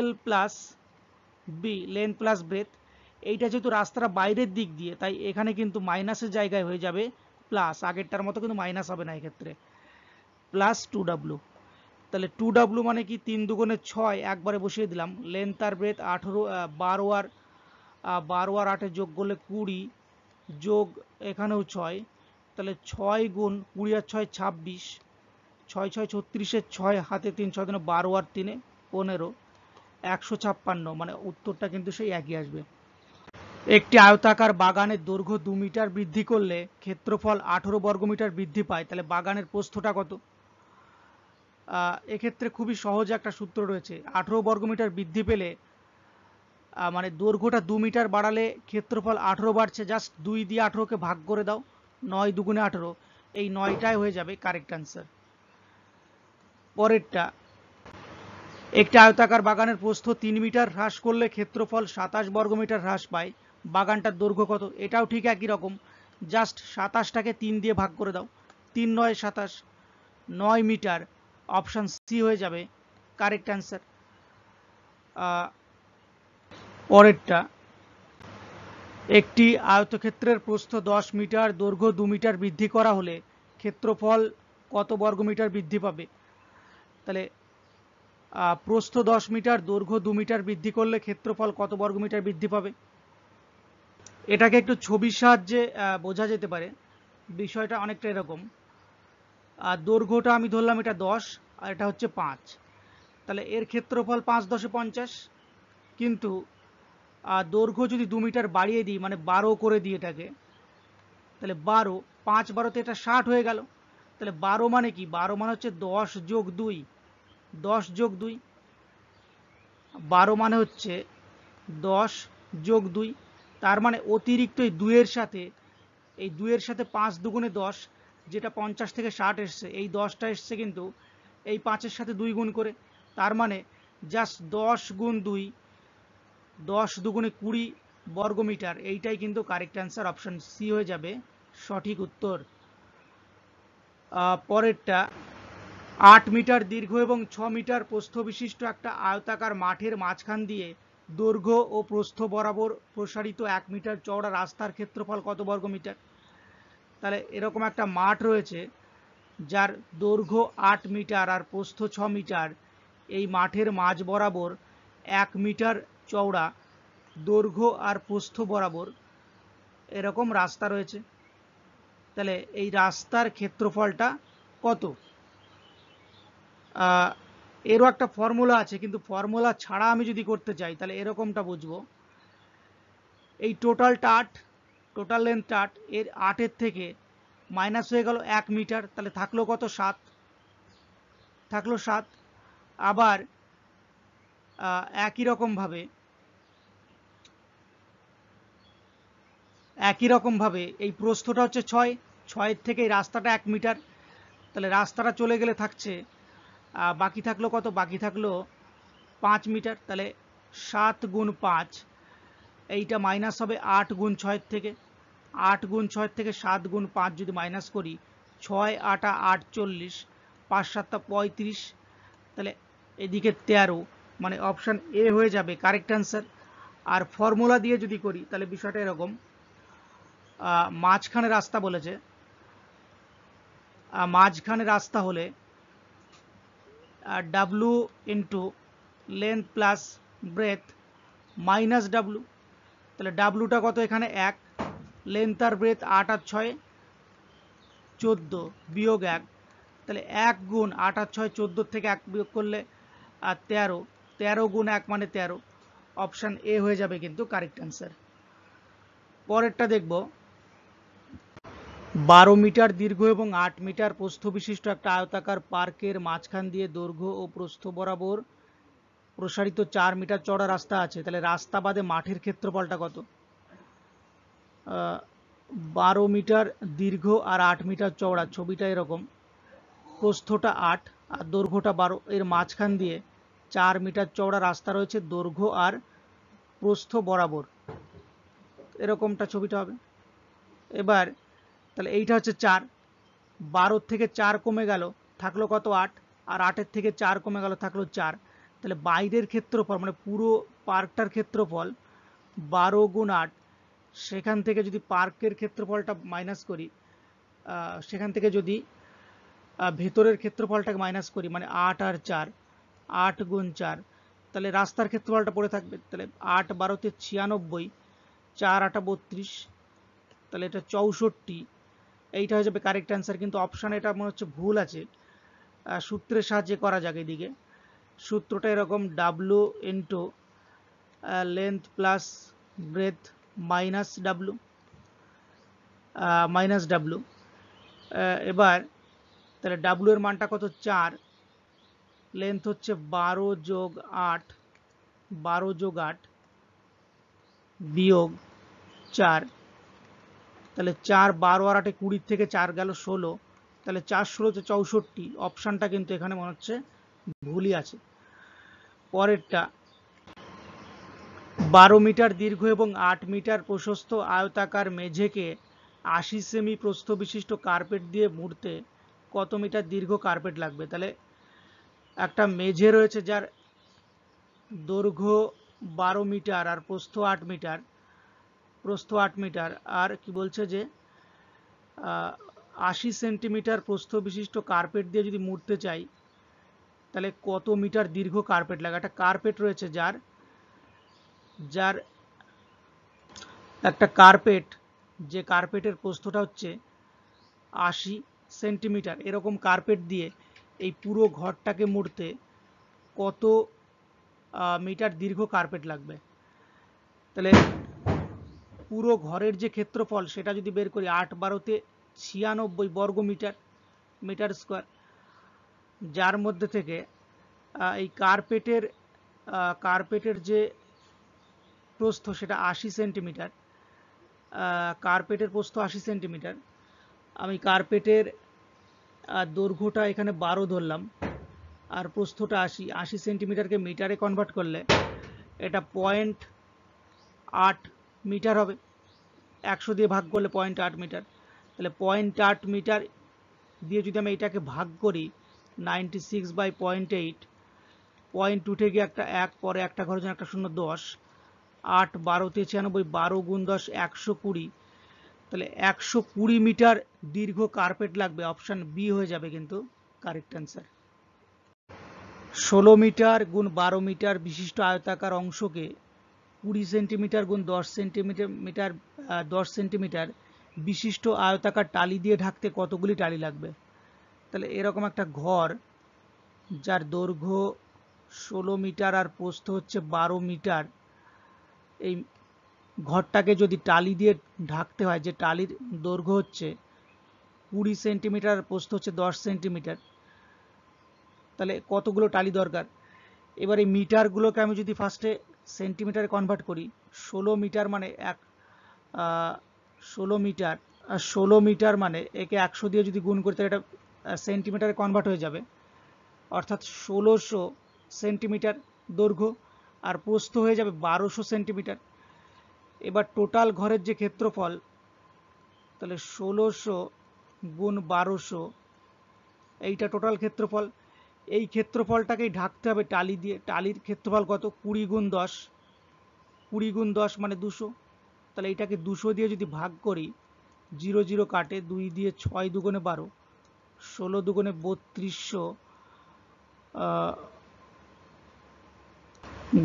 l plus B length plus breadth, এইটা যেহেতু রাস্তাটা বাইরের দিক দিয়ে, তাই এখানে কিন্তু মাইনাসের জায়গায় হয়ে যাবে প্লাস, আগেরটার মতো কিন্তু মাইনাস হবে না এক্ষেত্রে, প্লাস 2w। তাহলে 2w মানে কি? 3 দুগুণে 6, একবারে বসিয়ে দিলাম। লেন্থ আর ব্রেথ 12 আর 8 যোগ করলে 20, যোগ এখানেও 6, তাহলে 6 গুণ 20 আর 6 26, 6 6 36, 6 হাতে 3 6 দিনে 12 আর 3 15, 156, মানে উত্তরটা কিন্তু সেই একই আসবে। একটি আয়তাকার বাগানের দৈর্ঘ্য 2 মিটার বৃদ্ধি করলে ক্ষেত্রফল 18 বর্গমিটার বৃদ্ধি পায়, তাহলে বাগানের প্রস্থটা কত? এক্ষেত্রে খুবই সহজ একটা সূত্র রয়েছে। 18 বর্গমিটার বৃদ্ধি পেলে মানে দৈর্ঘ্যটা 2 মিটার বাড়ালে ক্ষেত্রফল 18 বাড়ছে, জাস্ট 2 দিয়ে 18কে ভাগ করে দাও, 9 দুগুণে 18, এই 9টাই হয়ে যাবে কারেক্ট অ্যান্সার। পরেরটা, একটি আয়তাকার বাগানের প্রস্থ 3 মিটার হ্রাস করলে ক্ষেত্রফল 27 বর্গমিটার হ্রাস পায়, বাগানটার দৈর্ঘ্য কত? এটাও ঠিক একই রকম, জাস্ট 27টাকে 3 দিয়ে ভাগ করে দাও, 3 9 27, 9 মিটার, অপশান সি হয়ে যাবে কারেক্ট অ্যান্সার। পরেরটা, একটি আয়তক্ষেত্রের প্রস্থ 10 মিটার, দৈর্ঘ্য 2 মিটার বৃদ্ধি করা হলে ক্ষেত্রফল কত বর্গমিটার বৃদ্ধি পাবে? তাহলে প্রস্থ 10 মিটার, দৈর্ঘ্য 2 মিটার বৃদ্ধি করলে ক্ষেত্রফল কত বর্গমিটার বৃদ্ধি পাবে? এটাকে একটু ছবির সাহায্যে বোঝা যেতে পারে। বিষয়টা অনেকটা এরকম, দৈর্ঘ্যটা আমি ধরলাম এটা 10 আর এটা হচ্ছে 5, তাহলে এর ক্ষেত্রফল 5 10 50, কিন্তু দৈর্ঘ্য যদি 2 মিটার বাড়িয়ে দিই, মানে 12 করে দিই এটাকে, তাহলে 12 5 12তে এটা 60 হয়ে গেল। তাহলে 12 মানে কি? 12 মানে হচ্ছে 10 যোগ 2, 10 যোগ 2, 12 মানে হচ্ছে 10 যোগ 2, তার মানে অতিরিক্ত এই 2 এর সাথে 5 দুগুণে 10, যেটা 50 থেকে 60 এসছে, এই 10টা এসছে কিন্তু এই 5-এর সাথে 2 গুণ করে, তার মানে জাস্ট 10 গুণ 2, 10 দুগুণে 20 বর্গমিটার, এইটাই কিন্তু কারেক্ট অ্যান্সার, অপশন সি হয়ে যাবে সঠিক উত্তর। পরেরটা, 8 মিটার দীর্ঘ এবং 6 মিটার প্রস্থ বিশিষ্ট একটা আয়তাকার মাঠের মাঝখান দিয়ে দৈর্ঘ্য ও প্রস্থ বরাবর প্রসারিত 1 মিটার চওড়া রাস্তার ক্ষেত্রফল কত বর্গমিটার? তাহলে এরকম একটা মাঠ রয়েছে যার দৈর্ঘ্য 8 মিটার আর প্রস্থ 6 মিটার, এই মাঠের মাঝ বরাবর 1 মিটার চওড়া দৈর্ঘ্য আর প্রস্থ বরাবর এরকম রাস্তা রয়েছে, তাহলে এই রাস্তার ক্ষেত্রফলটা কত? এরও একটা ফর্মুলা আছে, কিন্তু ফর্মুলা ছাড়া আমি যদি করতে চাই তাহলে এরকমটা বুঝবো। এই টোটাল লেন্থ 8, এর 8-এর থেকে মাইনাস হয়ে গেল 1 মিটার, তাহলে থাকলো কত? 7, থাকলো 7। আবার একই রকম ভাবে এই প্রস্থটা হচ্ছে 6, 6-এর থেকে এই রাস্তাটা 1 মিটার, তাহলে রাস্তাটা চলে গেলে থাকছে বাকি থাকলো কত? বাকি থাকলো 5 মিটার, তাহলে 7 গুণ 5, এইটা মাইনাস হবে 8 গুণ 6-এর থেকে, 8 গুণ 6-এর থেকে 7 গুণ 5 যদি মাইনাস করি, 6 8 48, 5 7 35, তাহলে এদিকে 13, মানে অপশান এ হয়ে যাবে কারেক্ট অ্যান্সার। আর ফর্মুলা দিয়ে যদি করি তাহলে বিষয়টা এরকম, মাঝখানে রাস্তা বলেছে, মাঝখানে রাস্তা হলে W into length plus breadth minus W. তাহলে ডাব্লুটা কত এখানে 1, লেন্থ আর ব্রেথ 8 আর 6 14 বিয়োগ 1, তাহলে 1 গুণ 8 আর 6 14 থেকে 1 বিয়োগ করলে আর 13, 13 গুণ 1 মানে 13, অপশান এ হয়ে যাবে কিন্তু কারেক্ট অ্যান্সার। পরেরটা দেখব, 12 মিটার দীর্ঘ এবং 8 মিটার প্রস্থ বিশিষ্ট একটা আয়তাকার পার্কের মাঝখান দিয়ে দৈর্ঘ্য ও প্রস্থ বরাবর প্রসারিত 4 মিটার চওড়া রাস্তা আছে। তাহলে রাস্তা বাদে মাঠের ক্ষেত্রফলটা কত? 12 মিটার দীর্ঘ আর 8 মিটার চওড়া, ছবিটা এরকম, প্রস্থটা 8 আর দৈর্ঘ্যটা 12, এর মাঝখান দিয়ে 4 মিটার চওড়া রাস্তা রয়েছে দৈর্ঘ্য আর প্রস্থ বরাবর, এরকমটা ছবিটা হবে। এবার তাহলে এইটা হচ্ছে 4, 12 থেকে 4 কমে গেল, থাকলো কত? 8, আর 8-এর থেকে 4 কমে গেল, থাকলো 4। তাহলে বাইরের ক্ষেত্রফল মানে পুরো পার্কটার ক্ষেত্রফল 12 গুণ 8, সেখান থেকে যদি পার্কের ক্ষেত্রফলটা মাইনাস করি, সেখান থেকে যদি ভেতরের ক্ষেত্রফলটাকে মাইনাস করি, মানে 8 আর 4, 8 গুণ 4, তাহলে রাস্তার ক্ষেত্রফলটা পড়ে থাকবে। তাহলে 8 12-তে 96, 4 8 32, তাহলে এটা 64, এইটা হয়ে যাবে কারেক্ট অ্যান্সার। কিন্তু অপশান এটা মনে হচ্ছে ভুল আছে, সূত্রের সাহায্যে করা যাক। এদিকে সূত্রটা এরকম, W into length plus breadth minus W. এবার তাহলে ডাব্লু এর মানটা কত? 4, লেন্থ হচ্ছে 12 যোগ 8, 12 যোগ 8 বিয়োগ 4, তাহলে 4 12 আর 8 20 থেকে 4 গেল 16, তাহলে 4 16 64, অপশানটা কিন্তু এখানে মনে হচ্ছে ভুলই আছে। পরেরটা, 12 মিটার দীর্ঘ এবং 8 মিটার প্রশস্ত আয়তাকার মেঝেকে 80 সেমি প্রস্থ বিশিষ্ট কার্পেট দিয়ে মুড়তে কত মিটার দীর্ঘ কার্পেট লাগবে? তাহলে একটা মেঝে রয়েছে যার দৈর্ঘ্য 12 মিটার আর প্রস্থ 8 মিটার, আর কি বলছে যে 80 সেন্টিমিটার প্রস্থ বিশিষ্ট কার্পেট দিয়ে যদি মুড়তে চাই তাহলে কত মিটার দীর্ঘ কার্পেট লাগে? একটা কার্পেট রয়েছে যার একটা কার্পেট, যে কার্পেটের প্রস্থটা হচ্ছে 80 সেন্টিমিটার, এরকম কার্পেট দিয়ে এই পুরো ঘরটাকে মুড়তে কত মিটার দীর্ঘ কার্পেট লাগবে? তাহলে পুরো ঘরের যে ক্ষেত্রফল সেটা যদি বের করি, 8 12-তে 96 বর্গ মিটার স্কোয়ার, যার মধ্যে থেকে এই কার্পেটের যে প্রস্থ সেটা 80 সেন্টিমিটার, কার্পেটের প্রস্থ 80 সেন্টিমিটার, আমি কার্পেটের দৈর্ঘ্যটা এখানে 12 ধরলাম আর প্রস্থটা 80 সেন্টিমিটারকে মিটারে কনভার্ট করলে এটা 0.8 মিটার হবে, 100 দিয়ে ভাগ করলে 0.8 মিটার। তাহলে 0.8 মিটার দিয়ে যদি আমি এটাকে ভাগ করি 96/0.8, পয়েন্ট উঠে গিয়ে একটা 1, পরে একটা ঘরের জন্য একটা 0 10, 8 12-তে 96, 12 গুণ 10 120, তাহলে 120 মিটার দীর্ঘ কার্পেট লাগবে, অপশান বি হয়ে যাবে কিন্তু কারেক্ট অ্যান্সার। 16 মিটার গুণ 12 মিটার বিশিষ্ট আয়তাকার অংশকে 20 সেন্টিমিটার গুণ 10 সেন্টিমিটার বিশিষ্ট আয়তাকার টালি দিয়ে ঢাকতে কতগুলি টালি লাগবে? তাহলে এরকম একটা ঘর যার দৈর্ঘ্য 16 মিটার আর প্রস্থ হচ্ছে 12 মিটার, এই ঘরটাকে যদি টালি দিয়ে ঢাকতে হয়, যে টালির দৈর্ঘ্য হচ্ছে 20 সেন্টিমিটার আর প্রস্থ হচ্ছে 10 সেন্টিমিটার, তাহলে কতগুলো টালি দরকার? এবার এই মিটারগুলোকে আমি যদি ফার্স্টে সেন্টিমিটারে কনভার্ট করি, 16 মিটার মানে 16 মিটার মানে একে 100 দিয়ে যদি গুণ করি তাহলে এটা সেন্টিমিটারে কনভার্ট হয়ে যাবে, অর্থাৎ 1600 সেন্টিমিটার দৈর্ঘ্য, আর প্রস্থ হয়ে যাবে 1200 সেন্টিমিটার। এবার টোটাল ঘরের যে ক্ষেত্রফল, তাহলে 1600 গুণ 1200, এইটা টোটাল ক্ষেত্রফল। এই ক্ষেত্রফলটাকেই ঢাকতে হবে টালি দিয়ে। টালির ক্ষেত্রফল কত? 20 গুণ 10, 20 গুণ 10 মানে 200। তাহলে এইটাকে 200 দিয়ে যদি ভাগ করি, 0 0 কাটে, 2 দিয়ে 6 দুগুণে 12, 16 দুগুণে 3200,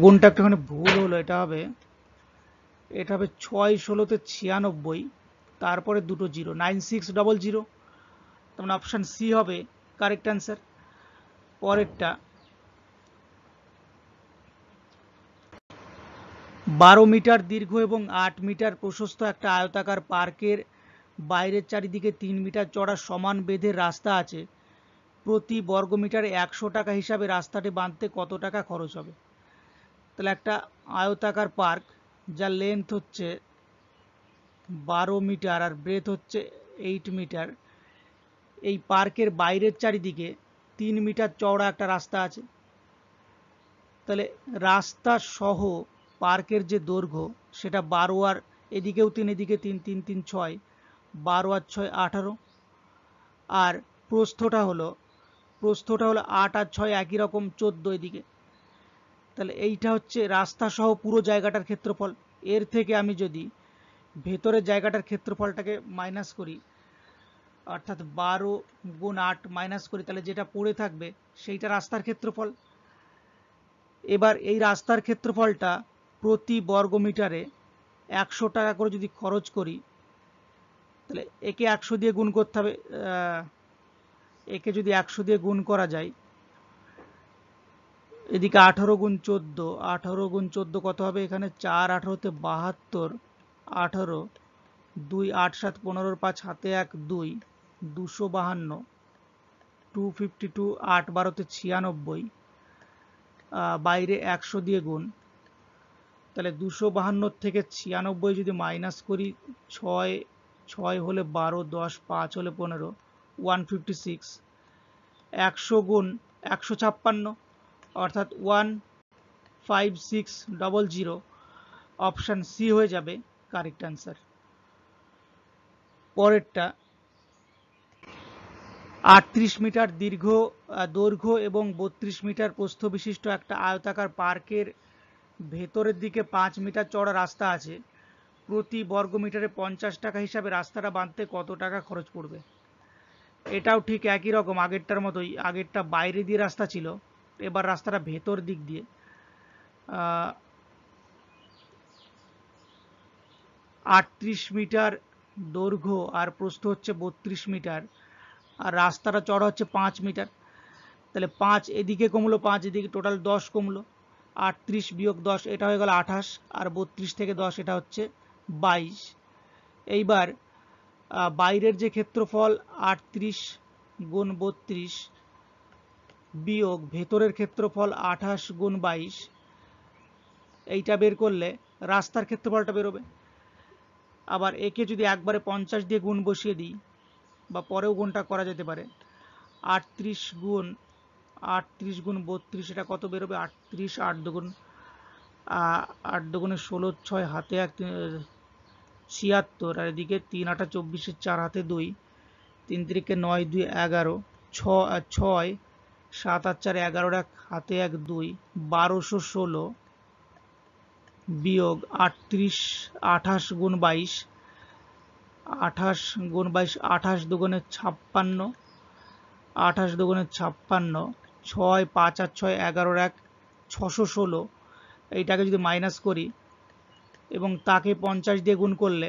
গুণটা একটুখানি ভুল হলো, এটা হবে 6 16 96, তারপরে দুটো 0, 9600। তার মানে অপশান সি হবে কারেক্ট অ্যান্সার। পরেরটা 12 মিটার দীর্ঘ এবং 8 মিটার প্রশস্ত একটা আয়তাকার পার্কের বাইরের চারিদিকে 3 মিটার চড়া সমান বেধের রাস্তা আছে। প্রতি বর্গমিটারে 100 টাকা হিসাবে রাস্তাটি বাঁধতে কত টাকা খরচ হবে? তাহলে একটা আয়তাকার পার্ক, যার লেন্থ হচ্ছে 12 মিটার আর ব্রেথ হচ্ছে 8 মিটার, এই পার্কের বাইরের চারিদিকে 3 মিটার চওড়া একটা রাস্তা আছে। তাহলে রাস্তা সহ পার্কের যে দৈর্ঘ্য সেটা 12 আর এদিকেও 3 এদিকে 3, 3 3 6, 12 আর 6 18, আর প্রস্থটা হলো 8 আর 6 একই রকম 14 এদিকে। তাহলে এইটা হচ্ছে রাস্তা সহ পুরো জায়গাটার ক্ষেত্রফল। এর থেকে আমি যদি ভেতরের জায়গাটার ক্ষেত্রফলটাকে মাইনাস করি, অর্থাৎ 12 গুণ 8 মাইনাস করি, তাহলে যেটা পড়ে থাকবে সেইটা রাস্তার ক্ষেত্রফল। এবার এই রাস্তার ক্ষেত্রফলটা প্রতি বর্গমিটারে 100 টাকা করে যদি খরচ করি, তাহলে একে 100 দিয়ে গুণ করতে হবে। একে যদি 100 দিয়ে গুণ করা যায়, এদিকে 18 গুণ 14, 18 গুণ 14 কত হবে? এখানে 4 18 72, 18, 2 8 7 15, 5 হাতে 1 2, 252, 252, 8 12 96, বাইরে 100 দিয়ে গুণ। তাহলে 252 থেকে 96 যদি মাইনাস করি, 6 6 হলে 12, 10 5 হলে 15, 156, 100 গুণ 156, অর্থাৎ 15600। অপশান সি হয়ে যাবে কারেক্ট অ্যান্সার। পরেরটা 38 মিটার দৈর্ঘ্য এবং 32 মিটার প্রস্থ বিশিষ্ট একটা আয়তাকার পার্কের ভেতরের দিকে 5 মিটার চওড়া রাস্তা আছে। প্রতি বর্গমিটারে 50 টাকা হিসাবে রাস্তাটা বাঁধতে কত টাকা খরচ পড়বে? এটাও ঠিক একই রকম আগেরটার মতোই। আগেরটা বাইরে দিয়ে রাস্তা ছিল, এবার রাস্তাটা ভেতর দিক দিয়ে। 38 মিটার দৈর্ঘ্য আর প্রস্থ হচ্ছে 32 মিটার, আর রাস্তাটা চড়া হচ্ছে 5 মিটার। তাহলে 5 এদিকে কমলো, 5 এদিকে, টোটাল 10 কমলো। 38 বিয়োগ 10 এটা হয়ে গেল 28, আর 32 থেকে 10 এটা হচ্ছে 22। এইবার বাইরের যে ক্ষেত্রফল 38 গুণ 32 বিয়োগ ভেতরের ক্ষেত্রফল 28 গুণ 22, এইটা বের করলে রাস্তার ক্ষেত্রফলটা বেরোবে। আবার একে যদি একবারে 50 দিয়ে গুণ বসিয়ে দিই, বা পরেও গুণটা করা যেতে পারে, 38 গুণ 32, এটা কত বেরোবে? 38, 8 দুগুণ 16, 6 হাতে 1 76, আর এদিকে 3 8 24, 4 হাতে 2, 3 3 9 2 11, 6 7 8 4 11, 1 হাতে 1 2, 1216 বিয়োগ 38 28 গুণ 22, 28 গুণ 22, 28 দুগুণে 56, 28 দুগুণে 56, 6 5 আর 6 11, 1 616, এইটাকে যদি মাইনাস করি এবং তাকে 50 দিয়ে গুণ করলে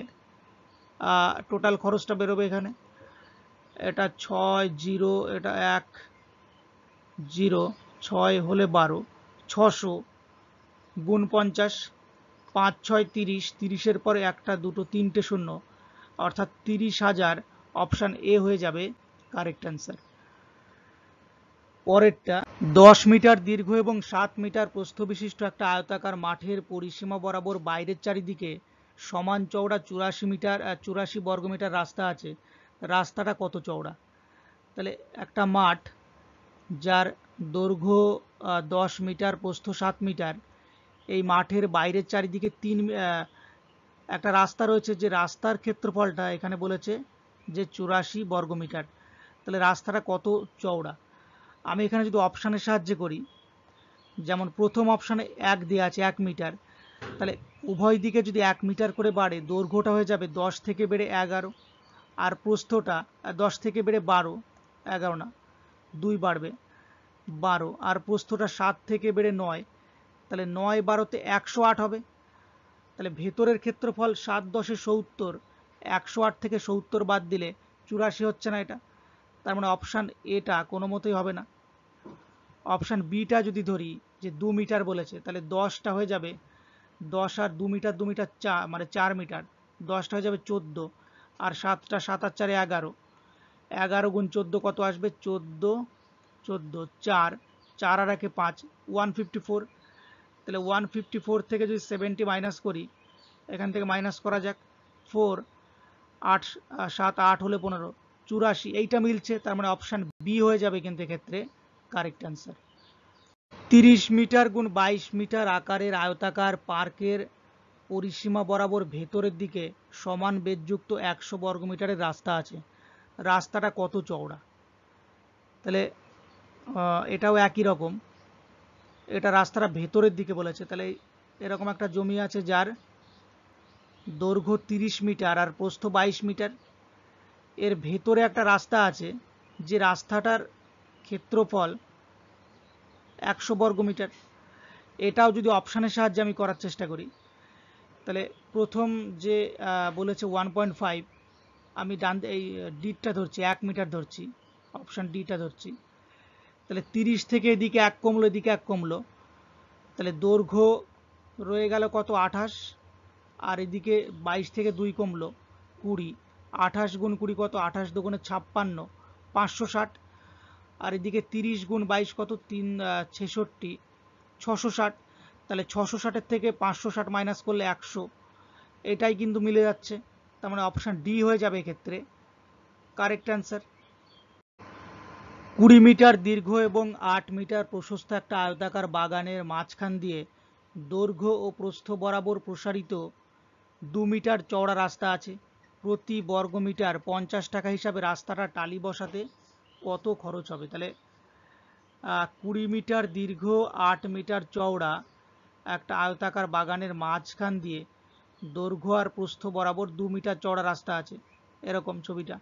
টোটাল খরচটা বেরোবে। এখানে এটা 6 0, এটা 1 0, 6 হলে 12, 600 গুণ 50, 5 6 30, 30-এর পরে একটা দুটো তিনটে শূন্য, অর্থাৎ 30,000। অপশান এ হয়ে যাবে কারেক্ট অ্যান্সার। পরেরটা 10 মিটার দীর্ঘ এবং 7 মিটার প্রস্থ বিশিষ্ট একটা আয়তাকার মাঠের পরিসীমা বরাবর বাইরের চারিদিকে সমান চওড়া 84 বর্গমিটার রাস্তা আছে। রাস্তাটা কত চওড়া? তাহলে একটা মাঠ যার দৈর্ঘ্য 10 মিটার, প্রস্থ 7 মিটার, এই মাঠের বাইরের চারিদিকে একটা রাস্তা রয়েছে, যে রাস্তার ক্ষেত্রফলটা এখানে বলেছে যে 84 বর্গমিটার। তাহলে রাস্তাটা কত চওড়া? আমি এখানে যদি অপশানের সাহায্যে করি, যেমন প্রথম অপশানে 1 দেওয়া আছে 1 মিটার, তাহলে উভয় দিকে যদি 1 মিটার করে বাড়ে দৈর্ঘ্যটা হয়ে যাবে 10 থেকে বেড়ে 11, আর প্রস্থটা 10 থেকে বেড়ে 12, 11 না 2 বাড়বে 12, আর প্রস্থটা 7 থেকে বেড়ে 9, তাহলে 9 12তে 108 হবে। তাহলে ভেতরের ক্ষেত্রফল 7 10 70, 108 থেকে 70 বাদ দিলে 84 হচ্ছে না এটা, তার মানে অপশান এটা কোনো মতেই হবে না। অপশান বিটা যদি ধরি যে 2 মিটার বলেছে, তাহলে 10টা হয়ে যাবে 10 আর 2 মিটার 2 মিটার 4 মানে 4 মিটার, 10টা হয়ে যাবে 14, আর 7টা 7 আর 4 11, 11 গুণ 14 কত আসবে 14 14 4 4 আর 1 5 154। তাহলে 154 থেকে যদি 70 মাইনাস করি, এখান থেকে মাইনাস করা যাক 4 8 7 8 হলে 15 84, এইটা মিলছে, তার মানে অপশান বি হয়ে যাবে কিন্তু এক্ষেত্রে কারেক্ট অ্যান্সার। 30 মিটার গুণ 22 মিটার আকারের আয়তাকার পার্কের পরিসীমা বরাবর ভেতরের দিকে সমান বেধযুক্ত 100 বর্গমিটারের রাস্তা আছে, রাস্তাটা কত চওড়া? তাহলে এটাও একই রকম, এটা রাস্তাটা ভেতরের দিকে বলেছে, তাহলে এরকম একটা জমি আছে যার দৈর্ঘ্য 30 মিটার আর প্রস্থ 22 মিটার, এর ভেতরে একটা রাস্তা আছে যে রাস্তাটার ক্ষেত্রফল 100 বর্গমিটার। এটাও যদি অপশানের সাহায্যে আমি করার চেষ্টা করি, তাহলে প্রথম যে বলেছে 1.5, আমি ডান এই ডিটা ধরছি 1 মিটার ধরছি, অপশান ডিটা ধরছি, তাহলে 30 থেকে এদিকে 1 কমলো এদিকে 1 কমলো, তাহলে দৈর্ঘ্য রয়ে গেল কত 28, আর এদিকে 22 থেকে 2 কমলো 20, 28 গুণ 20 কত 28 দুগুণে 56 560, আর এদিকে 30 গুণ 22 কত 3 66 660, তাহলে 660-এর থেকে 560 মাইনাস করলে 100, এটাই কিন্তু মিলে যাচ্ছে, তার মানে অপশান ডি হয়ে যাবে এক্ষেত্রে কারেক্ট অ্যান্সার। 20 মিটার দীর্ঘ এবং 8 মিটার প্রশস্ত একটা আয়তাকার বাগানের মাঝখান দিয়ে দৈর্ঘ্য ও প্রস্থ বরাবর প্রসারিত 2 মিটার চওড়া রাস্তা আছে, প্রতি বর্গ মিটার 50 টাকা হিসাবে রাস্তাটা টালি বসাতে কত খরচ হবে? তাহলে 20 মিটার দীর্ঘ 8 মিটার চওড়া একটা আয়তাকার বাগানের মাঝখান দিয়ে দৈর্ঘ্য আর প্রস্থ বরাবর 2 মিটার চওড়া রাস্তা আছে, এরকম ছবিটা।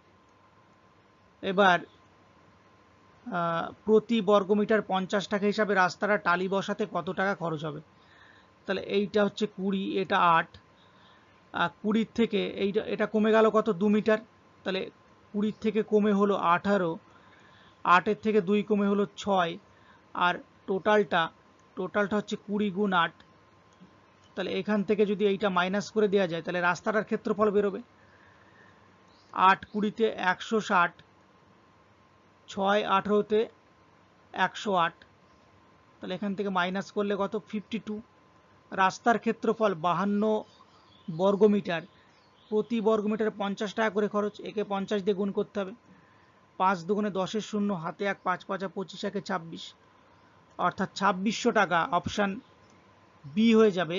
এবার প্রতি বর্গমিটার 50 টাকা হিসাবে রাস্তাটা টালি বসাতে কত টাকা খরচ হবে? তাহলে এইটা হচ্ছে 20, এটা 8, আর 20 থেকে এটা কমে গেল কত 2 মিটার, তাহলে 20 থেকে কমে হলো 18, 8-এর থেকে 2 কমে হলো 6, আর টোটালটা হচ্ছে 20 গুণ 8, তাহলে এখান থেকে যদি এইটা মাইনাস করে দেওয়া যায় তাহলে রাস্তাটার ক্ষেত্রফল বেরোবে 8 20-তে 160, 6 18-তে 108, তাহলে এখান থেকে মাইনাস করলে কত 52, রাস্তার ক্ষেত্রফল 52 বর্গমিটার, প্রতি বর্গমিটারে 50 টাকা করে খরচ, একে 50 দিয়ে গুণ করতে হবে, 5 দুগুণে 10-এর 0, হাতে 1 5 5 25, একে 26, অর্থাৎ 2600 টাকা, অপশান বি হয়ে যাবে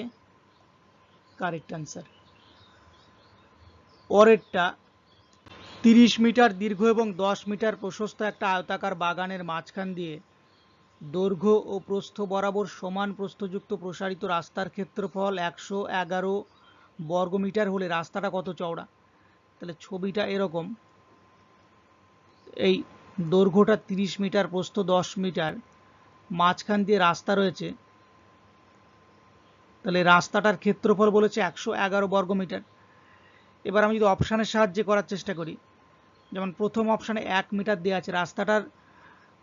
কারেক্ট অ্যান্সার। পরেরটা 30 মিটার দীর্ঘ এবং 10 মিটার প্রশস্ত একটা আয়তাকার বাগানের মাঝখান দিয়ে দৈর্ঘ্য ও প্রস্থ বরাবর সমান প্রস্থযুক্ত প্রসারিত রাস্তার ক্ষেত্রফল 111 বর্গমিটার হলে রাস্তাটা কত চওড়া? তাহলে ছবিটা এরকম, এই দৈর্ঘ্যটা 30 মিটার প্রস্থ 10 মিটার, মাঝখান দিয়ে রাস্তা রয়েছে, তাহলে রাস্তাটার ক্ষেত্রফল বলেছে 111 বর্গমিটার। এবার আমি যদি অপশানের সাহায্যে করার চেষ্টা করি, যেমন প্রথম অপশানে 1 মিটার দেওয়া আছে, রাস্তাটার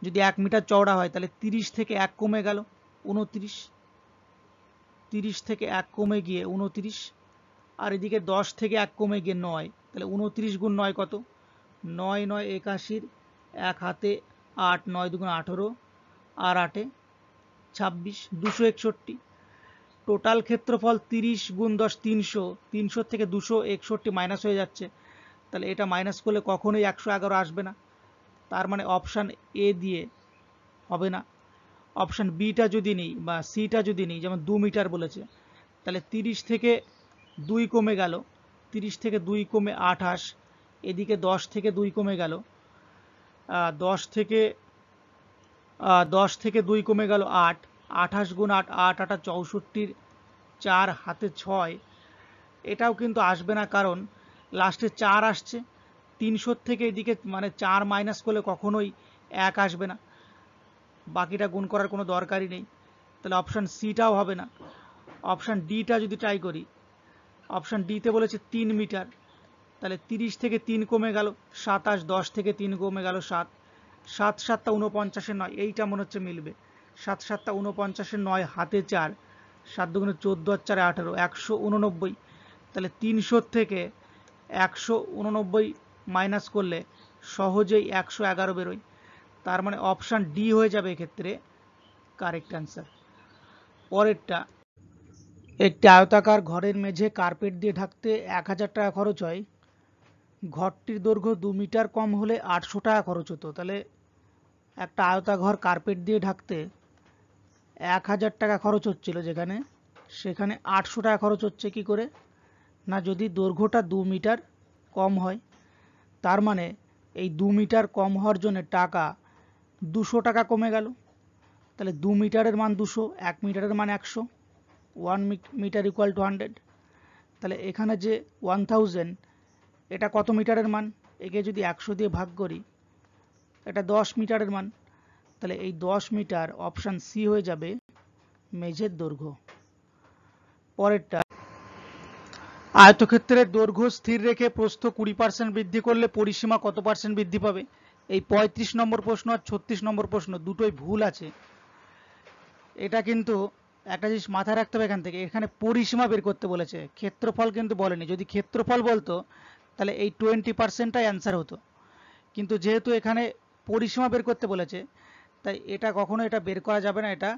যদি 1 মিটার চওড়া হয় তাহলে 30 থেকে 1 কমে গেল 29, 30 থেকে 1 কমে গিয়ে 29, আর এদিকে 10 থেকে 1 কমে গিয়ে 9, তাহলে 29 গুণ 9 কত 9 9 81, 1 হাতে 8, 9 দুগুণ 18, আর 8-এ 26, 261, টোটাল ক্ষেত্রফল 30 গুণ 10 300, 300 থেকে 261 মাইনাস হয়ে যাচ্ছে, তাহলে এটা মাইনাস করলে কখনোই 111 আসবে না, তার মানে অপশান এ দিয়ে হবে না। অপশান বিটা যদি নিই বা সিটা যদি নিই, যেমন 2 মিটার বলেছে, তাহলে 30 থেকে 2 কমে গেল, 30 থেকে 2 কমে 28, এদিকে 10 থেকে 2 কমে গেল, 10 থেকে 10 থেকে 2 কমে গেল 8, 28 গুণ 8, 8 8 64, 4 হাতে 6, এটাও কিন্তু আসবে না, কারণ লাস্টে 4 আসছে। 300 থেকে এদিকে মানে 4 মাইনাস করলে কখনোই 1 আসবে না, বাকিটা গুণ করার কোনো দরকারই নেই, তাহলে অপশান সিটাও হবে না। অপশান ডিটা যদি ট্রাই করি, অপশান ডিতে বলেছে 3 মিটার, তাহলে 30 থেকে 3 কমে গেল 27, 10 থেকে 3 কমে গেল 7, 7 7টা 49 9, এইটা মনে হচ্ছে মিলবে। 7 7টা 49 9 হাতে 4, 7 দুগুণে 14 আর 4 18, 189, তাহলে 300 থেকে 189 মাইনাস করলে সহজেই 111 বেরোয়, তার মানে অপশান ডি হয়ে যাবে এক্ষেত্রে কারেক্ট অ্যান্সার। পরেরটা, একটি আয়তাকার ঘরের মেঝে কার্পেট দিয়ে ঢাকতে 1000 টাকা খরচ হয়, ঘরটির দৈর্ঘ্য 2 মিটার কম হলে 800 টাকা খরচ হতো। তাহলে একটা আয়তাঘর কার্পেট দিয়ে ঢাকতে 1000 টাকা খরচ হচ্ছিল, সেখানে 800 টাকা খরচ হচ্ছে কি করে না, যদি দৈর্ঘ্যটা 2 মিটার কম হয়, তার মানে এই 2 মিটার কম হওয়ার জন্য টাকা 200 টাকা কমে গেল। তাহলে 2 মিটারের মান 200, 1 মিটারের মান 100, 1 মিটার ইকুয়াল টু 100। তাহলে এখানে যে 1000, এটা কত মিটারের মান, একে যদি 100 দিয়ে ভাগ করি, এটা 10 মিটারের মান, তাহলে এই 10 মিটার অপশান সি হয়ে যাবে মেঝের দৈর্ঘ্য। পরেরটা, আয়তক্ষেত্রের দৈর্ঘ্য স্থির রেখে প্রস্থ 20% বৃদ্ধি করলে পরিসীমা কত পার্সেন্ট বৃদ্ধি পাবে? এই 35 নম্বর প্রশ্ন আর 36 নম্বর প্রশ্ন দুটোই ভুল আছে। এটা কিন্তু একটা জিনিস মাথায় রাখতে হবে, এখানে পরিসীমা বের করতে বলেছে, ক্ষেত্রফল কিন্তু বলেনি। যদি ক্ষেত্রফল বলতো তাহলে এই 20%টাই অ্যান্সার হতো, কিন্তু যেহেতু এখানে পরিসীমা বের করতে বলেছে, তাই এটা কখনো এটা বের করা যাবে না। এটা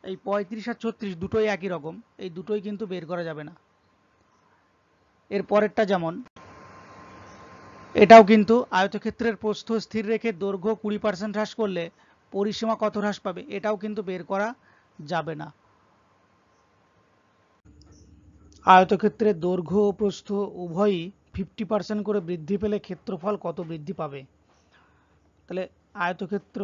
এই 35 আর 36 দুটোই একই রকম, এই দুটোই কিন্তু বের করা যাবে না। এর পরেরটা যেমন, এটাও কিন্তু আয়তক্ষেত্রের প্রস্থ স্থির রেখে দৈর্ঘ্য 20% হ্রাস করলে পরিসীমা কত হ্রাস পাবে, এটাও কিন্তু বের করা যাবে না। আয়তক্ষেত্রের দৈর্ঘ্য ও প্রস্থ উভয়ই 50% করে বৃদ্ধি পেলে ক্ষেত্রফল কত বৃদ্ধি পাবে? তাহলে আয়তক্ষেত্র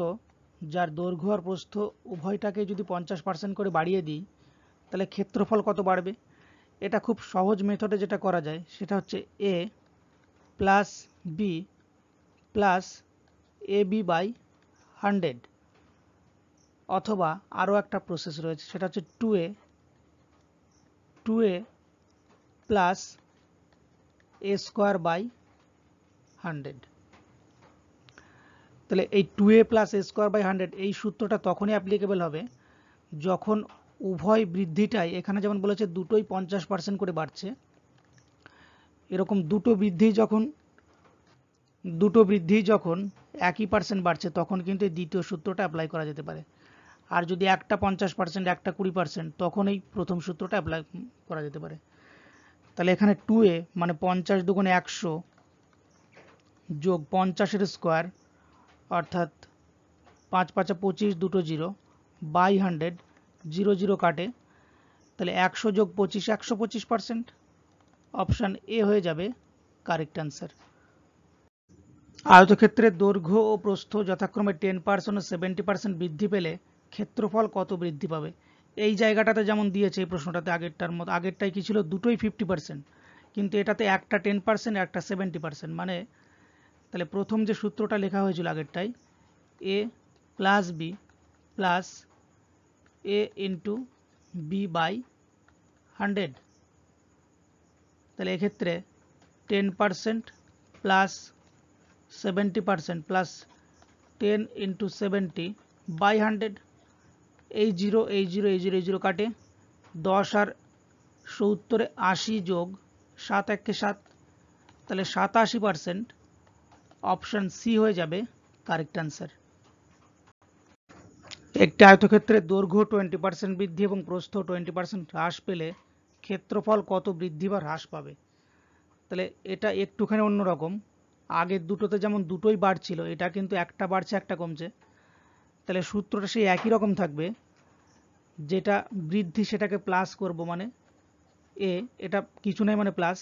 যার দৈর্ঘ্য আর প্রস্থ উভয়টাকে যদি 50% করে বাড়িয়ে দিই, তাহলে ক্ষেত্রফল কত বাড়বে? এটা খুব সহজ মেথডে যেটা করা যায় সেটা হচ্ছে a plus B plus ab by 100, অথবা আরও একটা প্রসেস রয়েছে, সেটা হচ্ছে 2a plus a square by 100। তাহলে এই 2a plus a square by 100 এই সূত্রটা তখনই অ্যাপ্লিকেবল হবে যখন উভয় বৃদ্ধিটাই, এখানে যেমন বলেছে দুটোই 50% করে বাড়ছে, এরকম দুটো বৃদ্ধি যখন একই পার্সেন্ট বাড়ছে, তখন কিন্তু এই দ্বিতীয় সূত্রটা অ্যাপ্লাই করা যেতে পারে। আর যদি একটা 50%, একটা 20%, তখন এই প্রথম সূত্রটা অ্যাপ্লাই করা যেতে পারে। তাহলে এখানে 2a মানে 50 দুগুণে 100 যোগ 50-এর স্কোয়ার, অর্থাৎ 5 5 25, দুটো 0 বাই 100, 0 0 কাটে, তাহলে 100 যোগ 25 125%। অপশান এ হয়ে যাবে কারেক্ট অ্যান্সার। আয়তক্ষেত্রের দৈর্ঘ্য ও প্রস্থ যথাক্রমে 10% ও 70% বৃদ্ধি পেলে ক্ষেত্রফল কত বৃদ্ধি পাবে? এই জায়গাটাতে যেমন দিয়েছে এই প্রশ্নটাতে, আগেরটার মতো, আগেরটাই কি ছিল, দুটোই 50%, কিন্তু এটাতে একটা 10% একটা 70%, মানে তাহলে প্রথম যে সূত্রটা লেখা হয়েছিল আগেরটাই, a plus B plus a into B by 100, তাহলে এক্ষেত্রে 10% প্লাস 70% প্লাস 10 ইন্টু 70 বাই 100, এই 0 এই 0 এই 0 এই 0 কাটে, 10 আর 70 80 যোগ 7 1 7, তাহলে 87%। অপশান সি হয়ে যাবে কারেক্ট অ্যান্সার। একটি আয়তক্ষেত্রের দৈর্ঘ্য 20% বৃদ্ধি এবং প্রস্থ 20% হ্রাস পেলে ক্ষেত্রফল কত বৃদ্ধি বা হ্রাস পাবে? তাহলে এটা একটুখানি অন্যরকম, আগের দুটোতে যেমন দুটোই বাড়ছিল, এটা কিন্তু একটা বাড়ছে একটা কমছে, তাহলে সূত্রটা সেই একই রকম থাকবে, যেটা বৃদ্ধি সেটাকে প্লাস করব, মানে এটা কিছু নেই মানে প্লাস,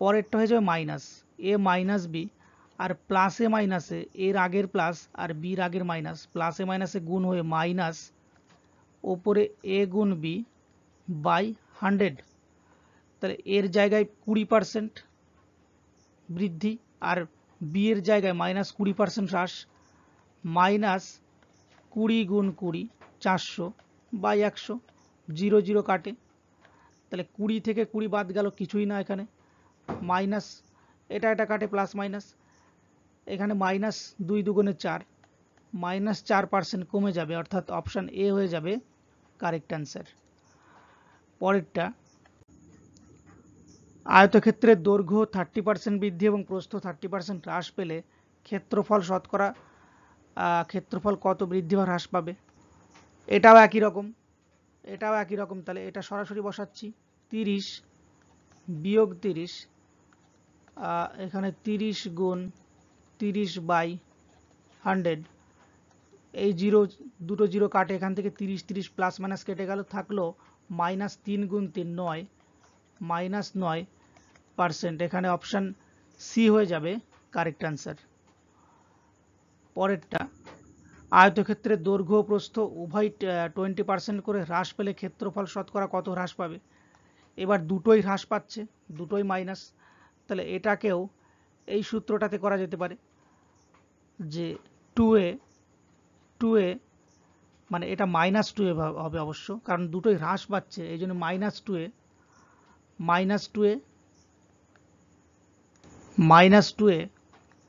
পরেরটা হয়ে যাবে মাইনাস, a মাইনাস বি, আর প্লাসে মাইনাসে এর আগের প্লাস আর বির আগের মাইনাস, প্লাসে মাইনাসে গুণ হয়ে মাইনাস ওপরে এ গুণ বি বাই 100, তাহলে এর জায়গায় 20% বৃদ্ধি আর বি এর জায়গায় -20% হ্রাস, মাইনাস 20 গুণ 20 400 বাই 100, 0 0 কাটে, তাহলে 20 থেকে 20 বাদ গেল, কিছুই না, এখানে মাইনাস এটা কাটে প্লাস মাইনাস, এখানে মাইনাস 2 দুগুণে 4, -4% কমে যাবে, অর্থাৎ অপশান এ হয়ে যাবে কারেক্ট অ্যান্সার। পরেরটা, আয়তক্ষেত্রের দৈর্ঘ্য 30% বৃদ্ধি এবং প্রস্থ 30% হ্রাস পেলে ক্ষেত্রফল শতকরা ক্ষেত্রফল কত বৃদ্ধি বা হ্রাস পাবে? এটাও একই রকম, তাহলে এটা সরাসরি বসাচ্ছি, 30 বিয়োগ 30, এখানে 30 গুণ 30 বাই 100, এই দুটো জিরো কাটে, এখান থেকে 30 30 প্লাস মাইনাস কেটে গেল, থাকলো -3 গুণ 3 9, -9%, এখানে অপশান সি হয়ে যাবে কারেক্ট অ্যান্সার। পরেরটা, আয়তক্ষেত্রের দৈর্ঘ্য ও প্রস্থ উভয় 20% করে হ্রাস পেলে ক্ষেত্রফল শতকরা কত হ্রাস পাবে? এবার দুটোই হ্রাস পাচ্ছে, দুটোই মাইনাস, তাহলে এটাকেও এই সূত্রটাতে করা যেতে পারে যে 2a মানে এটা -2a হবে অবশ্য, কারণ দুটোই হ্রাস পাচ্ছে, এই জন্য -2a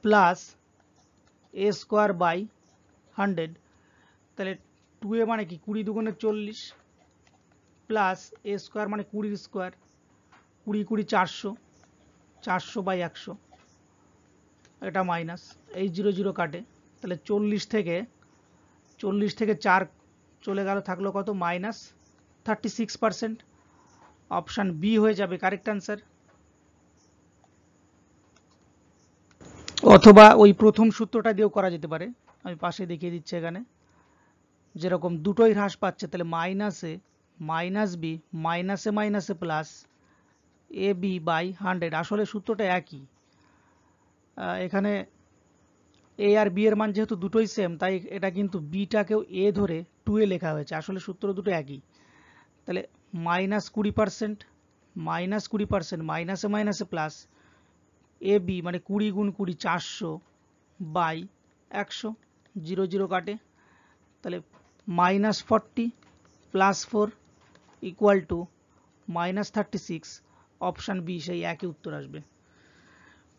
plus a square by 100, তাহলে 2a মানে কি 20 দুগুণে 40 প্লাস a স্কোয়ার মানে 20 স্কোয়ার, 20 20 400, 400 বাই 100, এটা মাইনাস, এই 0 0 কাটে, তাহলে 40 থেকে 4 চলে গেল, থাকলো কত? -36%, অপশান বি হয়ে যাবে কারেক্ট অ্যান্সার। অথবা ওই প্রথম সূত্রটা দিয়েও করা যেতে পারে, আমি পাশে দেখিয়ে দিচ্ছি, এখানে যেরকম দুটোই হ্রাস পাচ্ছে, তাহলে মাইনাসে মাইনাস বি মাইনাসে মাইনাসে প্লাস এ বি বাই 100, আসলে সূত্রটা একই, এখানে এ আর বি এর মান যেহেতু দুটোই সেম, তাই এটা কিন্তু বিটাকেও এ ধরে 2a লেখা হয়েছে, আসলে সূত্র দুটো একই, তাহলে -20%, মাইনাসে মাইনাসে প্লাস এ বি মানে 20 গুণ 20 400 বাই 100, 0 0 কাটে, তাহলে -40 plus 4 equal to -36, option B সেই একই উত্তর আসবে।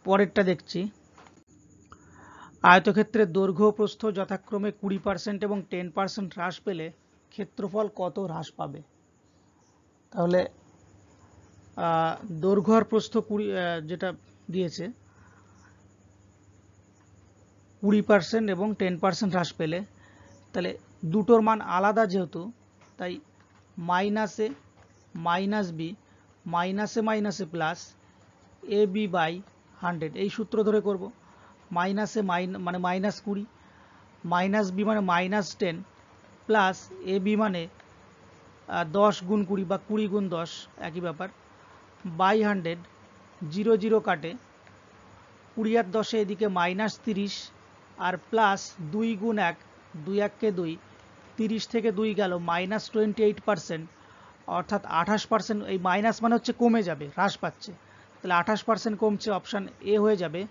পরেরটা দেখছি, আয়তক্ষেত্রের দৈর্ঘ্য ও প্রস্থ যথাক্রমে 20% এবং 10% হ্রাস পেলে ক্ষেত্রফল কত হ্রাস পাবে? তাহলে দৈর্ঘ্য আর প্রস্থ যেটা দিয়েছে 20% এবং 10% হ্রাস পেলে, তাহলে দুটোর মান আলাদা যেহেতু, তাই মাইনাসে মাইনাস বি মাইনাসে মাইনাসে প্লাস এ বি বাই 100, এই সূত্র ধরে করব, মাইনাসে মানে -20, মাইনাস বি মানে -10 প্লাস এ বি মানে 10 গুণ 20 বা 20 গুণ 10 একই ব্যাপার, বাই 100, 0 0 কাটে, 20 আর 10 এদিকে -30 আর প্লাস 2 গুণ 1, 2 1 কে 2, 30 থেকে 2 গেল -28%, অর্থাৎ 28%, এই মাইনাস মানে হচ্ছে কমে যাবে, হ্রাস পাচ্ছে, তাহলে 28% কমছে, অপশান এ হয়ে যাবে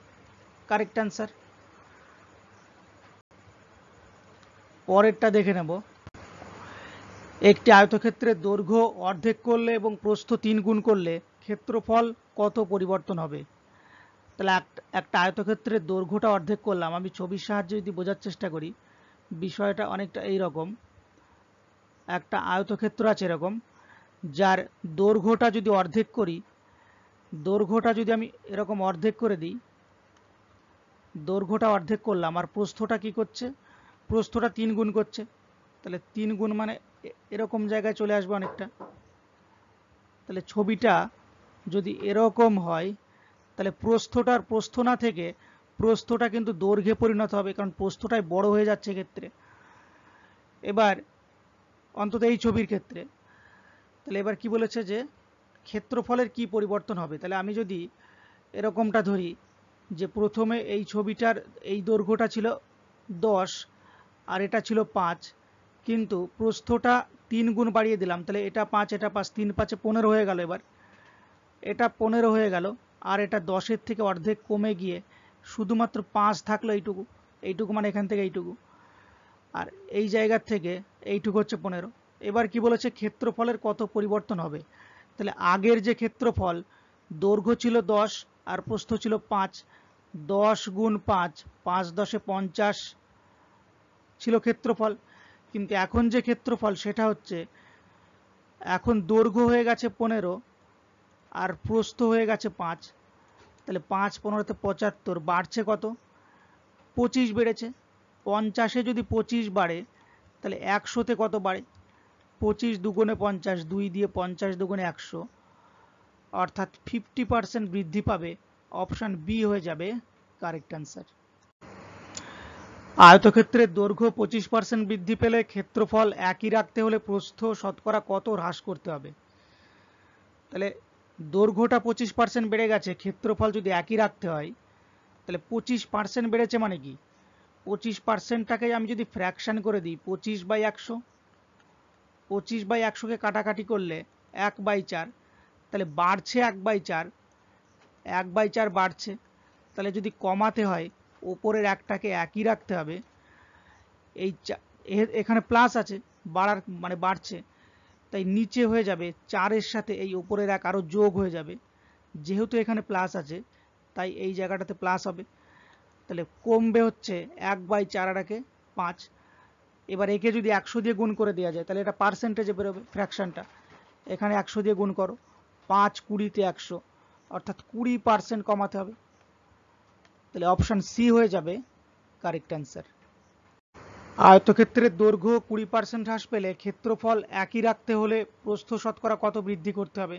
কারেক্ট অ্যান্সার। পরেরটা দেখে নেব, একটি আয়তক্ষেত্রের দৈর্ঘ্য অর্ধেক করলে এবং প্রস্থ 3 গুণ করলে ক্ষেত্রফল কত পরিবর্তন হবে? তাহলে একটা আয়তক্ষেত্রের দৈর্ঘ্যটা অর্ধেক করলাম, আমি ছবির সাহায্যে যদি বোঝার চেষ্টা করি, বিষয়টা অনেকটা এই রকম, একটা আয়তক্ষেত্র আছে এরকম, যার দৈর্ঘ্যটা যদি অর্ধেক করি, দৈর্ঘ্যটা যদি আমি এরকম অর্ধেক করে দিই, দৈর্ঘ্যটা অর্ধেক করলাম, আর প্রস্থটা কি করছে? প্রস্থটা 3 গুণ করছে, তাহলে 3 গুণ মানে এরকম জায়গায় চলে আসবে অনেকটা, তাহলে ছবিটা যদি এরকম হয়, তাহলে প্রস্থটার প্রস্থ না থেকে প্রস্থটা কিন্তু দৈর্ঘ্যে পরিণত হবে, কারণ প্রস্থটাই বড় হয়ে যাচ্ছে ক্ষেত্রে। এবার অন্তত এই ছবির ক্ষেত্রে, তাহলে এবার কি বলেছে যে ক্ষেত্রফলের কি পরিবর্তন হবে? তাহলে আমি যদি এরকমটা ধরি, যে প্রথমে এই ছবিটার এই দৈর্ঘ্যটা ছিল 10 আর এটা ছিল 5, কিন্তু প্রস্থটা 3 গুণ বাড়িয়ে দিলাম, তাহলে এটা 5 এটা 5, 3 5 15 হয়ে গেল। এবার এটা 15 হয়ে গেল আর এটা 10-এর থেকে অর্ধেক কমে গিয়ে শুধুমাত্র 5 থাকলো এইটুকু, এইটুকু মানে এখান থেকে এইটুকু, আর এই জায়গার থেকে এইটুকু হচ্ছে 15। এবার কি বলেছে ক্ষেত্রফলের কত পরিবর্তন হবে, তাহলে আগের যে ক্ষেত্রফল দৈর্ঘ্য ছিল 10 আর প্রস্থ ছিল 5, 10 গুণ 5, 5 10 50 ছিল ক্ষেত্রফল, কিন্তু এখন যে ক্ষেত্রফল সেটা হচ্ছে এখন দৈর্ঘ্য হয়ে গেছে 15 আর প্রস্থ হয়ে গেছে 5, তাহলে 5 15 75 বাড়ছে কত, 25 বেড়েছে। 50-এ যদি 25 বাড়ে তাহলে 100-তে কত বাড়ে, 25 দুগুণে 50, 2 দিয়ে 50 দুগুণে 100, অর্থাৎ 50% বৃদ্ধি পাবে। অপশন বি হয়ে যাবে কারেক্ট অ্যান্সার। আয়তক্ষেত্রের দৈর্ঘ্য 25% বৃদ্ধি পেলে ক্ষেত্রফল একই রাখতে হলে প্রস্থ শতকরা কত হ্রাস করতে হবে। তাহলে দৈর্ঘ্যটা 25% বেড়ে গেছে, ক্ষেত্রফল যদি একই রাখতে হয় তাহলে 25% বেড়েছে মানে কি, 25%টাকে আমি যদি ফ্র্যাকশন করে দিই 25/100, 25/100কে কাটাকাটি করলে 1/4, তাহলে বাড়ছে 1/4, 1/4 বাড়ছে। তাহলে যদি কমাতে হয় ওপরের একটাকে একই রাখতে হবে, এই এখানে প্লাস আছে বাড়ার মানে বাড়ছে, তাই নিচে হয়ে যাবে 4-এর সাথে এই ওপরের এক আরও যোগ হয়ে যাবে, যেহেতু এখানে প্লাস আছে তাই এই জায়গাটাতে প্লাস হবে। তাহলে কমবে হচ্ছে 1/4 আর একে 5। এবার একে যদি 100 দিয়ে গুণ করে দেওয়া যায় তাহলে এটা পার্সেন্টেজে বেরোবে ফ্র্যাকশনটা, এখানে 100 দিয়ে গুণ করো, 5 20-তে 100, অর্থাৎ 20% কমাতে হবে। তাহলে অপশন সি হয়ে যাবে কারেক্ট অ্যান্সার। আয়তক্ষেত্রের দৈর্ঘ্য 20% হ্রাস পেলে ক্ষেত্রফল একই রাখতে হলে প্রস্থ শতকরা কত বৃদ্ধি করতে হবে।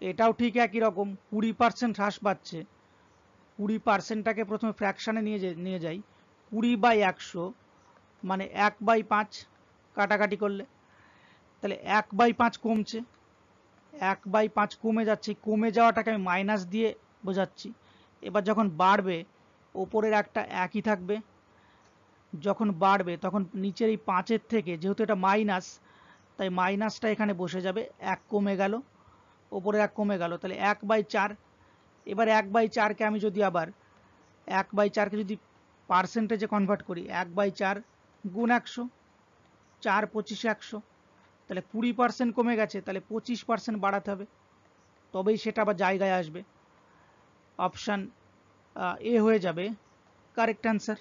এটাও ঠিক একই রকম, 20% হ্রাস পাচ্ছে, 20%টাকে প্রথমে ফ্র্যাকশানে নিয়ে যাই, 20/100 মানে 1/5 কাটাকাটি করলে, তাহলে 1/5 কমছে, 1/5 কমে যাচ্ছে, কমে যাওয়াটাকে আমি মাইনাস দিয়ে বোঝাচ্ছি। এবার যখন বাড়বে ওপরের একটা একই থাকবে, যখন বাড়বে তখন নিচের এই 5-এর থেকে, যেহেতু এটা মাইনাস তাই মাইনাসটা এখানে বসে যাবে, 1 কমে গেল, ওপরে 1 কমে গেল, তাহলে 1/4। এবার 1/4কে আমি যদি আবার 1/4কে যদি পার্সেন্টেজে কনভার্ট করি, 1/4 গুণ 100, 4 25 100, তাহলে 20% কমে গেছে, তাহলে 25% বাড়াতে হবে, তবেই সেটা আবার জায়গায় আসবে। অপশান এ হয়ে যাবে কারেক্ট অ্যান্সার।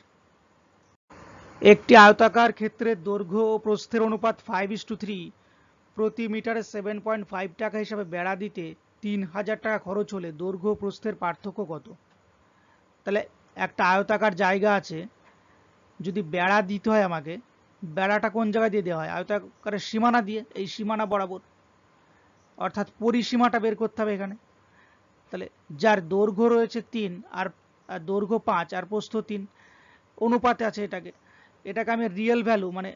একটি আয়তাকার ক্ষেত্রের দৈর্ঘ্য ও প্রস্থের অনুপাত 5:3, প্রতি মিটারে 7.5 টাকা হিসাবে বেড়া দিতে 3000 টাকা খরচ হলে দৈর্ঘ্য ও প্রস্থের পার্থক্য কত। তাহলে একটা আয়তাকার জায়গা আছে, যদি বেড়া দিতে হয় আমাকে, বেড়াটা কোন জায়গায় দিয়ে দেওয়া হয়, আয়তাকারের সীমানা দিয়ে, এই সীমানা বরাবর, অর্থাৎ পরিসীমাটা বের করতে হবে এখানে। তাহলে যার দৈর্ঘ্য রয়েছে 3 আর দৈর্ঘ্য 5 আর প্রস্থ 3 অনুপাতে আছে, এটাকে আমি রিয়েল ভ্যালু মানে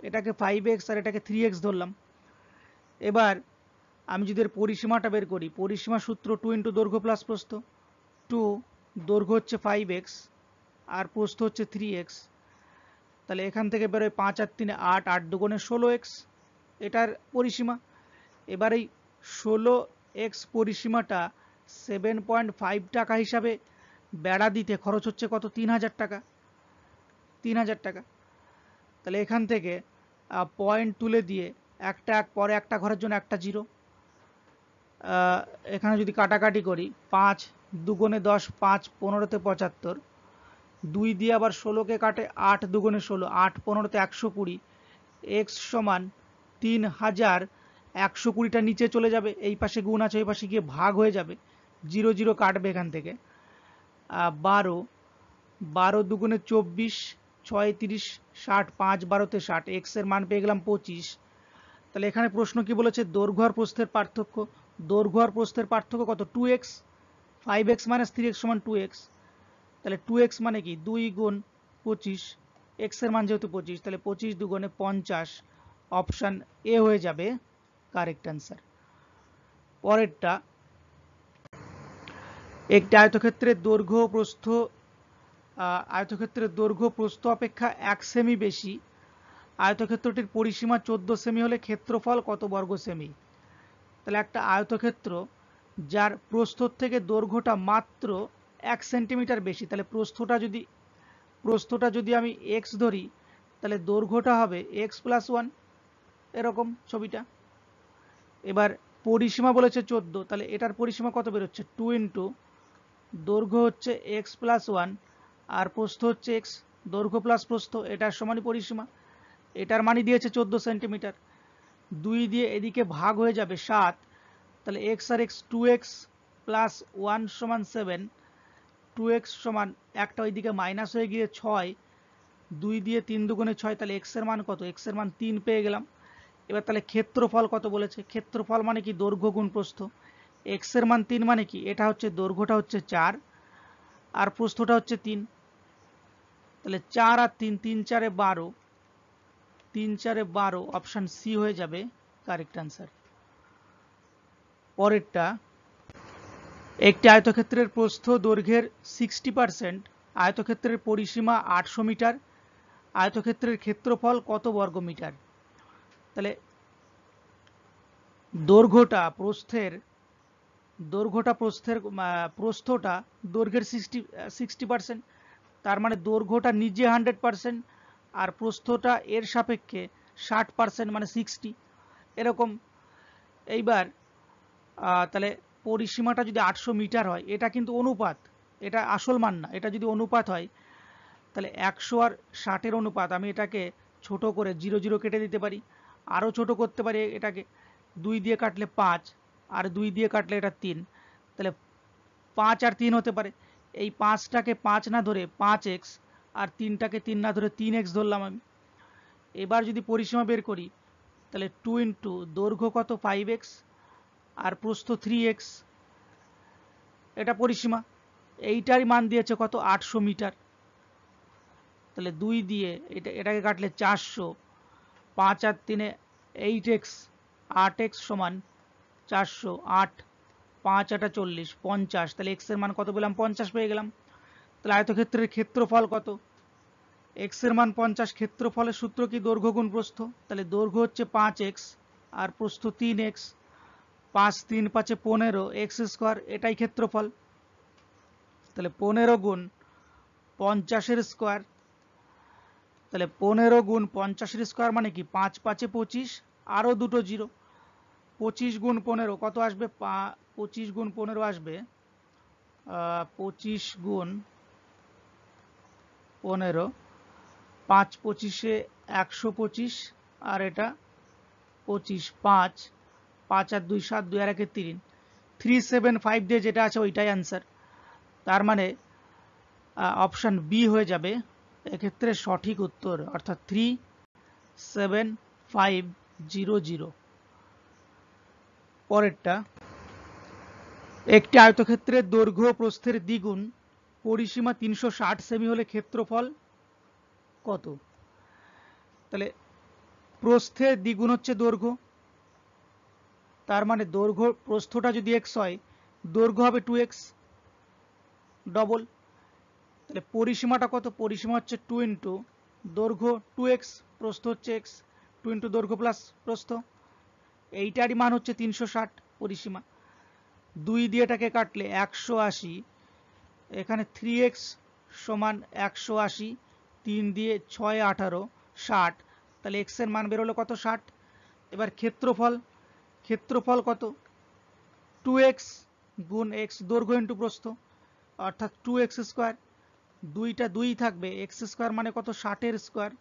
এটাকে 5x আর এটাকে 3x ধরলাম। এবার আমি যদি এর পরিসীমাটা বের করি, পরিসীমা সূত্র 2 × দৈর্ঘ্য প্লাস প্রস্থ, 2 দৈর্ঘ্য হচ্ছে 5x আর প্রস্থ হচ্ছে 3x, তাহলে এখান থেকে বেরোয় 5 আর 3 8, 8 দুগুণে 16x এটার পরিসীমা। এবার এই 16x পরিসীমাটা 7.5 টাকা হিসাবে বেড়া দিতে খরচ হচ্ছে কত, 3000 টাকা, 3000 টাকা। তাহলে এখান থেকে পয়েন্ট তুলে দিয়ে একটা এক পরে একটা ঘরের জন্য একটা জিরো, এখানে যদি কাটাকাটি করি 5 দুগুণে 10, 5 15-তে 75, 2 দিয়ে আবার 16কে কাটে, 8 দুগুণে 16, 8 15-তে 120, x সমান 3000, 120টা নিচে চলে যাবে, এই পাশে গুণ আছে ওই পাশে গিয়ে ভাগ হয়ে যাবে, 0 0 কাটবে এখান থেকে, 12 12 দুগুণে 24, 6 30, 60, 5 12-তে 60, x এর মান পেয়ে গেলাম 25। তাহলে এখানে প্রশ্ন কি বলেছে, দৈর্ঘ্য আর প্রস্থের পার্থক্য, দৈর্ঘ্য আর প্রস্থের পার্থক্য কত, 2x, 5x - 3x সমান 2x, তাহলে 2x মানে কি 2 গুণ 25, x এর মান যেহেতু 25 তাহলে 25 দুগুণে 50, অপশান এ হয়ে যাবে কারেক্ট অ্যান্সার। পরেরটা, একটি আয়তক্ষেত্রের দৈর্ঘ্য প্রস্থ অপেক্ষা 1 সেমি বেশি। আয়তক্ষেত্রটির পরিসীমা 14 সেমি হলে ক্ষেত্রফল কত বর্গ সেমি? তাহলে একটা আয়তক্ষেত্র যার প্রস্থর থেকে দৈর্ঘ্যটা মাত্র 1 সেন্টিমিটার বেশি, তাহলে প্রস্থটা যদি আমি x ধরি, তাহলে দৈর্ঘ্যটা হবে x + 1, এরকম ছবিটা। এবার পরিসীমা বলেছে 14, তাহলে এটার পরিসীমা কত বেরোচ্ছে? 2 ইন্টু দৈর্ঘ্য হচ্ছে x + 1 আর প্রস্থ হচ্ছে x, দৈর্ঘ্য প্লাস প্রস্থ, এটার সমানই পরিসীমা। এটার মানই দিয়েছে 14 সেন্টিমিটার। 2 দিয়ে এদিকে ভাগ হয়ে যাবে 7, তাহলে x আর x 2x + 1 = 7, 2x সমান একটা ওইদিকে মাইনাস হয়ে গিয়ে 6, 2 দিয়ে 3 দুগুণে 6, তাহলে x এর মান কত? x এর মান 3 পেয়ে গেলাম। এবার তাহলে ক্ষেত্রফল কত বলেছে? ক্ষেত্রফল মানে কি? দৈর্ঘ্য গুণ প্রস্থ। x এর মান 3 মানে কি? এটা হচ্ছে দৈর্ঘ্যটা হচ্ছে 4 আর প্রস্থটা হচ্ছে 3, তাহলে 4 আর 3, 3 × 4 = 12, 3 × 4 = 12, অপশন সি হয়ে যাবে কারেক্ট অ্যান্সার। পরেরটা, একটি আয়তক্ষেত্রের প্রস্থ দৈর্ঘ্যের 60%, আয়তক্ষেত্রের পরিসীমা 800 মিটার, আয়তক্ষেত্রের ক্ষেত্রফল কত বর্গ মিটার? তাহলে প্রস্থটা দৈর্ঘ্যের 60%, তার মানে দৈর্ঘ্যটা নিজে 100% আর প্রস্থটা এর সাপেক্ষে 60%, মানে 60, এরকম। এইবার তাহলে পরিসীমাটা যদি 800 মিটার হয়, এটা কিন্তু অনুপাত, এটা আসল মান না, এটা যদি অনুপাত হয় তাহলে 100 আর 60-এর অনুপাত। আমি এটাকে ছোট করে 0 0 কেটে দিতে পারি, আরও ছোট করতে পারি এটাকে, 2 দিয়ে কাটলে 5 আর 2 দিয়ে কাটলে এটা 3, তাহলে 5 আর 3 হতে পারে। এই 5টাকে 5 না ধরে 5x আর 3টাকে 3 না ধরে 3x ধরলাম আমি। এবার যদি পরিসীমা বের করি, তাহলে 2 ইন্টু দৈর্ঘ্য কত? 5x আর প্রস্থ 3x, এটা পরিসীমা। এইটারই মান দিয়েছে কত? 800 মিটার। তাহলে 2 দিয়ে এটাকে কাটলে 400, 5 আর 3-এ 8x, 8x সমান 400, 8, 5 8 40, 50, তাহলে x এর মান কত পেলাম? 50 পেয়ে গেলাম। তাহলে আয়তক্ষেত্রের ক্ষেত্রফল কত? x এর মান 50, ক্ষেত্রফলের সূত্র কি? দৈর্ঘ্য গুণ প্রস্থ। তাহলে দৈর্ঘ্য হচ্ছে 5x আর প্রস্থ 3x, 5 3 5 15, x², এটাই ক্ষেত্রফল। তাহলে 15 গুণ 50-এর স্কোয়ার, তাহলে 15 গুণ 50-এর স্কোয়ার মানে কি? 5 5 25, আরও দুটো 0, 25 গুণ 15 কত আসবে? 25 গুণ 15 আসবে 25 গুণ 15, 5 25-এ 125 আর এটা 25, 5 5 আর 2 7, 2 আর 1 3, 375 দিয়ে যেটা আছে ওইটাই অ্যান্সার। তার মানে অপশন বি হয়ে যাবে এক্ষেত্রে সঠিক উত্তর, অর্থাৎ 37500। পরেরটা, একটি আয়তক্ষেত্রের দৈর্ঘ্য প্রস্থের দ্বিগুণ, পরিসীমা 360 সেমি হলে ক্ষেত্রফল কত? তাহলে প্রস্থের দ্বিগুণ হচ্ছে দৈর্ঘ্য, তার মানে প্রস্থটা যদি x হয়, দৈর্ঘ্য হবে 2x ডবল। তাহলে পরিসীমাটা কত? পরিসীমা হচ্ছে 2 ইন্টু দৈর্ঘ্য 2x, প্রস্থ হচ্ছে x, 2 ইন্টু দৈর্ঘ্য প্লাস প্রস্থ, এইটারই মান হচ্ছে 360 পরিসীমা। 2 দিয়ে এটাকে কাটলে 180, এখানে 3x সমান 180, 3 দিয়ে 6 18, 60, তাহলে x এর মান বেরোলো কত? 60। এবার ক্ষেত্রফল কত? 2x গুণ x, দৈর্ঘ্য ইন্টু প্রস্থ, অর্থাৎ 2x², 2টা 2 থাকবে, x² মানে কত? 60-এর স্কোয়ার,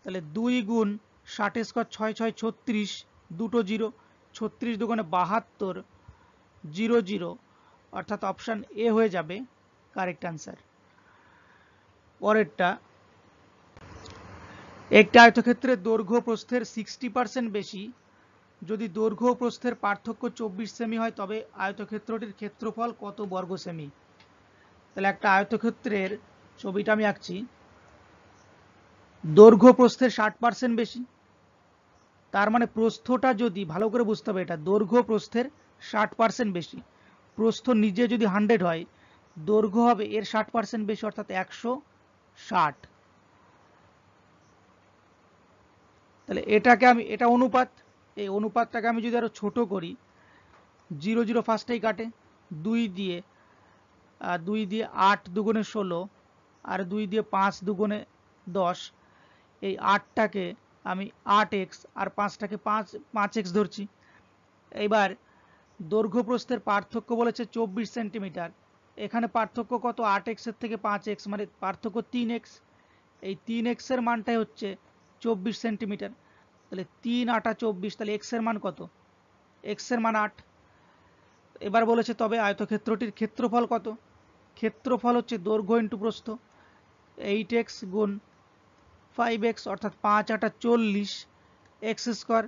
তাহলে 2 গুণ 60-এর স্কোয়ার 6 6 36, দুটো 0, 36 দুগুণে 72, 0 0, অর্থাৎ অপশন এ হয়ে যাবে কারেক্ট অ্যান্সার। পরেরটা, একটি আয়তক্ষেত্রের দৈর্ঘ্য প্রস্থের 60% বেশি, যদি দৈর্ঘ্য ও প্রস্থের পার্থক্য 24 সেমি হয়, তবে আয়তক্ষেত্রটির ক্ষেত্রফল কত বর্গ সেমি? তাহলে একটা আয়তক্ষেত্রের ছবিটা আমি আঁকছি, দৈর্ঘ্য প্রস্থের 60% বেশি, তার মানে প্রস্থটা যদি, ভালো করে বুঝতে হবে, এটা দৈর্ঘ্য প্রস্থের 60% বেশি, প্রস্থ নিজে যদি 100 হয়, দৈর্ঘ্য হবে এর 60% বেশি, অর্থাৎ 160। তাহলে এটাকে আমি, এটা অনুপাত, এই অনুপাতটাকে আমি যদি আরো ছোট করি, 0 0 ফার্স্টেই কাটে, 2 দিয়ে 8 দুগুণে 16, আর 2 দিয়ে 5 দুগুণে 10। এই 8টাকে আমি 8x আর 5টাকে 5x ধরছি। এবার দৈর্ঘ্য প্রস্থের পার্থক্য বলেছে 24 সেন্টিমিটার। এখানে পার্থক্য কত? 8x এর থেকে 5x, মানে পার্থক্য 3x। এই 3x এর মানটাই হচ্ছে 24 সেন্টিমিটার। তাহলে 3 8 24, তাহলে x এর মান কত? x এর মান 8। এবার বলেছে তবে আয়তক্ষেত্রটির ক্ষেত্রফল কত? ক্ষেত্রফল হচ্ছে দৈর্ঘ্য ইন্টু প্রস্থ, 8x গুণ 5x, অর্থাৎ 5 8 40 x স্কোয়ার।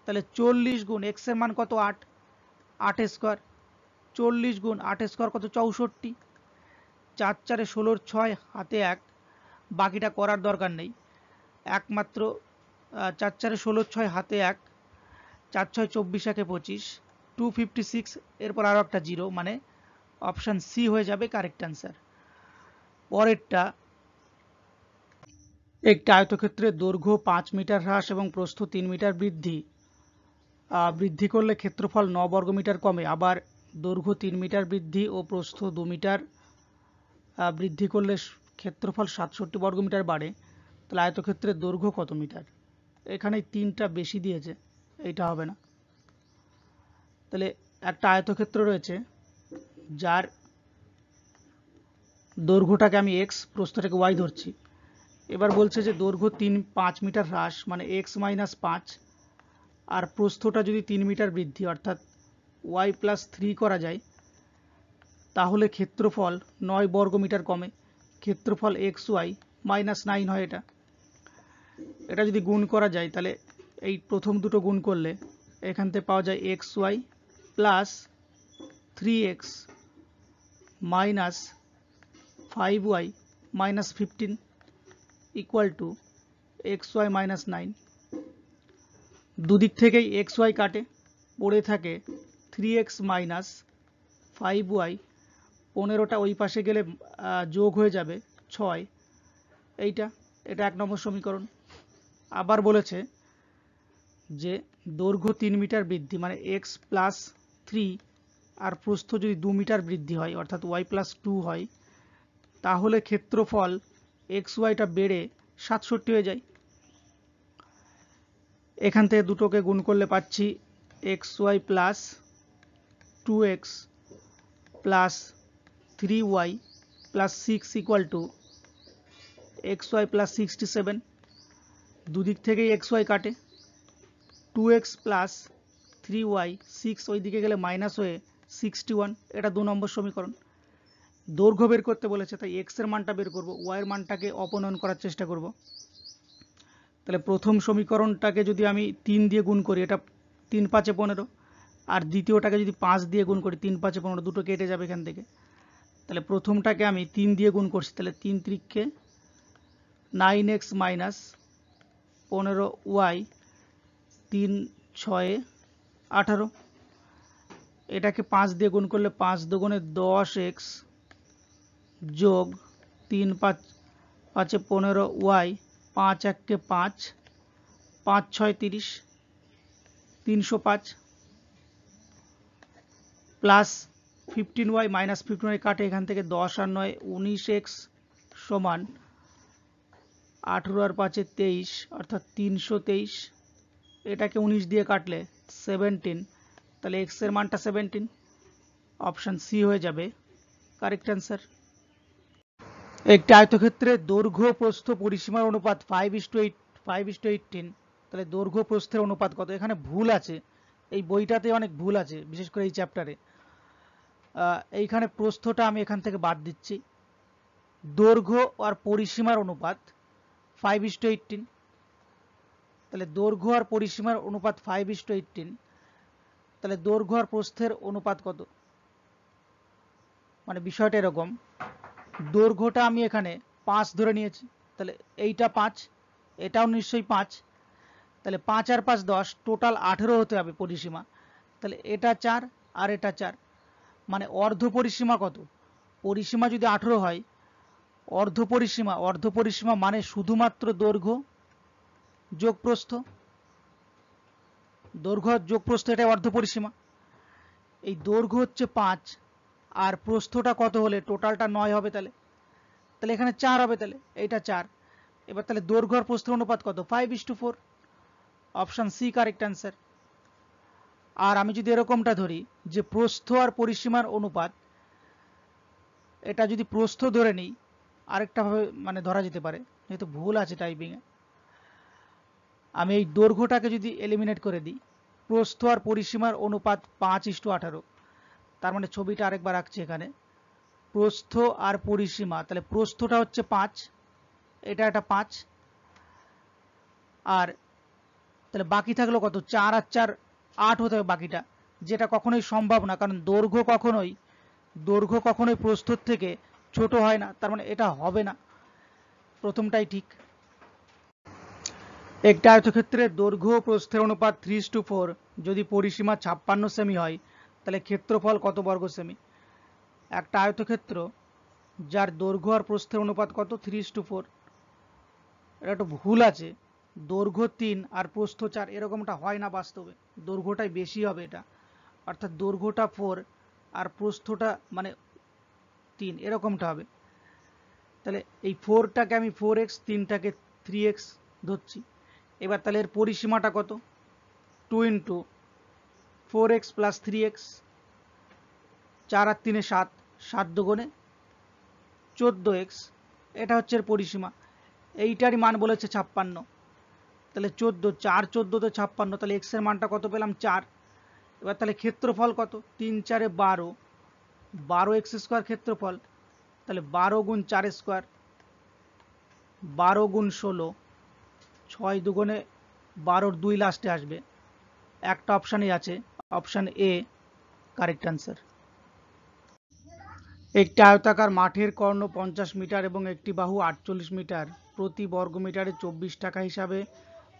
তাহলে 40 গুণ x এর মান কত? 8, 8 স্কোয়ার। 40 গুণ 8 স্কোয়ার কত? 64। 4 4 16 6 হাতে 1, বাকিটা করার দরকার নেই, একমাত্র 4 4 16 6 হাতে 1, 4 6 24 1 25, 256, এরপর আরো একটা 0, মানে অপশন সি হয়ে যাবে কারেক্ট অ্যান্সার। পরেরটা, একটি আয়তক্ষেত্রের দৈর্ঘ্য 5 মিটার হ্রাস এবং প্রস্থ 3 মিটার বৃদ্ধি করলে ক্ষেত্রফল 9 বর্গমিটার কমে। আবার দৈর্ঘ্য 3 মিটার বৃদ্ধি ও প্রস্থ 2 মিটার বৃদ্ধি করলে ক্ষেত্রফল 67 বর্গমিটার বাড়ে। তাহলে আয়তক্ষেত্রের দৈর্ঘ্য কত মিটার? এখানে 3টা বেশি দিয়েছে, এইটা হবে না। তাহলে একটা আয়তক্ষেত্র রয়েছে যার দৈর্ঘ্যটাকে আমি x, প্রস্থটাকে y ধরছি। এবার বলছে যে দৈর্ঘ্য 5 মিটার হ্রাস, মানে x - 5, আর প্রস্থটা যদি 3 মিটার বৃদ্ধি, অর্থাৎ y + 3 করা যায়, তাহলে ক্ষেত্রফল 9 বর্গমিটার কমে। ক্ষেত্রফল xy - 9 হয়। এটা যদি গুণ করা যায়, তাহলে এই প্রথম দুটো গুণ করলে এখান থেকে পাওয়া যায় xy + 3x - 5y - 15 = xy - 9। দুদিক থেকেই xy কাটে, পড়ে থাকে 3x - 5y। 15টা ওই পাশে গেলে যোগ হয়ে যাবে 6। এটা 1 নম্বর সমীকরণ। আবার বলেছে যে দৈর্ঘ্য 3 মিটার বৃদ্ধি, মানে x + 3, আর প্রস্থ যদি 2 মিটার বৃদ্ধি হয়, অর্থাৎ y + 2 হয়, তাহলে ক্ষেত্রফল xyটা বেড়ে 67 হয়ে যায়। এখান থেকে দুটোকে গুণ করলে পাচ্ছি xy + 2x + 3y + 6 = xy + 67। দুদিক থেকেই xy কাটে, 2x + 3y, 6 ওই দিকে গেলে মাইনাস হয়ে 61। এটা 2 নম্বর সমীকরণ। দৈর্ঘ্য বের করতে বলেছে, তাই x এর মানটা বের করব, y এর মানটাকে অপনয়ন করার চেষ্টা করব। তাহলে প্রথম সমীকরণটাকে যদি আমি 3 দিয়ে গুণ করি, এটা 3 5 15, আর দ্বিতীয়টাকে যদি 5 দিয়ে গুণ করি, 3 5 15, দুটো কেটে যাবে এখান থেকে। তাহলে প্রথমটাকে আমি 3 দিয়ে গুণ করছি, তাহলে 3 3 9x - 15y, 3 6 18। এটাকে 5 দিয়ে গুণ করলে 5 দুগুণে 10x যোগ 3 5 5 15y, 5 1 5, 5 6 30, 305 প্লাস 15y - 15y কাটে এখান থেকে 10 আর 9 19x সমান 18 আর 5 23, অর্থাৎ 323। এটাকে 19 দিয়ে কাটলে 17, তাহলে x এর মানটা 17। অপশন সি হয়ে যাবে কারেক্ট অ্যান্সার। একটি আয়তক্ষেত্রের দৈর্ঘ্য প্রস্থ পরিসীমার অনুপাত 5:18। তাহলে দৈর্ঘ্য প্রস্থের অনুপাত কত? এখানে ভুল আছে, এই বইটাতে অনেক ভুল আছে, বিশেষ করে এই চ্যাপ্টারে। এইখানে প্রস্থটা আমি এখান থেকে বাদ দিচ্ছি। দৈর্ঘ্য আর পরিসীমার অনুপাত 5:18। তাহলে দৈর্ঘ্য আর পরিসীমার অনুপাত 5:18। তাহলে দৈর্ঘ্য আর প্রস্থের অনুপাত কত? মানে বিষয়টা এরকম, দৈর্ঘ্যটা আমি এখানে 5 ধরে নিয়েছি, তাহলে এইটা 5, এটাও নিশ্চয়ই 5, তাহলে 5 আর 5 10, টোটাল 18 হতে হবে পরিসীমা। তাহলে এটা 4 আর এটা 4, মানে অর্ধ পরিসীমা কত? পরিসীমা যদি 18 হয়, অর্ধ পরিসীমা মানে শুধুমাত্র দৈর্ঘ্য যোগ প্রস্থ, দৈর্ঘ্য যোগ প্রস্থ, এটাই অর্ধ পরিসীমা। এই দৈর্ঘ্য হচ্ছে 5 আর প্রস্থটা কত হলে টোটালটা 9 হবে, তাহলে এখানে 4 হবে, তাহলে এইটা 4। এবার তাহলে দৈর্ঘ্য আর প্রস্থের অনুপাত কত? 5:4। Option C correct answer. আর আমি যদি এরকমটা ধরি যে প্রস্থ আর পরিসীমার অনুপাত, এটা যদি প্রস্থ ধরে নিই, আরেকটা ভাবে মানে ধরা যেতে পারে, যেহেতু ভুল আছে টাইপিংয়ে, আমি এই দৈর্ঘ্যটাকে যদি এলিমিনেট করে দিই, প্রস্থ আর পরিসীমার অনুপাত 5:18, তার মানে ছবিটা আরেকবার আঁকছি এখানে, প্রস্থ আর পরিসীমা, তাহলে প্রস্থটা হচ্ছে 5, এটা একটা 5, আর তাহলে বাকি থাকলো কত? 4 আর 4 8 হতে হবে বাকিটা, যেটা কখনোই সম্ভব না, কারণ দৈর্ঘ্য কখনোই প্রস্থর থেকে ছোট হয় না, তার মানে এটা হবে না, প্রথমটাই ঠিক। একটা আয়তক্ষেত্রের দৈর্ঘ্য ও প্রস্থের অনুপাত 3:4 যদি পরিসীমা 56 সেমি হয়, তাহলে ক্ষেত্রফল কত বর্গ সেমি? একটা আয়তক্ষেত্র যার দৈর্ঘ্য আর প্রস্থের অনুপাত কত? 3:4। এটা একটু ভুল আছে, দৈর্ঘ্য 3 আর প্রস্থ 4 এরকমটা হয় না বাস্তবে, দৈর্ঘ্যটাই বেশি হবে এটা, অর্থাৎ দৈর্ঘ্যটা 4 আর প্রস্থটা মানে 3 এরকমটা হবে। তাহলে এই 4টাকে আমি 4x, 3টাকে 3x ধরছি। এবার তাহলে এর পরিসীমাটা কত? 2 × 4x + 3x, 4 আর 3 7, 7 দুগুণে 14x, এটা হচ্ছে এর পরিসীমা। এইটারই মান বলেছে 56, তাহলে 14, 4 14 তে 56, তাহলে x এর মানটা কত পেলাম? 4। এবার তাহলে ক্ষেত্রফল কত? 3 4 এ 12, 12x² ক্ষেত্রফল, তাহলে 12 × 4², 12 × 16, 6 দুগুণে 12, 2 লাস্টে আসবে, একটা অপশানই আছে, অপশান এ কারেক্ট অ্যান্সার। একটি আয়তাকার মাঠের কর্ণ 50 মিটার এবং একটি বাহু 48 মিটার, প্রতি বর্গ মিটারে 24 টাকা হিসাবে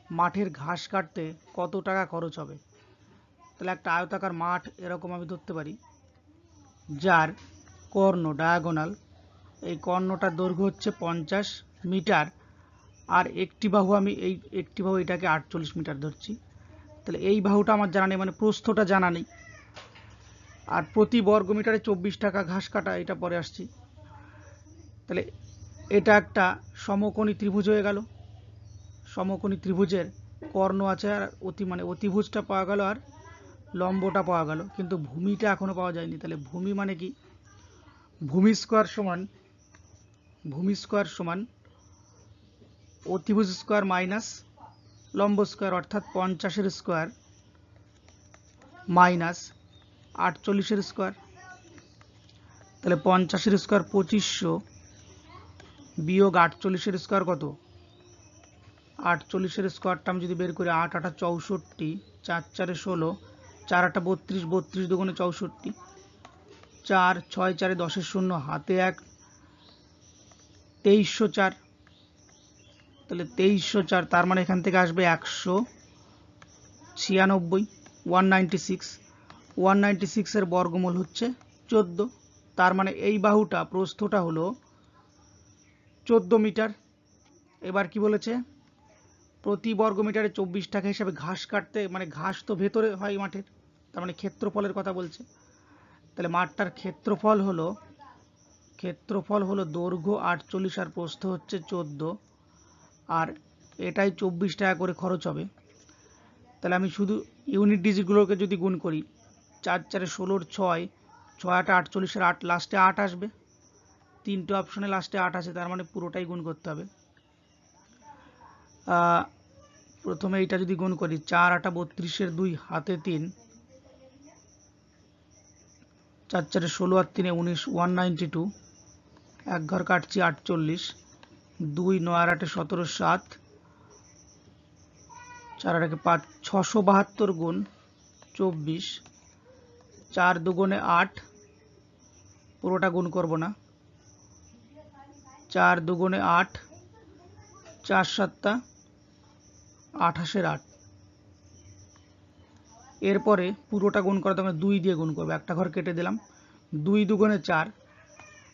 মাঠের ঘাস কাটতে কত টাকা খরচ হবে? তাহলে একটা আয়তাকার মাঠ এরকম আমি ধরতে পারি, যার কর্ণ ডায়াগোনাল, এই কর্ণটার দৈর্ঘ্য হচ্ছে 50 মিটার, আর একটি বাহু এটাকে 48 মিটার ধরছি। তাহলে এই বাহুটা আমার জানা নেই, মানে প্রস্থটা জানা নেই, আর প্রতি বর্গ মিটারে 24 টাকা ঘাস কাটা, এটা পরে আসছি। তাহলে এটা একটা সমকোণী ত্রিভুজ হয়ে গেল, সমকোণী ত্রিভুজের কর্ণ আছে, আর অতিভুজটা পাওয়া গেল আর লম্বটা পাওয়া গেল, কিন্তু ভূমিটা এখনো পাওয়া যায়নি। তাহলে ভূমি মানে কি? ভূমি স্কোয়ার সমান অতিভুজ স্কোয়ার মাইনাস লম্ব স্কোয়ার, অর্থাৎ 50-এর স্কোয়ার মাইনাস 48-এর স্কোয়ার। তাহলে 50-এর স্কোয়ার 2500 বিয়োগ 48-এর স্কোয়ার কত? 48-এর স্কোয়ারটা আমি যদি বের করি, 8 8 64, 4 4 16, 4 8 32, 32 দুগুণে 64, 4 6 4 10 0, হাতে 1, 2304। তাহলে 2304, তার মানে এখান থেকে আসবে 196, 196 এর বর্গমূল হচ্ছে 14, তার মানে এই বাহুটা প্রস্থটা হলো 14 মিটার। এবার কি বলেছে? প্রতি বর্গ মিটারে 24 টাকা হিসাবে ঘাস কাটতে, মানে ঘাস তো ভেতরে হয় মাঠের, তার মানে ক্ষেত্রফলের কথা বলছে। তাহলে মাঠটার ক্ষেত্রফল হলো দৈর্ঘ্য 48 আর প্রস্থ হচ্ছে 14, আর এটাই 24 টাকা করে খরচ হবে। তাহলে আমি শুধু ইউনিট ডিজিটগুলোকে যদি গুণ করি, 4 4 16, 6 6 8 48, 8 লাস্টে 8 আসবে, তিনটে অপশনে লাস্টে 8 আছে, তার মানে পুরোটাই গুণ করতে হবে। প্রথমে এইটা যদি গুণ করি, 4 8 32, 2 হাতে 3, 4 4 16 আর 3 19, 192, এক ঘর কাটছি 48, 2 9 আর 8 17, 7, 4 আর 5, 672 গুণ 24, 4 দুগুণে 8, পুরোটা গুণ করব না, 4 দুগুণে 8, 4 7 28, 8। এরপরে পুরোটা গুণ করাতে আমরা 2 দিয়ে গুণ করবো, একটা ঘর কেটে দিলাম, 2 দুগুণে 4,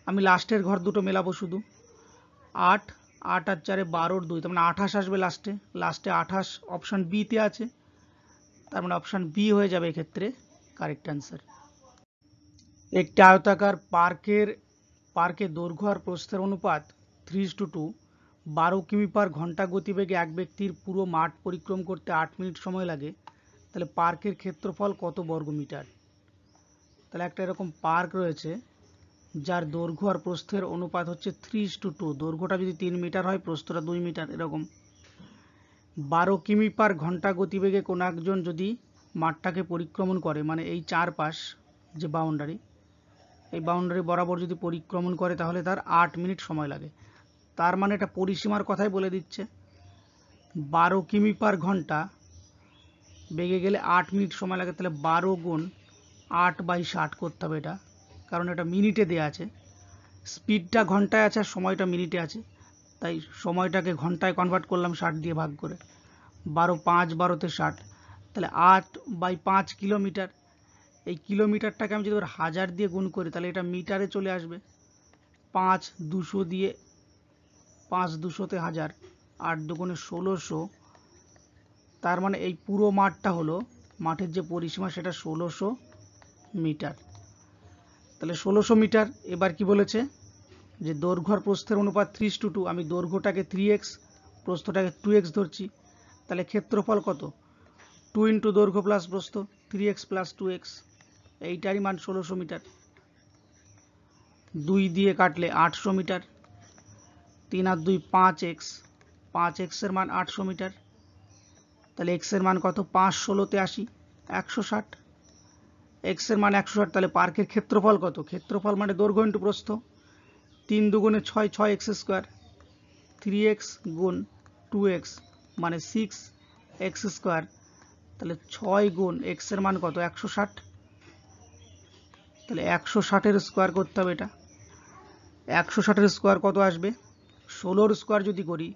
আমি লাস্টের ঘর দুটো মেলাবো শুধু, 8, 8 আর 4 12, 2 তার মানে 28 আসবে লাস্টে। 28 অপশান বি তে আছে, তার মানে অপশান বি হয়ে যাবে এক্ষেত্রে কারেক্ট অ্যান্সার। একটি আয়তাকার পার্কে দৈর্ঘ্য আর প্রস্থের অনুপাত 3:2, 12 কিমি পার ঘন্টা গতিবেগে এক ব্যক্তির পুরো মাঠ পরিক্রম করতে 8 মিনিট সময় লাগে, তাহলে পার্কের ক্ষেত্রফল কত বর্গমিটার? তাহলে একটা এরকম পার্ক রয়েছে যার দৈর্ঘ্য আর প্রস্থের অনুপাত হচ্ছে 3:2, দৈর্ঘ্যটা যদি 3 মিটার হয়, প্রস্থটা 2 মিটার, এরকম 12 কিমি পার ঘন্টা গতিবেগে কোনো একজন যদি মাঠটাকে পরিক্রমণ করে, মানে এই চারপাশ যে বাউন্ডারি, এই বাউন্ডারি বরাবর যদি পরিক্রমণ করে তাহলে তার 8 মিনিট সময় লাগে। তার মানে এটা পরিসীমার কথাই বলে দিচ্ছে, 12 কিমি পার ঘন্টা বেগে গেলে 8 মিনিট সময় লাগে, তাহলে 12 গুণ 8/60 করতে হবে এটা, কারণ এটা মিনিটে দেওয়া আছে, স্পিডটা ঘন্টায় আছে আর সময়টা মিনিটে আছে, তাই সময়টাকে ঘন্টায় কনভার্ট করলাম 60 দিয়ে ভাগ করে, 12 5 12 তে 60, তাহলে 8/5 কিলোমিটার। এই কিলোমিটারটাকে আমি যদি 1000 দিয়ে গুণ করি তাহলে এটা মিটারে চলে আসবে, 5 200 দিয়ে, 5 200 তে 1000, 8 দুগুণে 1600, তার মানে এই পুরো মাঠটা হলো, মাঠের যে পরিসীমা সেটা 1600 মিটার। তাহলে 1600 মিটার। এবার কি বলেছে যে দৈর্ঘ্য আর প্রস্থের অনুপাত 3:2, আমি দৈর্ঘ্যটাকে 3x, প্রস্থটাকে 2x ধরছি, তাহলে ক্ষেত্রফল কত? 2 ইন্টু দৈর্ঘ্য প্লাস প্রস্থ, 3x প্লাস 2x, এইটারই মান 1600 মিটার। 2 দিয়ে কাটলে 800 মিটার, 3 আর 2 5x, 5x এর মান 800 মিটার, তাহলে x এর মান কত? 5 16 তে 80, 160, x এর মান 160, তাহলে পার্কের ক্ষেত্রফল কত? ক্ষেত্রফল মানে দৈর্ঘ্য ইন্টু প্রস্থ, 3 দুগুণে 6, 6x স্কোয়ার, 3x গুণ 2x মানে 6x স্কোয়ার, তাহলে 6 গুণ x এর মান কত? 160, তাহলে 160 এর স্কোয়ার করতে হবে এটা। 160 এর স্কোয়ার কত আসবে? 16 স্কোয়ার যদি করি,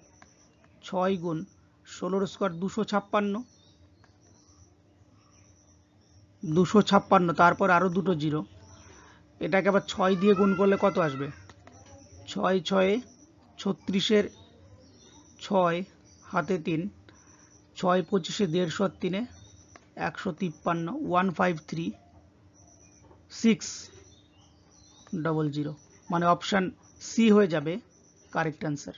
6 গুণ 16 স্কোয়ার 256, তারপর আরও দুটো জিরো, এটাকে আবার 6 দিয়ে গুণ করলে কত আসবে? 6 6 36, 6 হাতে 3, 6 25 150 আর 3 153, 153,600, মানে অপশান সি হয়ে যাবে কারেক্ট অ্যান্সার।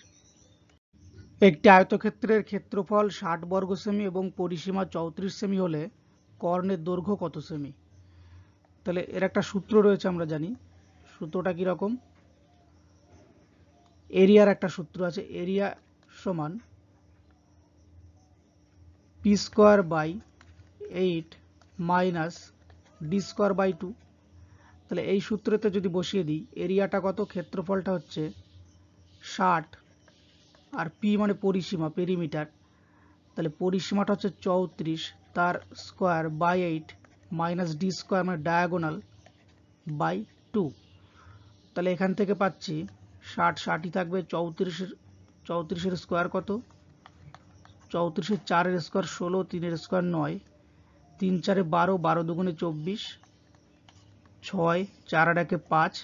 একটি আয়তক্ষেত্রের ক্ষেত্রফল 60 বর্গ সেমি এবং পরিসীমা 34 সেমি হলে কর্ণের দৈর্ঘ্য কত সেমি? তাহলে এর একটা সূত্র রয়েছে, আমরা জানি সূত্রটা কীরকম, এরিয়ার একটা সূত্র আছে, এরিয়া সমান P square by 8 minus D square by 2, তাহলে এই সূত্রতে যদি বসিয়ে দিই, এরিয়াটা কত? ক্ষেত্রফলটা হচ্ছে 60, আর পি মানে পরিসীমা, পেরিমিটার, তাহলে পরিসীমাটা হচ্ছে 34, তার square by 8 minus D square মানে ডায়াগোনাল বাই 2, তাহলে এখান থেকে পাচ্ছি 60 60ই থাকবে, 34-এর স্কোয়ার কত? 34-এর 4-এর স্কোয়ার 16, 3-এর স্কোয়ার 9, 3 4 12, 12 দুগুণে 24, 6 4 আর 1 5,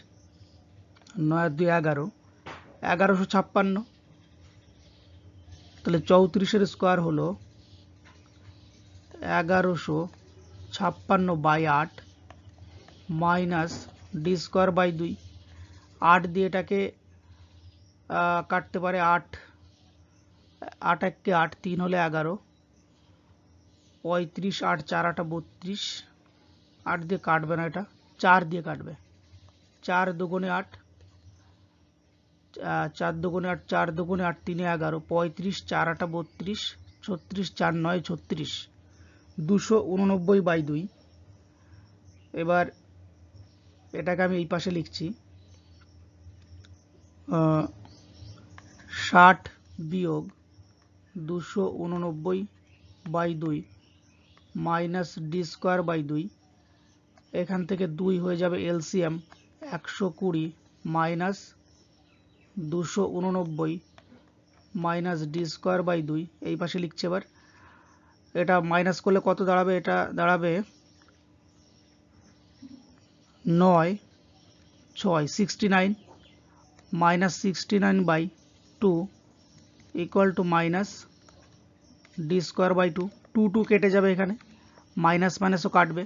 9 আর 2 11, 1156, তাহলে 34-এর স্কোয়ার হলো 1156 by 8 minus D square by 2, 8 দিয়ে এটাকে কাটতে পারে, 8 8 1 8, 3 হলে 11, 35, 8 4 8 32, 8 দিয়ে কাটবে না, এটা 4 দিয়ে কাটবে, 4 দুগুণে 8, 4 দুগুণে 8, 4 দুগুণে 8, 3 11, 35, 4 8 32, 36, 4 9 36, 289/2। এবার এটাকে আমি এই পাশে লিখছি, 60 বিয়োগ 289/2 মাইনাস ডি স্কোয়ার বাই 2, এখান থেকে 2 হয়ে যাবে LCM 120 minus 289 minus D square by 2, এই পাশে লিখছে। এবার এটা মাইনাস করলে কত দাঁড়াবে? এটা দাঁড়াবে 9 6 69 minus 69/2 equal to minus D square by 2। 2 কেটে যাবে, এখানে মাইনাস মাইনাসও কাটবে,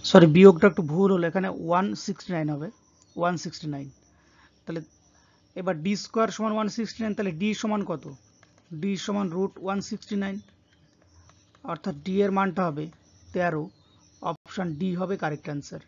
সরি বিয়োগটা একটু ভুল হলো, এখানে 169 হবে, 169। তাহলে এবার ডি স্কোয়ার সমান 169, তাহলে ডি সমান কত? ডি সমান √169, অর্থাৎ ডি এর মানটা হবে 13। অপশান ডি হবে কারেক্ট অ্যান্সার।